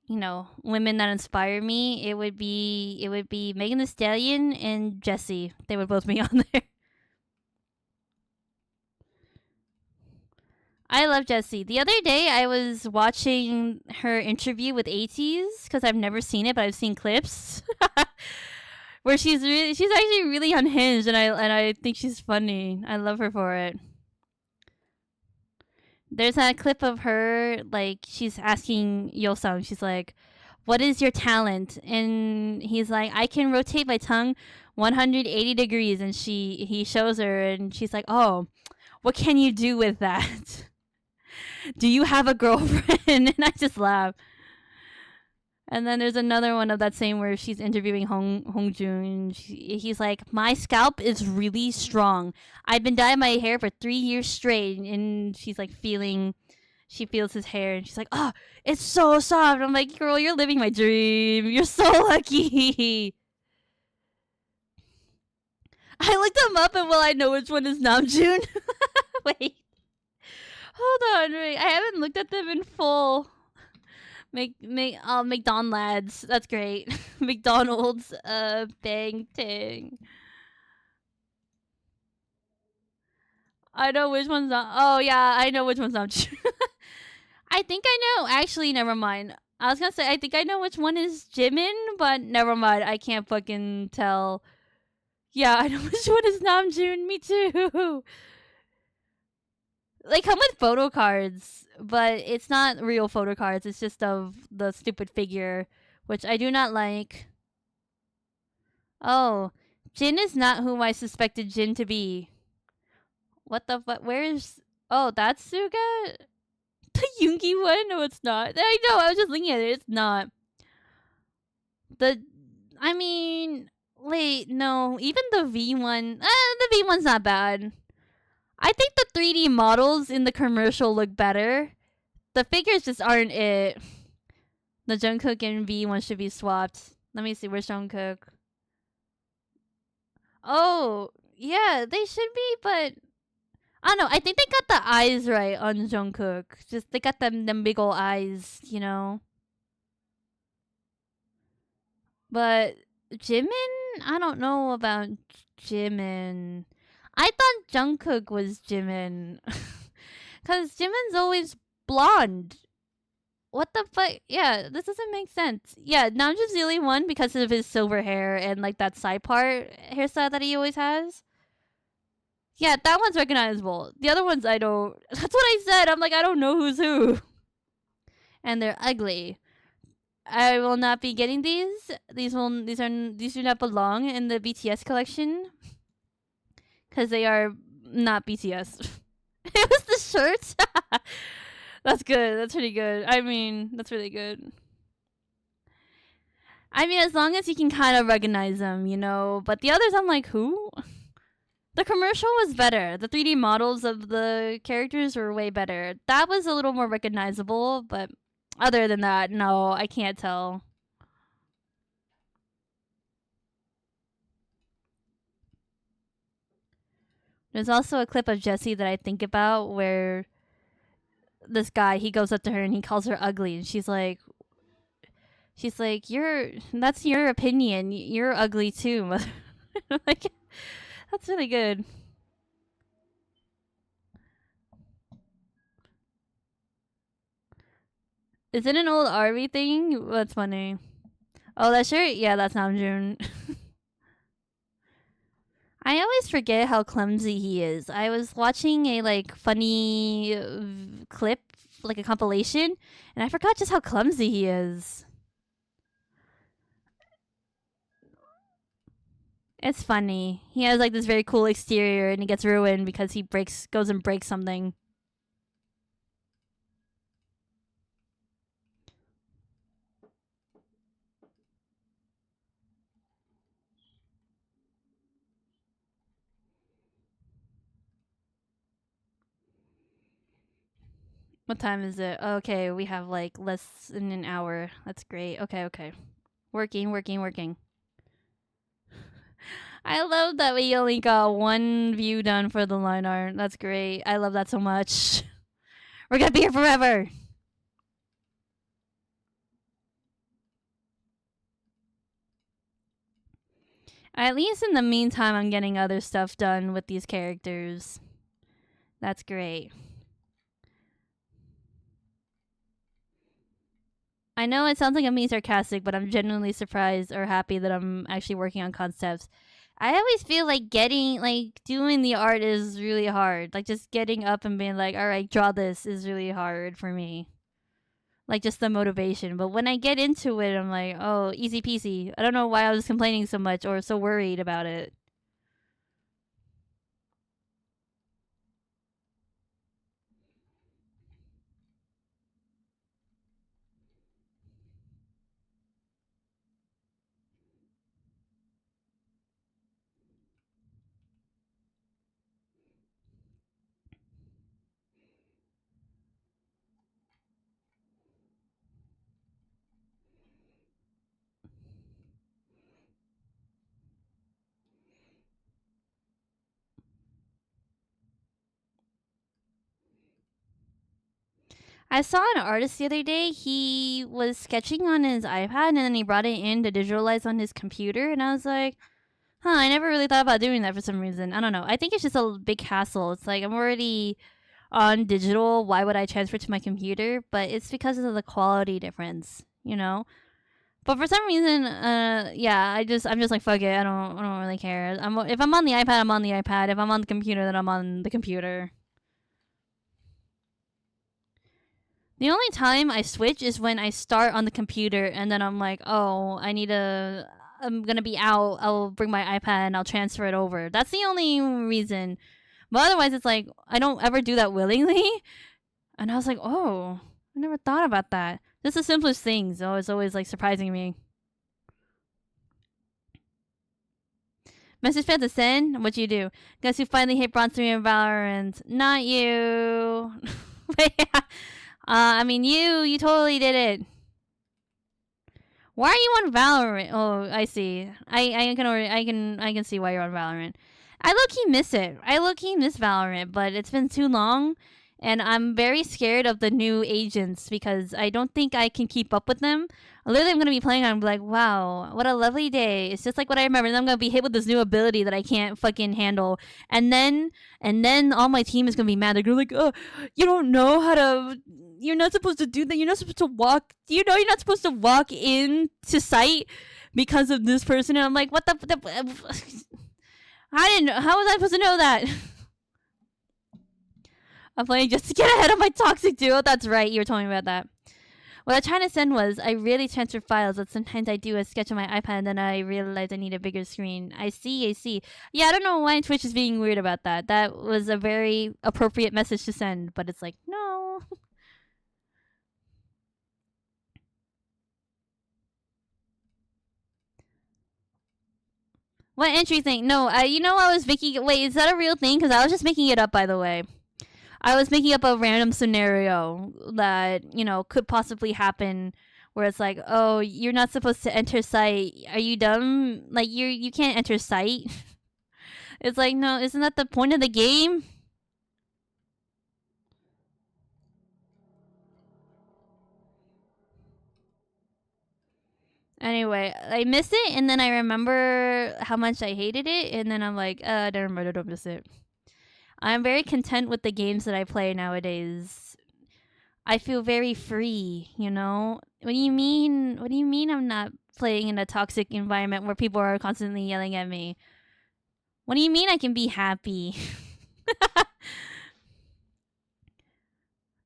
you know, women that inspire me, it would be Megan Thee Stallion and Jessie. They would both be on there. I love Jessie. The other day I was watching her interview with ATEEZ because I've never seen it, but I've seen clips. where she's actually really unhinged, and I think she's funny. I love her for it. There's that clip of her, like, she's asking Yosung, she's like, what is your talent? And he's like, I can rotate my tongue 180 degrees. And he shows her, and she's like, oh, what can you do with that? Do you have a girlfriend? And I just laugh. And then there's another one of that same where she's interviewing Hongjun. He's like, my scalp is really strong. I've been dyeing my hair for 3 years straight. And she's like she feels his hair, and she's like, oh, it's so soft. I'm like, girl, you're living my dream. You're so lucky. I looked them up, and I know which one is Namjoon. Wait. Hold on, wait. I haven't looked at them in full. McDonald's lads. That's great. McDonald's, bang ting. I know which one's not. Oh yeah, I know which one's not true. I think I know. Actually, never mind. I was gonna say I think I know which one is Jimin, but never mind. I can't fucking tell. Yeah, I know which one is Namjoon. Me too. They come with photo cards, but it's not real photo cards. It's just of the stupid figure, which I do not like. Oh, Jin is not who I suspected Jin to be. What the fuck? Where is... Oh, that's Suga? The Yoongi one? No, it's not. I know, I was just looking at it. It's not. I mean... Wait, no. Even the V one... the V one's not bad. I think the 3D models in the commercial look better. The figures just aren't it. The Jungkook and V one should be swapped. Let me see, where's Jungkook? Oh, yeah, they should be, but... I don't know, I think they got the eyes right on Jungkook. Just, they got them big ol' eyes, you know? But Jimin? I don't know about Jimin. I thought Jungkook was Jimin. Because Jimin's always blonde. What the fuck? Yeah, this doesn't make sense. Yeah, Namjoon's the only one because of his silver hair and like that side part hairstyle that he always has. Yeah, that one's recognizable. The other ones I don't. That's what I said. I'm like, I don't know who's who. And they're ugly. I will not be getting these. These do not belong in the BTS collection. Because they are not BTS. It was the shirts. That's good. That's pretty good. I mean, that's really good. I mean, as long as you can kind of recognize them, you know. But the others, I'm like, who? The commercial was better. The 3D models of the characters were way better. That was a little more recognizable, but other than that, no, I can't tell. There's also a clip of Jessie that I think about where this guy, he goes up to her and he calls her ugly, and she's like, that's your opinion. You're ugly too. Like, that's really good. Is it an old Arby thing? That's funny. Oh, that shirt? Yeah, that's Namjoon. I always forget how clumsy he is. I was watching a like funny clip, like a compilation, and I forgot just how clumsy he is. It's funny. He has like this very cool exterior, and he gets ruined because he goes and breaks something. What time is it? Okay, we have like less than an hour. That's great. Okay. Working. I love that we only got one view done for the line art. That's great. I love that so much. We're gonna be here forever. At least in the meantime, I'm getting other stuff done with these characters. That's great. I I know it sounds like I'm being sarcastic, but I'm genuinely surprised or happy that I'm actually working on concepts. I always feel like doing the art is really hard. Like just getting up and being like, all right, draw this is really hard for me. Like just the motivation. But when I get into it, I'm like, oh, easy peasy. I don't know why I was complaining so much or so worried about it. I saw an artist the other day. He was sketching on his iPad and then he brought it in to visualize on his computer. And I was like, huh, I never really thought about doing that for some reason. I don't know. I think it's just a big hassle. It's like I'm already on digital. Why would I transfer to my computer? But it's because of the quality difference, you know? But for some reason, yeah, I'm just like fuck it. I don't really care. If I'm on the iPad, I'm on the iPad. If I'm on the computer, then I'm on the computer. The only time I switch is when I start on the computer and then I'm like, oh, I'm gonna be out. I'll bring my iPad and I'll transfer it over. That's the only reason. But otherwise, it's like I don't ever do that willingly. And I was like, oh, I never thought about that. Just the simplest things. Oh, it's always like surprising me. Message failed to send. What you do? Guess who finally hit bronze 3 in Valorant? Not you. But yeah. I mean, you totally did it. Why are you on Valorant? Oh, I see. I can see why you're on Valorant. I low key miss it. I low key miss Valorant, but it's been too long, and I'm very scared of the new agents because I don't think I can keep up with them. Literally, I'm gonna be playing. I'm like, wow, what a lovely day. It's just like what I remember. And then I'm gonna be hit with this new ability that I can't fucking handle, and then all my team is gonna be mad. They're gonna be like, oh, you don't know how to. You're not supposed to do that. You're not supposed to walk. You know, you're not supposed to walk into sight because of this person. And I'm like, what the I didn't. How was I supposed to know that? I'm playing just to get ahead of my toxic duo. That's right. You were telling me about that. What I was trying to send was I really transfer files, but sometimes I do a sketch on my iPad and then I realize I need a bigger screen. I see. Yeah, I don't know why Twitch is being weird about that. That was a very appropriate message to send, but it's like, no. What entry thing? No, I was making. Wait, is that a real thing? Because I was just making it up, by the way. I was making up a random scenario that could possibly happen, where it's like, oh, you're not supposed to enter site. Are you dumb? Like you can't enter site. It's like, no, isn't that the point of the game? Anyway, I miss it, and then I remember how much I hated it, and then I'm like, never mind, I don't miss it. I'm very content with the games that I play nowadays. I feel very free, you know? What do you mean? What do you mean I'm not playing in a toxic environment where people are constantly yelling at me? What do you mean I can be happy?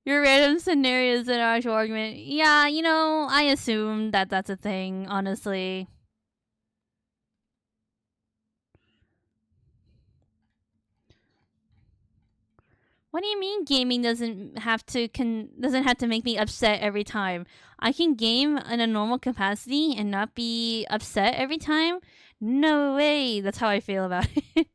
Your random scenarios in our actual argument. Yeah, I assume that that's a thing, honestly. What do you mean gaming doesn't have to make me upset every time? I can game in a normal capacity and not be upset every time? No way. That's how I feel about it.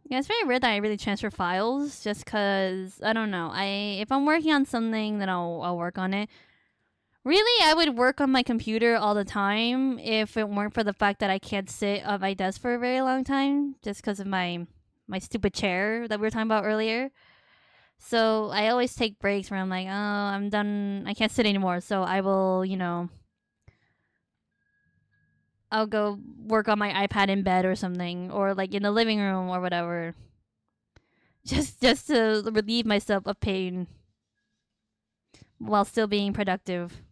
Yeah, it's very rare that I really transfer files just cuz I don't know. I if I'm working on something then I'll work on it. Really, I would work on my computer all the time if it weren't for the fact that I can't sit at my desk for a very long time just because of my stupid chair that we were talking about earlier. So I always take breaks where I'm like, oh, I'm done. I can't sit anymore. So I will. I'll go work on my iPad in bed or something, or like in the living room or whatever. Just to relieve myself of pain while still being productive.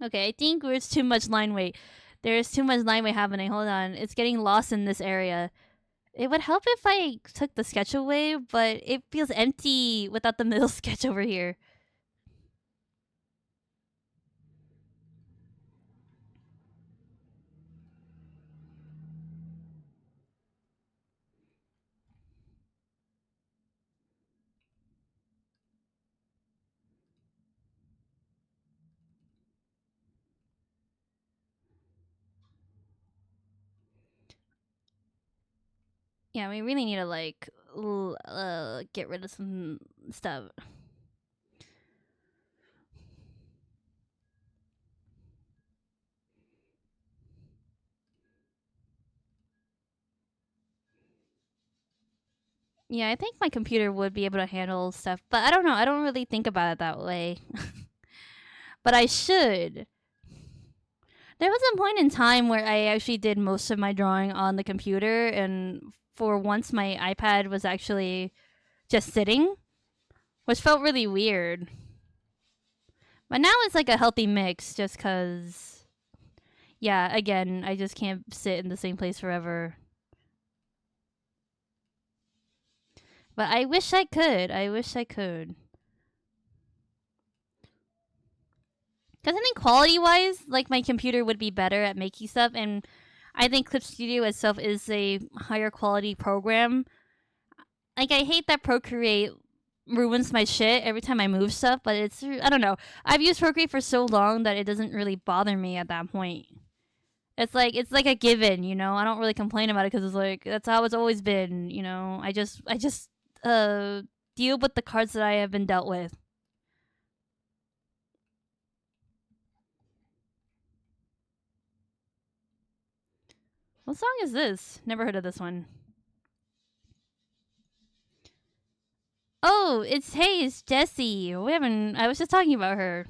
Okay, I think there's too much line weight. There's too much line weight happening. Hold on. It's getting lost in this area. It would help if I took the sketch away, but it feels empty without the middle sketch over here. Yeah, we really need to like get rid of some stuff. Yeah, I think my computer would be able to handle stuff, but I don't know. I don't really think about it that way. But I should. There was a point in time where I actually did most of my drawing on the computer, and for once my iPad was actually just sitting, which felt really weird. But now it's like a healthy mix just because, yeah, again, I just can't sit in the same place forever. But I wish I could. I wish I could. Because I think quality wise, like my computer would be better at making stuff, and I think Clip Studio itself is a higher quality program. Like, I hate that Procreate ruins my shit every time I move stuff, but it's, I don't know. I've used Procreate for so long that it doesn't really bother me at that point. It's like a given, you know. I don't really complain about it because it's like that's how it's always been, you know. I just uh deal with the cards that I have been dealt with. What song is this? Never heard of this one. Oh, it's Jessie. We haven't. I was just talking about her.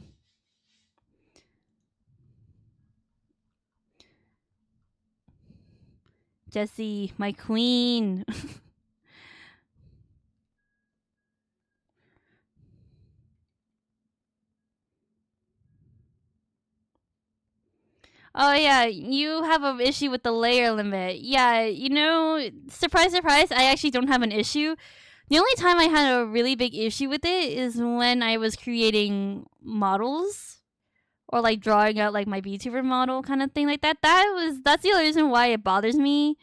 Jessie, my queen. Oh yeah, you have an issue with the layer limit. Yeah, you know, surprise, surprise. I actually don't have an issue. The only time I had a really big issue with it is when I was creating models or like drawing out like my VTuber model kind of thing like that. That's the only reason why it bothers me.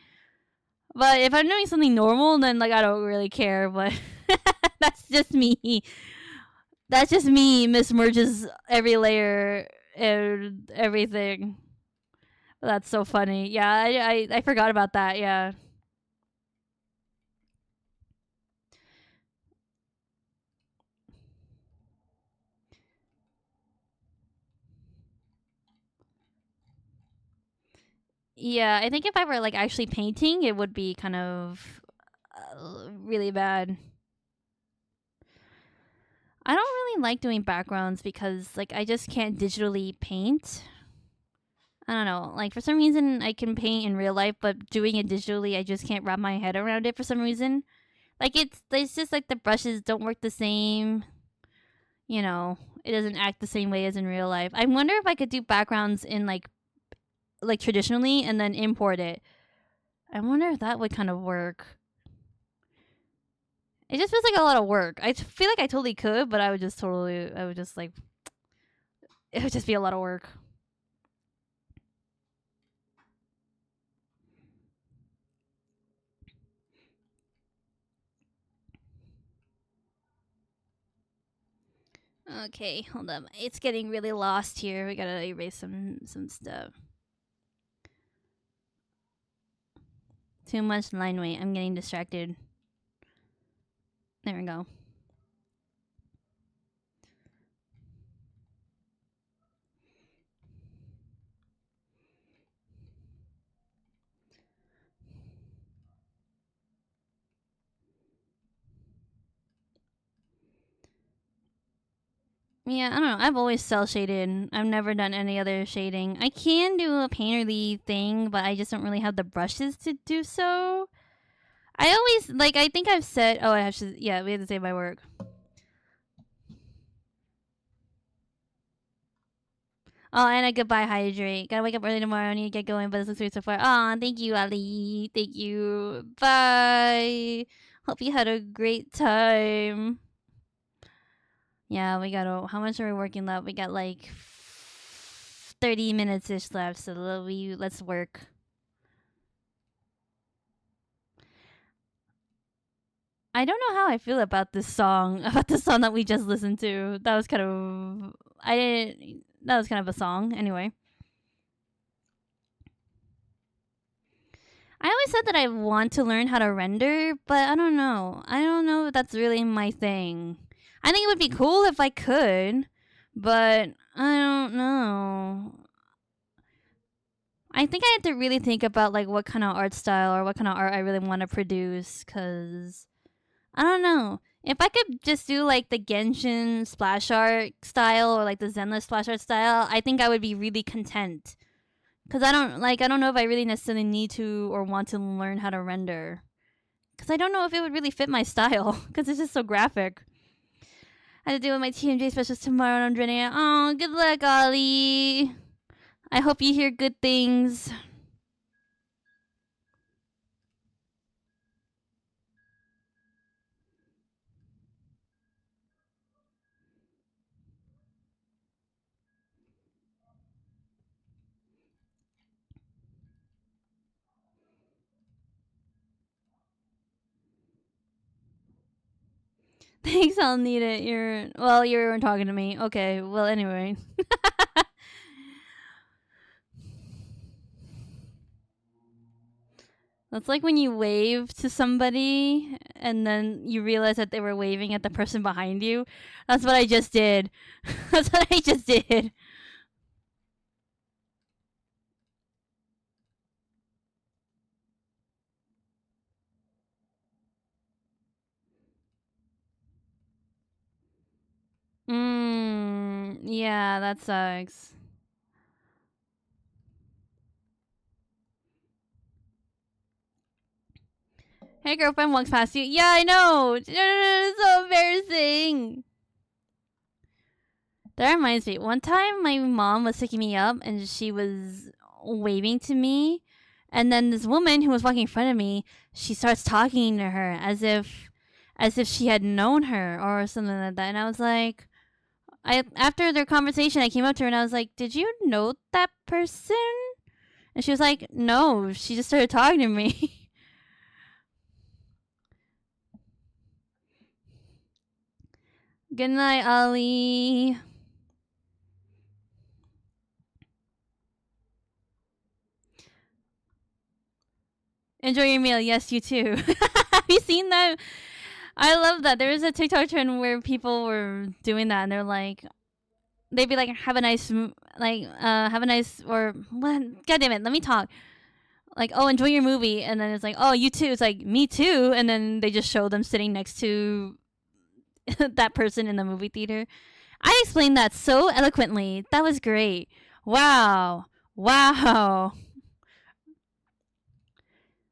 But if I'm doing something normal, then like I don't really care. But that's just me. That's just me. Mismerges every layer and everything. That's so funny. Yeah, I forgot about that. Yeah. Yeah, I think if I were like actually painting, it would be kind of really bad. I don't really like doing backgrounds because like I just can't digitally paint. I don't know. Like for some reason I can paint in real life, but doing it digitally I just can't wrap my head around it for some reason. Like it's just like the brushes don't work the same. You know, it doesn't act the same way as in real life. I wonder if I could do backgrounds in like traditionally and then import it. I wonder if that would kind of work. It just feels like a lot of work. I feel like I totally could, but I would just like, it would just be a lot of work. Okay, hold up. It's getting really lost here. We gotta erase some stuff. Too much line weight. I'm getting distracted. There we go. Yeah, I don't know. I've always cell shaded. I've never done any other shading. I can do a painterly thing, but I just don't really have the brushes to do so. I always like. I think I've said. Oh, I have to. Yeah, we have to say my work. Oh, and a goodbye hydrate. Gotta wake up early tomorrow. I need to get going, but this looks great so far. Aw, thank you, Ali. Thank you. Bye. Hope you had a great time. Yeah, we got. How much are we working left? We got like 30 minutes ish left, so let's work. I don't know how I feel about this song, about the song that we just listened to. That was kind of. I didn't. That was kind of a song. Anyway. I always said that I want to learn how to render, but I don't know. I don't know if that's really my thing. I think it would be cool if I could, but I don't know. I think I have to really think about like what kind of art style or what kind of art I really want to produce, cuz I don't know. If I could just do like the Genshin splash art style or like the Zenless splash art style, I think I would be really content. Cause I don't know if I really necessarily need to or want to learn how to render. Cause I don't know if it would really fit my style. Cause it's just so graphic. I have to deal with my TMJ specials tomorrow and I'm dreading it. Oh, good luck, Ollie. I hope you hear good things. Thanks, I'll need it. You weren't talking to me. Okay, well anyway. That's like when you wave to somebody and then you realize that they were waving at the person behind you. That's what I just did. That's what I just did. Yeah, that sucks. Hey, girlfriend walks past you. Yeah, I know. It's so embarrassing. That reminds me. One time, my mom was picking me up, and she was waving to me, and then this woman who was walking in front of me, she starts talking to her as if she had known her or something like that. And I was like, after their conversation, I came up to her and I was like, "Did you know that person?" And she was like, "No." She just started talking to me. Good night, Ollie. Enjoy your meal. Yes, you too. Have you seen that? I love that. There was a TikTok trend where people were doing that, and they're like, they'd be like, "Have a nice, have a nice," or what? God damn it, let me talk. Like, oh, enjoy your movie, and then it's like, oh, you too. It's like, me too, and then they just show them sitting next to that person in the movie theater. I explained that so eloquently. That was great. Wow. Wow.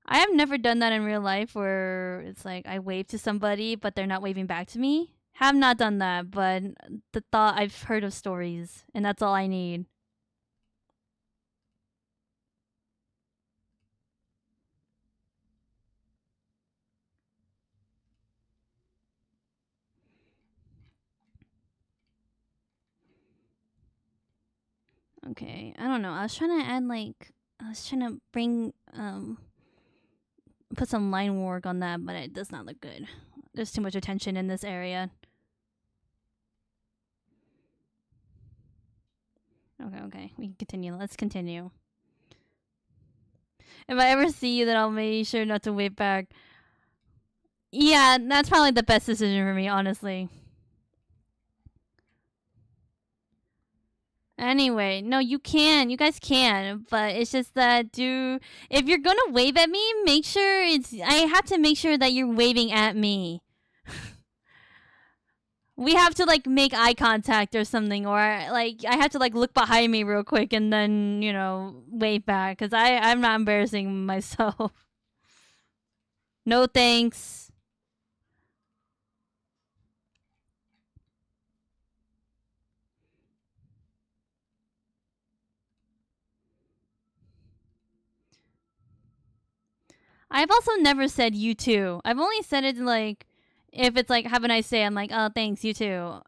I have never done that in real life where it's like I wave to somebody but they're not waving back to me. Have not done that, but the thought I've heard of stories and that's all I need. Okay, I don't know. I was trying to add like I was trying to bring put some line work on that, but it does not look good. There's too much attention in this area. Okay. We can continue. Let's continue. If I ever see you, then I'll make sure not to wave back. Yeah, that's probably the best decision for me, honestly. Anyway, no, you can. You guys can. But it's just that if you're gonna wave at me, make sure I have to make sure that you're waving at me. We have to like make eye contact or something, or like I have to like look behind me real quick and then wave back because I'm not embarrassing myself. No thanks. I've also never said you too. I've only said it like if it's like have a nice day. I'm like, oh thanks, you too.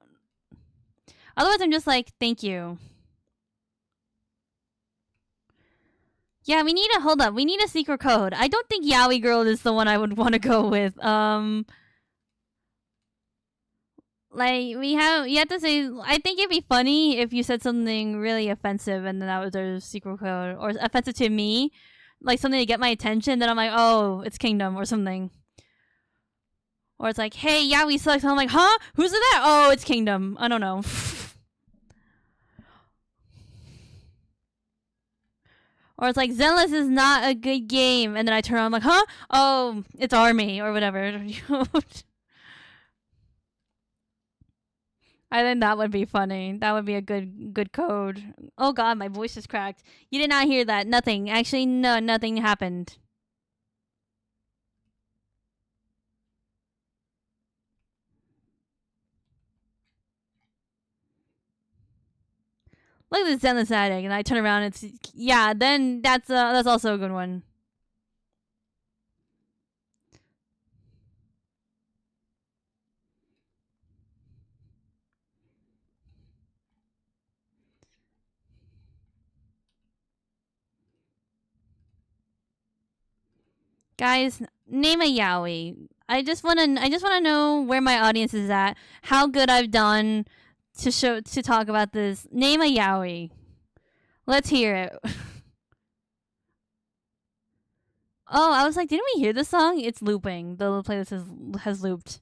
Otherwise, I'm just like thank you. Yeah, we need a hold up. We need a secret code. I don't think Yaoi Girl is the one I would want to go with. Like you have to say. I think it'd be funny if you said something really offensive and then that was their secret code, or offensive to me, like something to get my attention. Then I'm like, oh, it's Kingdom or something. Or it's like, hey, Yaoi sucks. And I'm like, huh? Who's that? Oh, it's Kingdom. I don't know. Or it's like Zenless is not a good game, and then I turn on I'm like, huh? Oh, it's Army or whatever. I think that would be funny. That would be a good code. Oh god, my voice is cracked. You did not hear that. Nothing. Actually, no, nothing happened. Look at this Zenless addict, and I turn around and it's yeah. Then that's also a good one. Guys, name a yaoi. I just wanna know where my audience is at. How good I've done to talk about this. Name a yaoi. Let's hear it. Oh, I was like, didn't we hear the song? It's looping. The playlist has looped.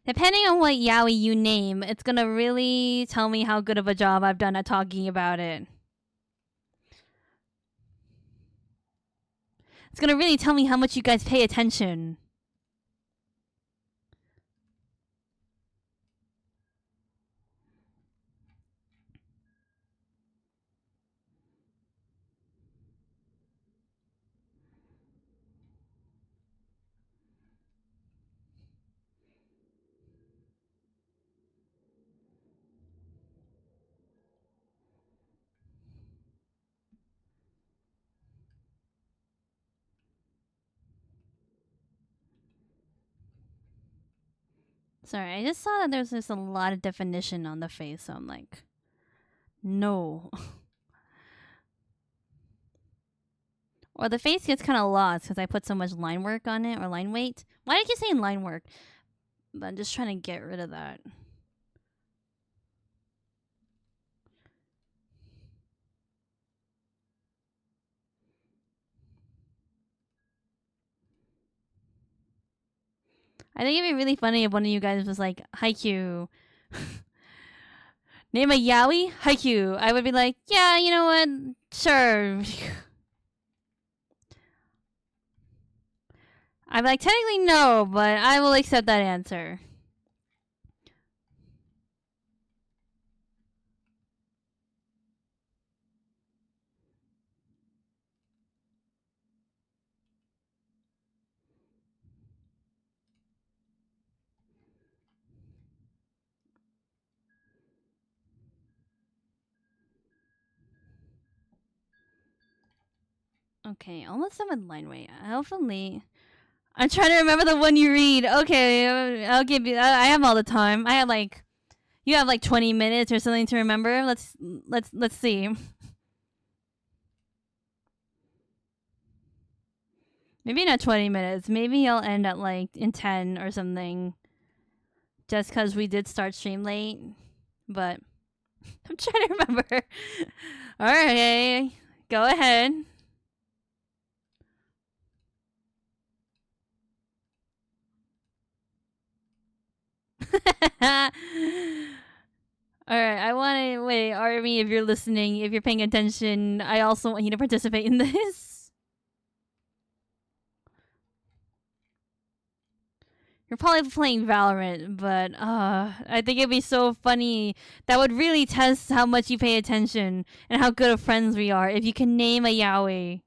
Depending on what yaoi you name, it's gonna really tell me how good of a job I've done at talking about it. It's gonna really tell me how much you guys pay attention. Sorry, I just saw that there's just a lot of definition on the face, so I'm like, no. Or the face gets kind of lost because I put so much line work on it or line weight. Why did I keep saying line work? But I'm just trying to get rid of that. I think it'd be really funny if one of you guys was like, Haikyuu. Name a yaoi? Haikyuu. I would be like, yeah, you know what? Sure. I'm like, technically no, but I will accept that answer. Okay, almost done with line weight. Hopefully. I'm trying to remember the one you read. Okay, I'll give you. I have all the time. I have like, you have like 20 minutes or something to remember. Let's see. Maybe not 20 minutes. Maybe I'll end at like in 10 or something. Just because we did start stream late. But I'm trying to remember. Alright. Go ahead. All right, I want to wait, Army. If you're listening, if you're paying attention, I also want you to participate in this. You're probably playing Valorant, but I think it'd be so funny. That would really test how much you pay attention and how good of friends we are if you can name a yaoi.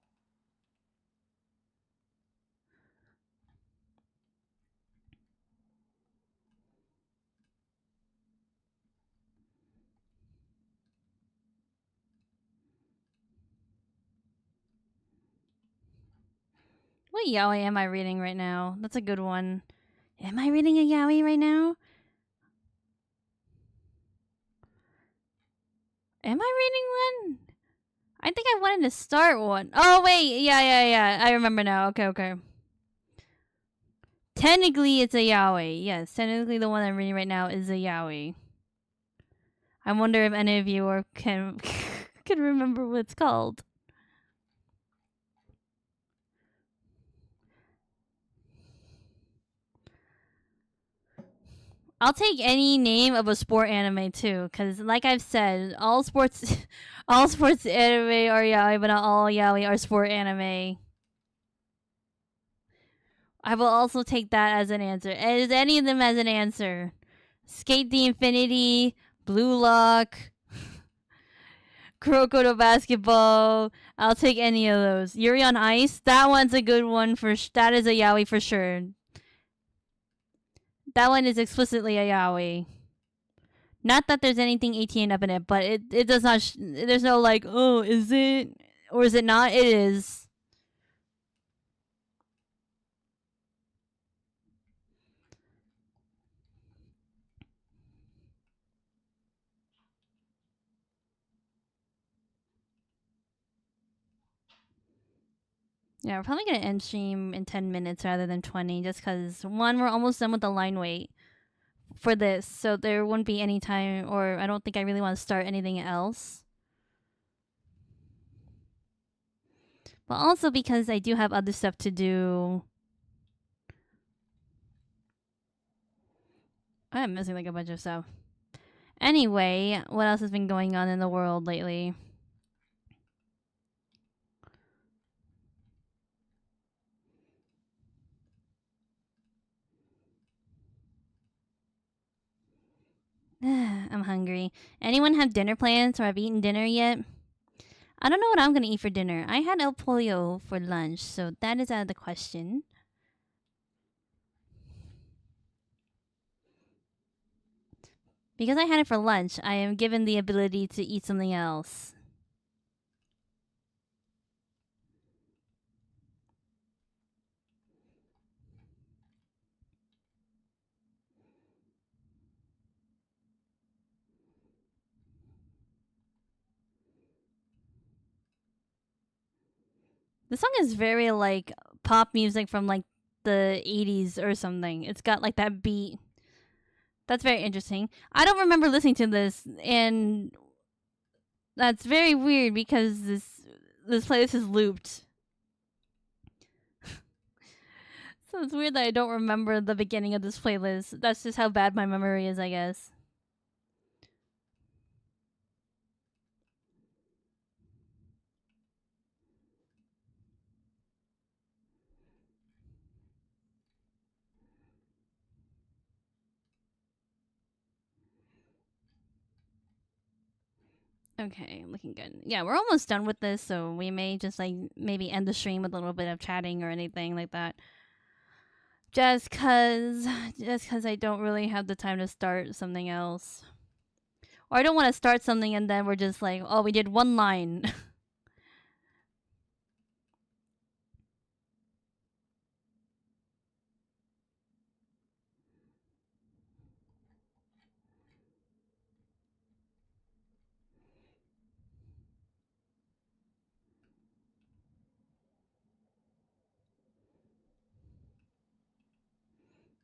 What yaoi am I reading right now? That's a good one. Am I reading a yaoi right now? Am I reading one? I think I wanted to start one. Oh wait, yeah. I remember now. Okay. Technically, it's a yaoi. Yes, technically the one I'm reading right now is a yaoi. I wonder if any of you are can can remember what it's called. I'll take any name of a sport anime too, because like I've said, all sports, all sports anime are yaoi, but not all yaoi are sport anime. I will also take that as an answer. As any of them as an answer. Skate the Infinity, Blue Lock, Kuroko no Basketball. I'll take any of those. Yuri on Ice. That one's a good one for. That is a yaoi for sure. That one is explicitly a yaoi. Not that there's anything 18 up in it, but it does not. There's no like, oh, is it or is it not? It is. Yeah, we're probably gonna end stream in 10 minutes rather than 20, just because one, we're almost done with the line wait for this, so there wouldn't be any time, or I don't think I really want to start anything else. But also because I do have other stuff to do. I'm missing like a bunch of stuff. Anyway, what else has been going on in the world lately? I'm hungry. Anyone have dinner plans or have eaten dinner yet? I don't know what I'm gonna eat for dinner. I had El Pollo for lunch, so that is out of the question. Because I had it for lunch, I am given the ability to eat something else. The song is very like pop music from like the 80s or something. It's got like that beat. That's very interesting. I don't remember listening to this, and that's very weird because this playlist is looped. So it's weird that I don't remember the beginning of this playlist. That's just how bad my memory is, I guess. Okay, looking good. Yeah, we're almost done with this, so we may just like maybe end the stream with a little bit of chatting or anything like that. Just cause I don't really have the time to start something else. Or I don't want to start something and then we're just like, oh, we did one line.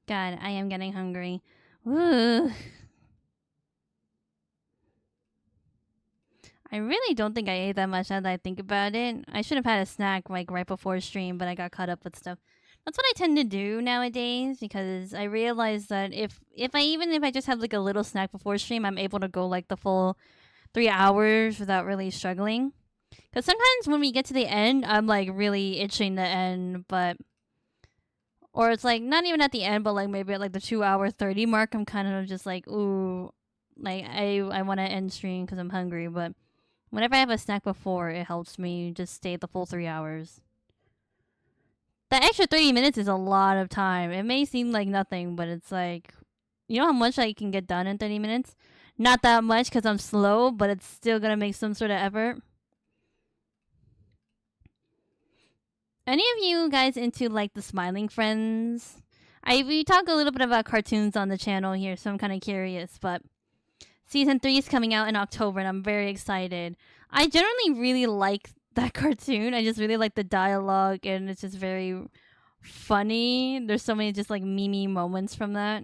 God, I am getting hungry. Ooh. I really don't think I ate that much now that I think about it. I should have had a snack like right before stream, but I got caught up with stuff. That's what I tend to do nowadays because I realize that if I just have like a little snack before stream, I'm able to go like the full 3 hours without really struggling. Because sometimes when we get to the end, I'm like really itching to end, but or it's like not even at the end, but like maybe at like the 2 hour 30 mark, I'm kind of just like, ooh, like I want to end stream because I'm hungry. But whenever I have a snack before, it helps me just stay the full 3 hours. That extra 30 minutes is a lot of time. It may seem like nothing, but it's like, you know how much I can get done in 30 minutes? Not that much because I'm slow, but it's still gonna make some sort of effort. Any of you guys into like the Smiling Friends? We talk a little bit about cartoons on the channel here, so I'm kind of curious. But season 3 is coming out in October, and I'm very excited. I generally really like that cartoon. I just really like the dialogue, and it's just very funny. There's so many just like meme moments from that.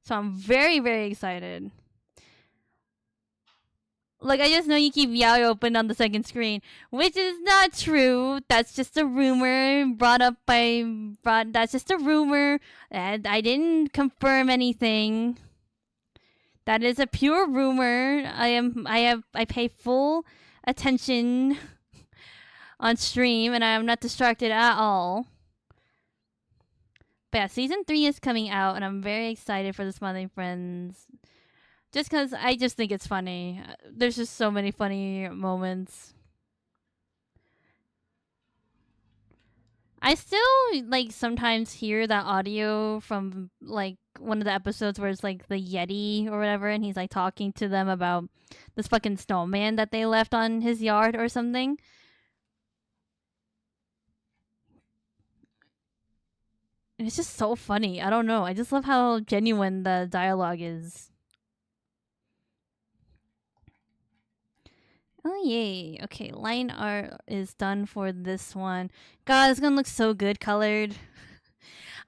So I'm very, very excited. Like, I just know you keep Yaoi open on the second screen, which is not true. That's just a rumor that's just a rumor, and I didn't confirm anything. That is a pure rumor. I pay full attention on stream, and I am not distracted at all. But yeah, season 3 is coming out, and I'm very excited for the Smiling Friends. Just because I just think it's funny. There's just so many funny moments. I still like sometimes hear that audio from like one of the episodes where it's like the Yeti or whatever, and he's like talking to them about this fucking snowman that they left on his yard or something. And it's just so funny. I don't know. I just love how genuine the dialogue is. Oh yay. Okay, line art is done for this one. God, it's gonna look so good colored.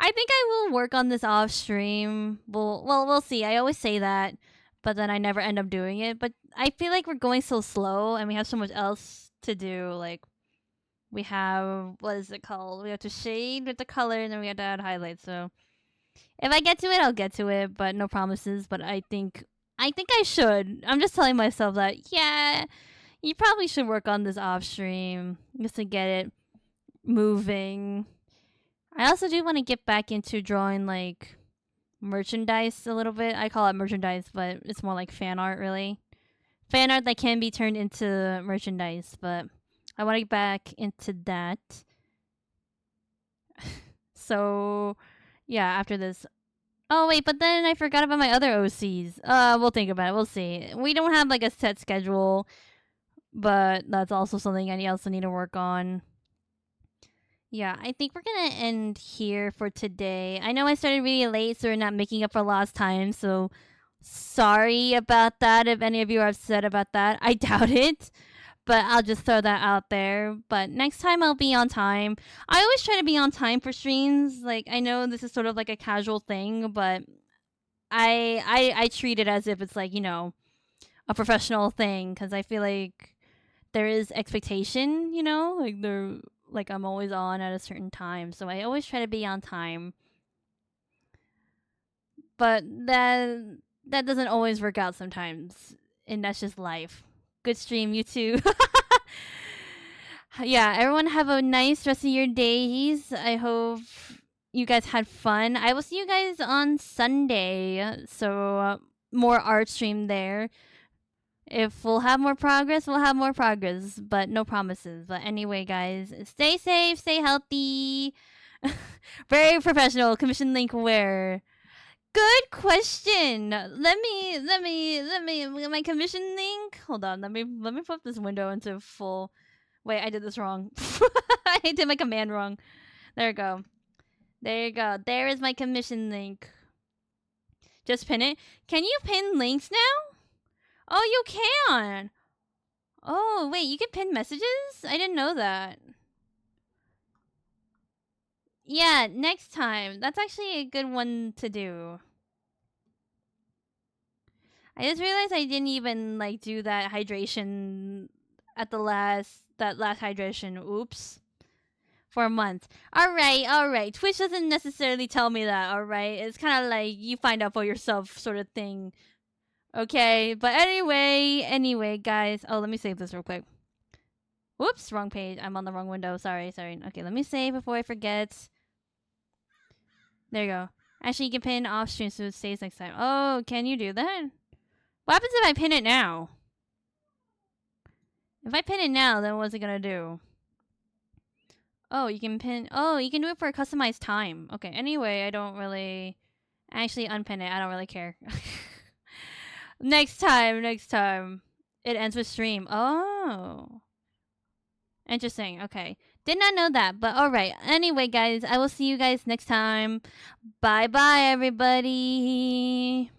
I think I will work on this off stream. We'll see. I always say that, but then I never end up doing it. But I feel like we're going so slow and we have so much else to do. Like we have what is it called? We have to shade with the color and then we have to add highlights. So if I get to it, I'll get to it, but no promises. But I think I should. I'm just telling myself that yeah, you probably should work on this off stream just to get it moving. I also do want to get back into drawing like merchandise a little bit. I call it merchandise, but it's more like fan art, really. Fan art that can be turned into merchandise, but I want to get back into that. So, yeah, after this. Oh, wait, but then I forgot about my other OCs. We'll think about it. We'll see. We don't have like a set schedule, but that's also something I also need to work on. Yeah, I think we're gonna end here for today. I know I started really late, so we're not making up for lost time. So sorry about that. If any of you are upset about that, I doubt it. But I'll just throw that out there. But next time I'll be on time. I always try to be on time for streams. Like I know this is sort of like a casual thing, but I treat it as if it's like a professional thing because I feel like there is expectation. Like I'm always on at a certain time, so I always try to be on time. But that doesn't always work out sometimes, and that's just life. Good stream, you too. Yeah, everyone have a nice rest of your days. I hope you guys had fun. I will see you guys on Sunday. So more art stream there. If we'll have more progress, we'll have more progress, but no promises. But anyway, guys, stay safe, stay healthy. Very professional. Commission link where? Good question. Let me my commission link. Hold on. Let me put this window into full. Wait, I did this wrong. I did my command wrong. There we go. There you go. There is my commission link. Just pin it. Can you pin links now? Oh, you can. Oh, wait, you can pin messages? I didn't know that. Yeah, next time. That's actually a good one to do. I just realized I didn't even like do that hydration at that last hydration. Oops. for a month. Alright. Twitch doesn't necessarily tell me that, alright? It's kind of like you find out for yourself sort of thing. Okay, but anyway, guys. Oh, let me save this real quick. Whoops, wrong page. I'm on the wrong window. Sorry. Okay, let me save before I forget. There you go. Actually, you can pin off stream so it stays next time. Oh, can you do that? What happens if I pin it now? If I pin it now, then what's it gonna do? Oh, you can pin. Oh, you can do it for a customized time. Okay. Anyway, I don't really actually unpin it. I don't really care. Next time. It ends with stream. Oh. Interesting. Okay. Did not know that, but alright. Anyway, guys, I will see you guys next time. Bye bye, everybody.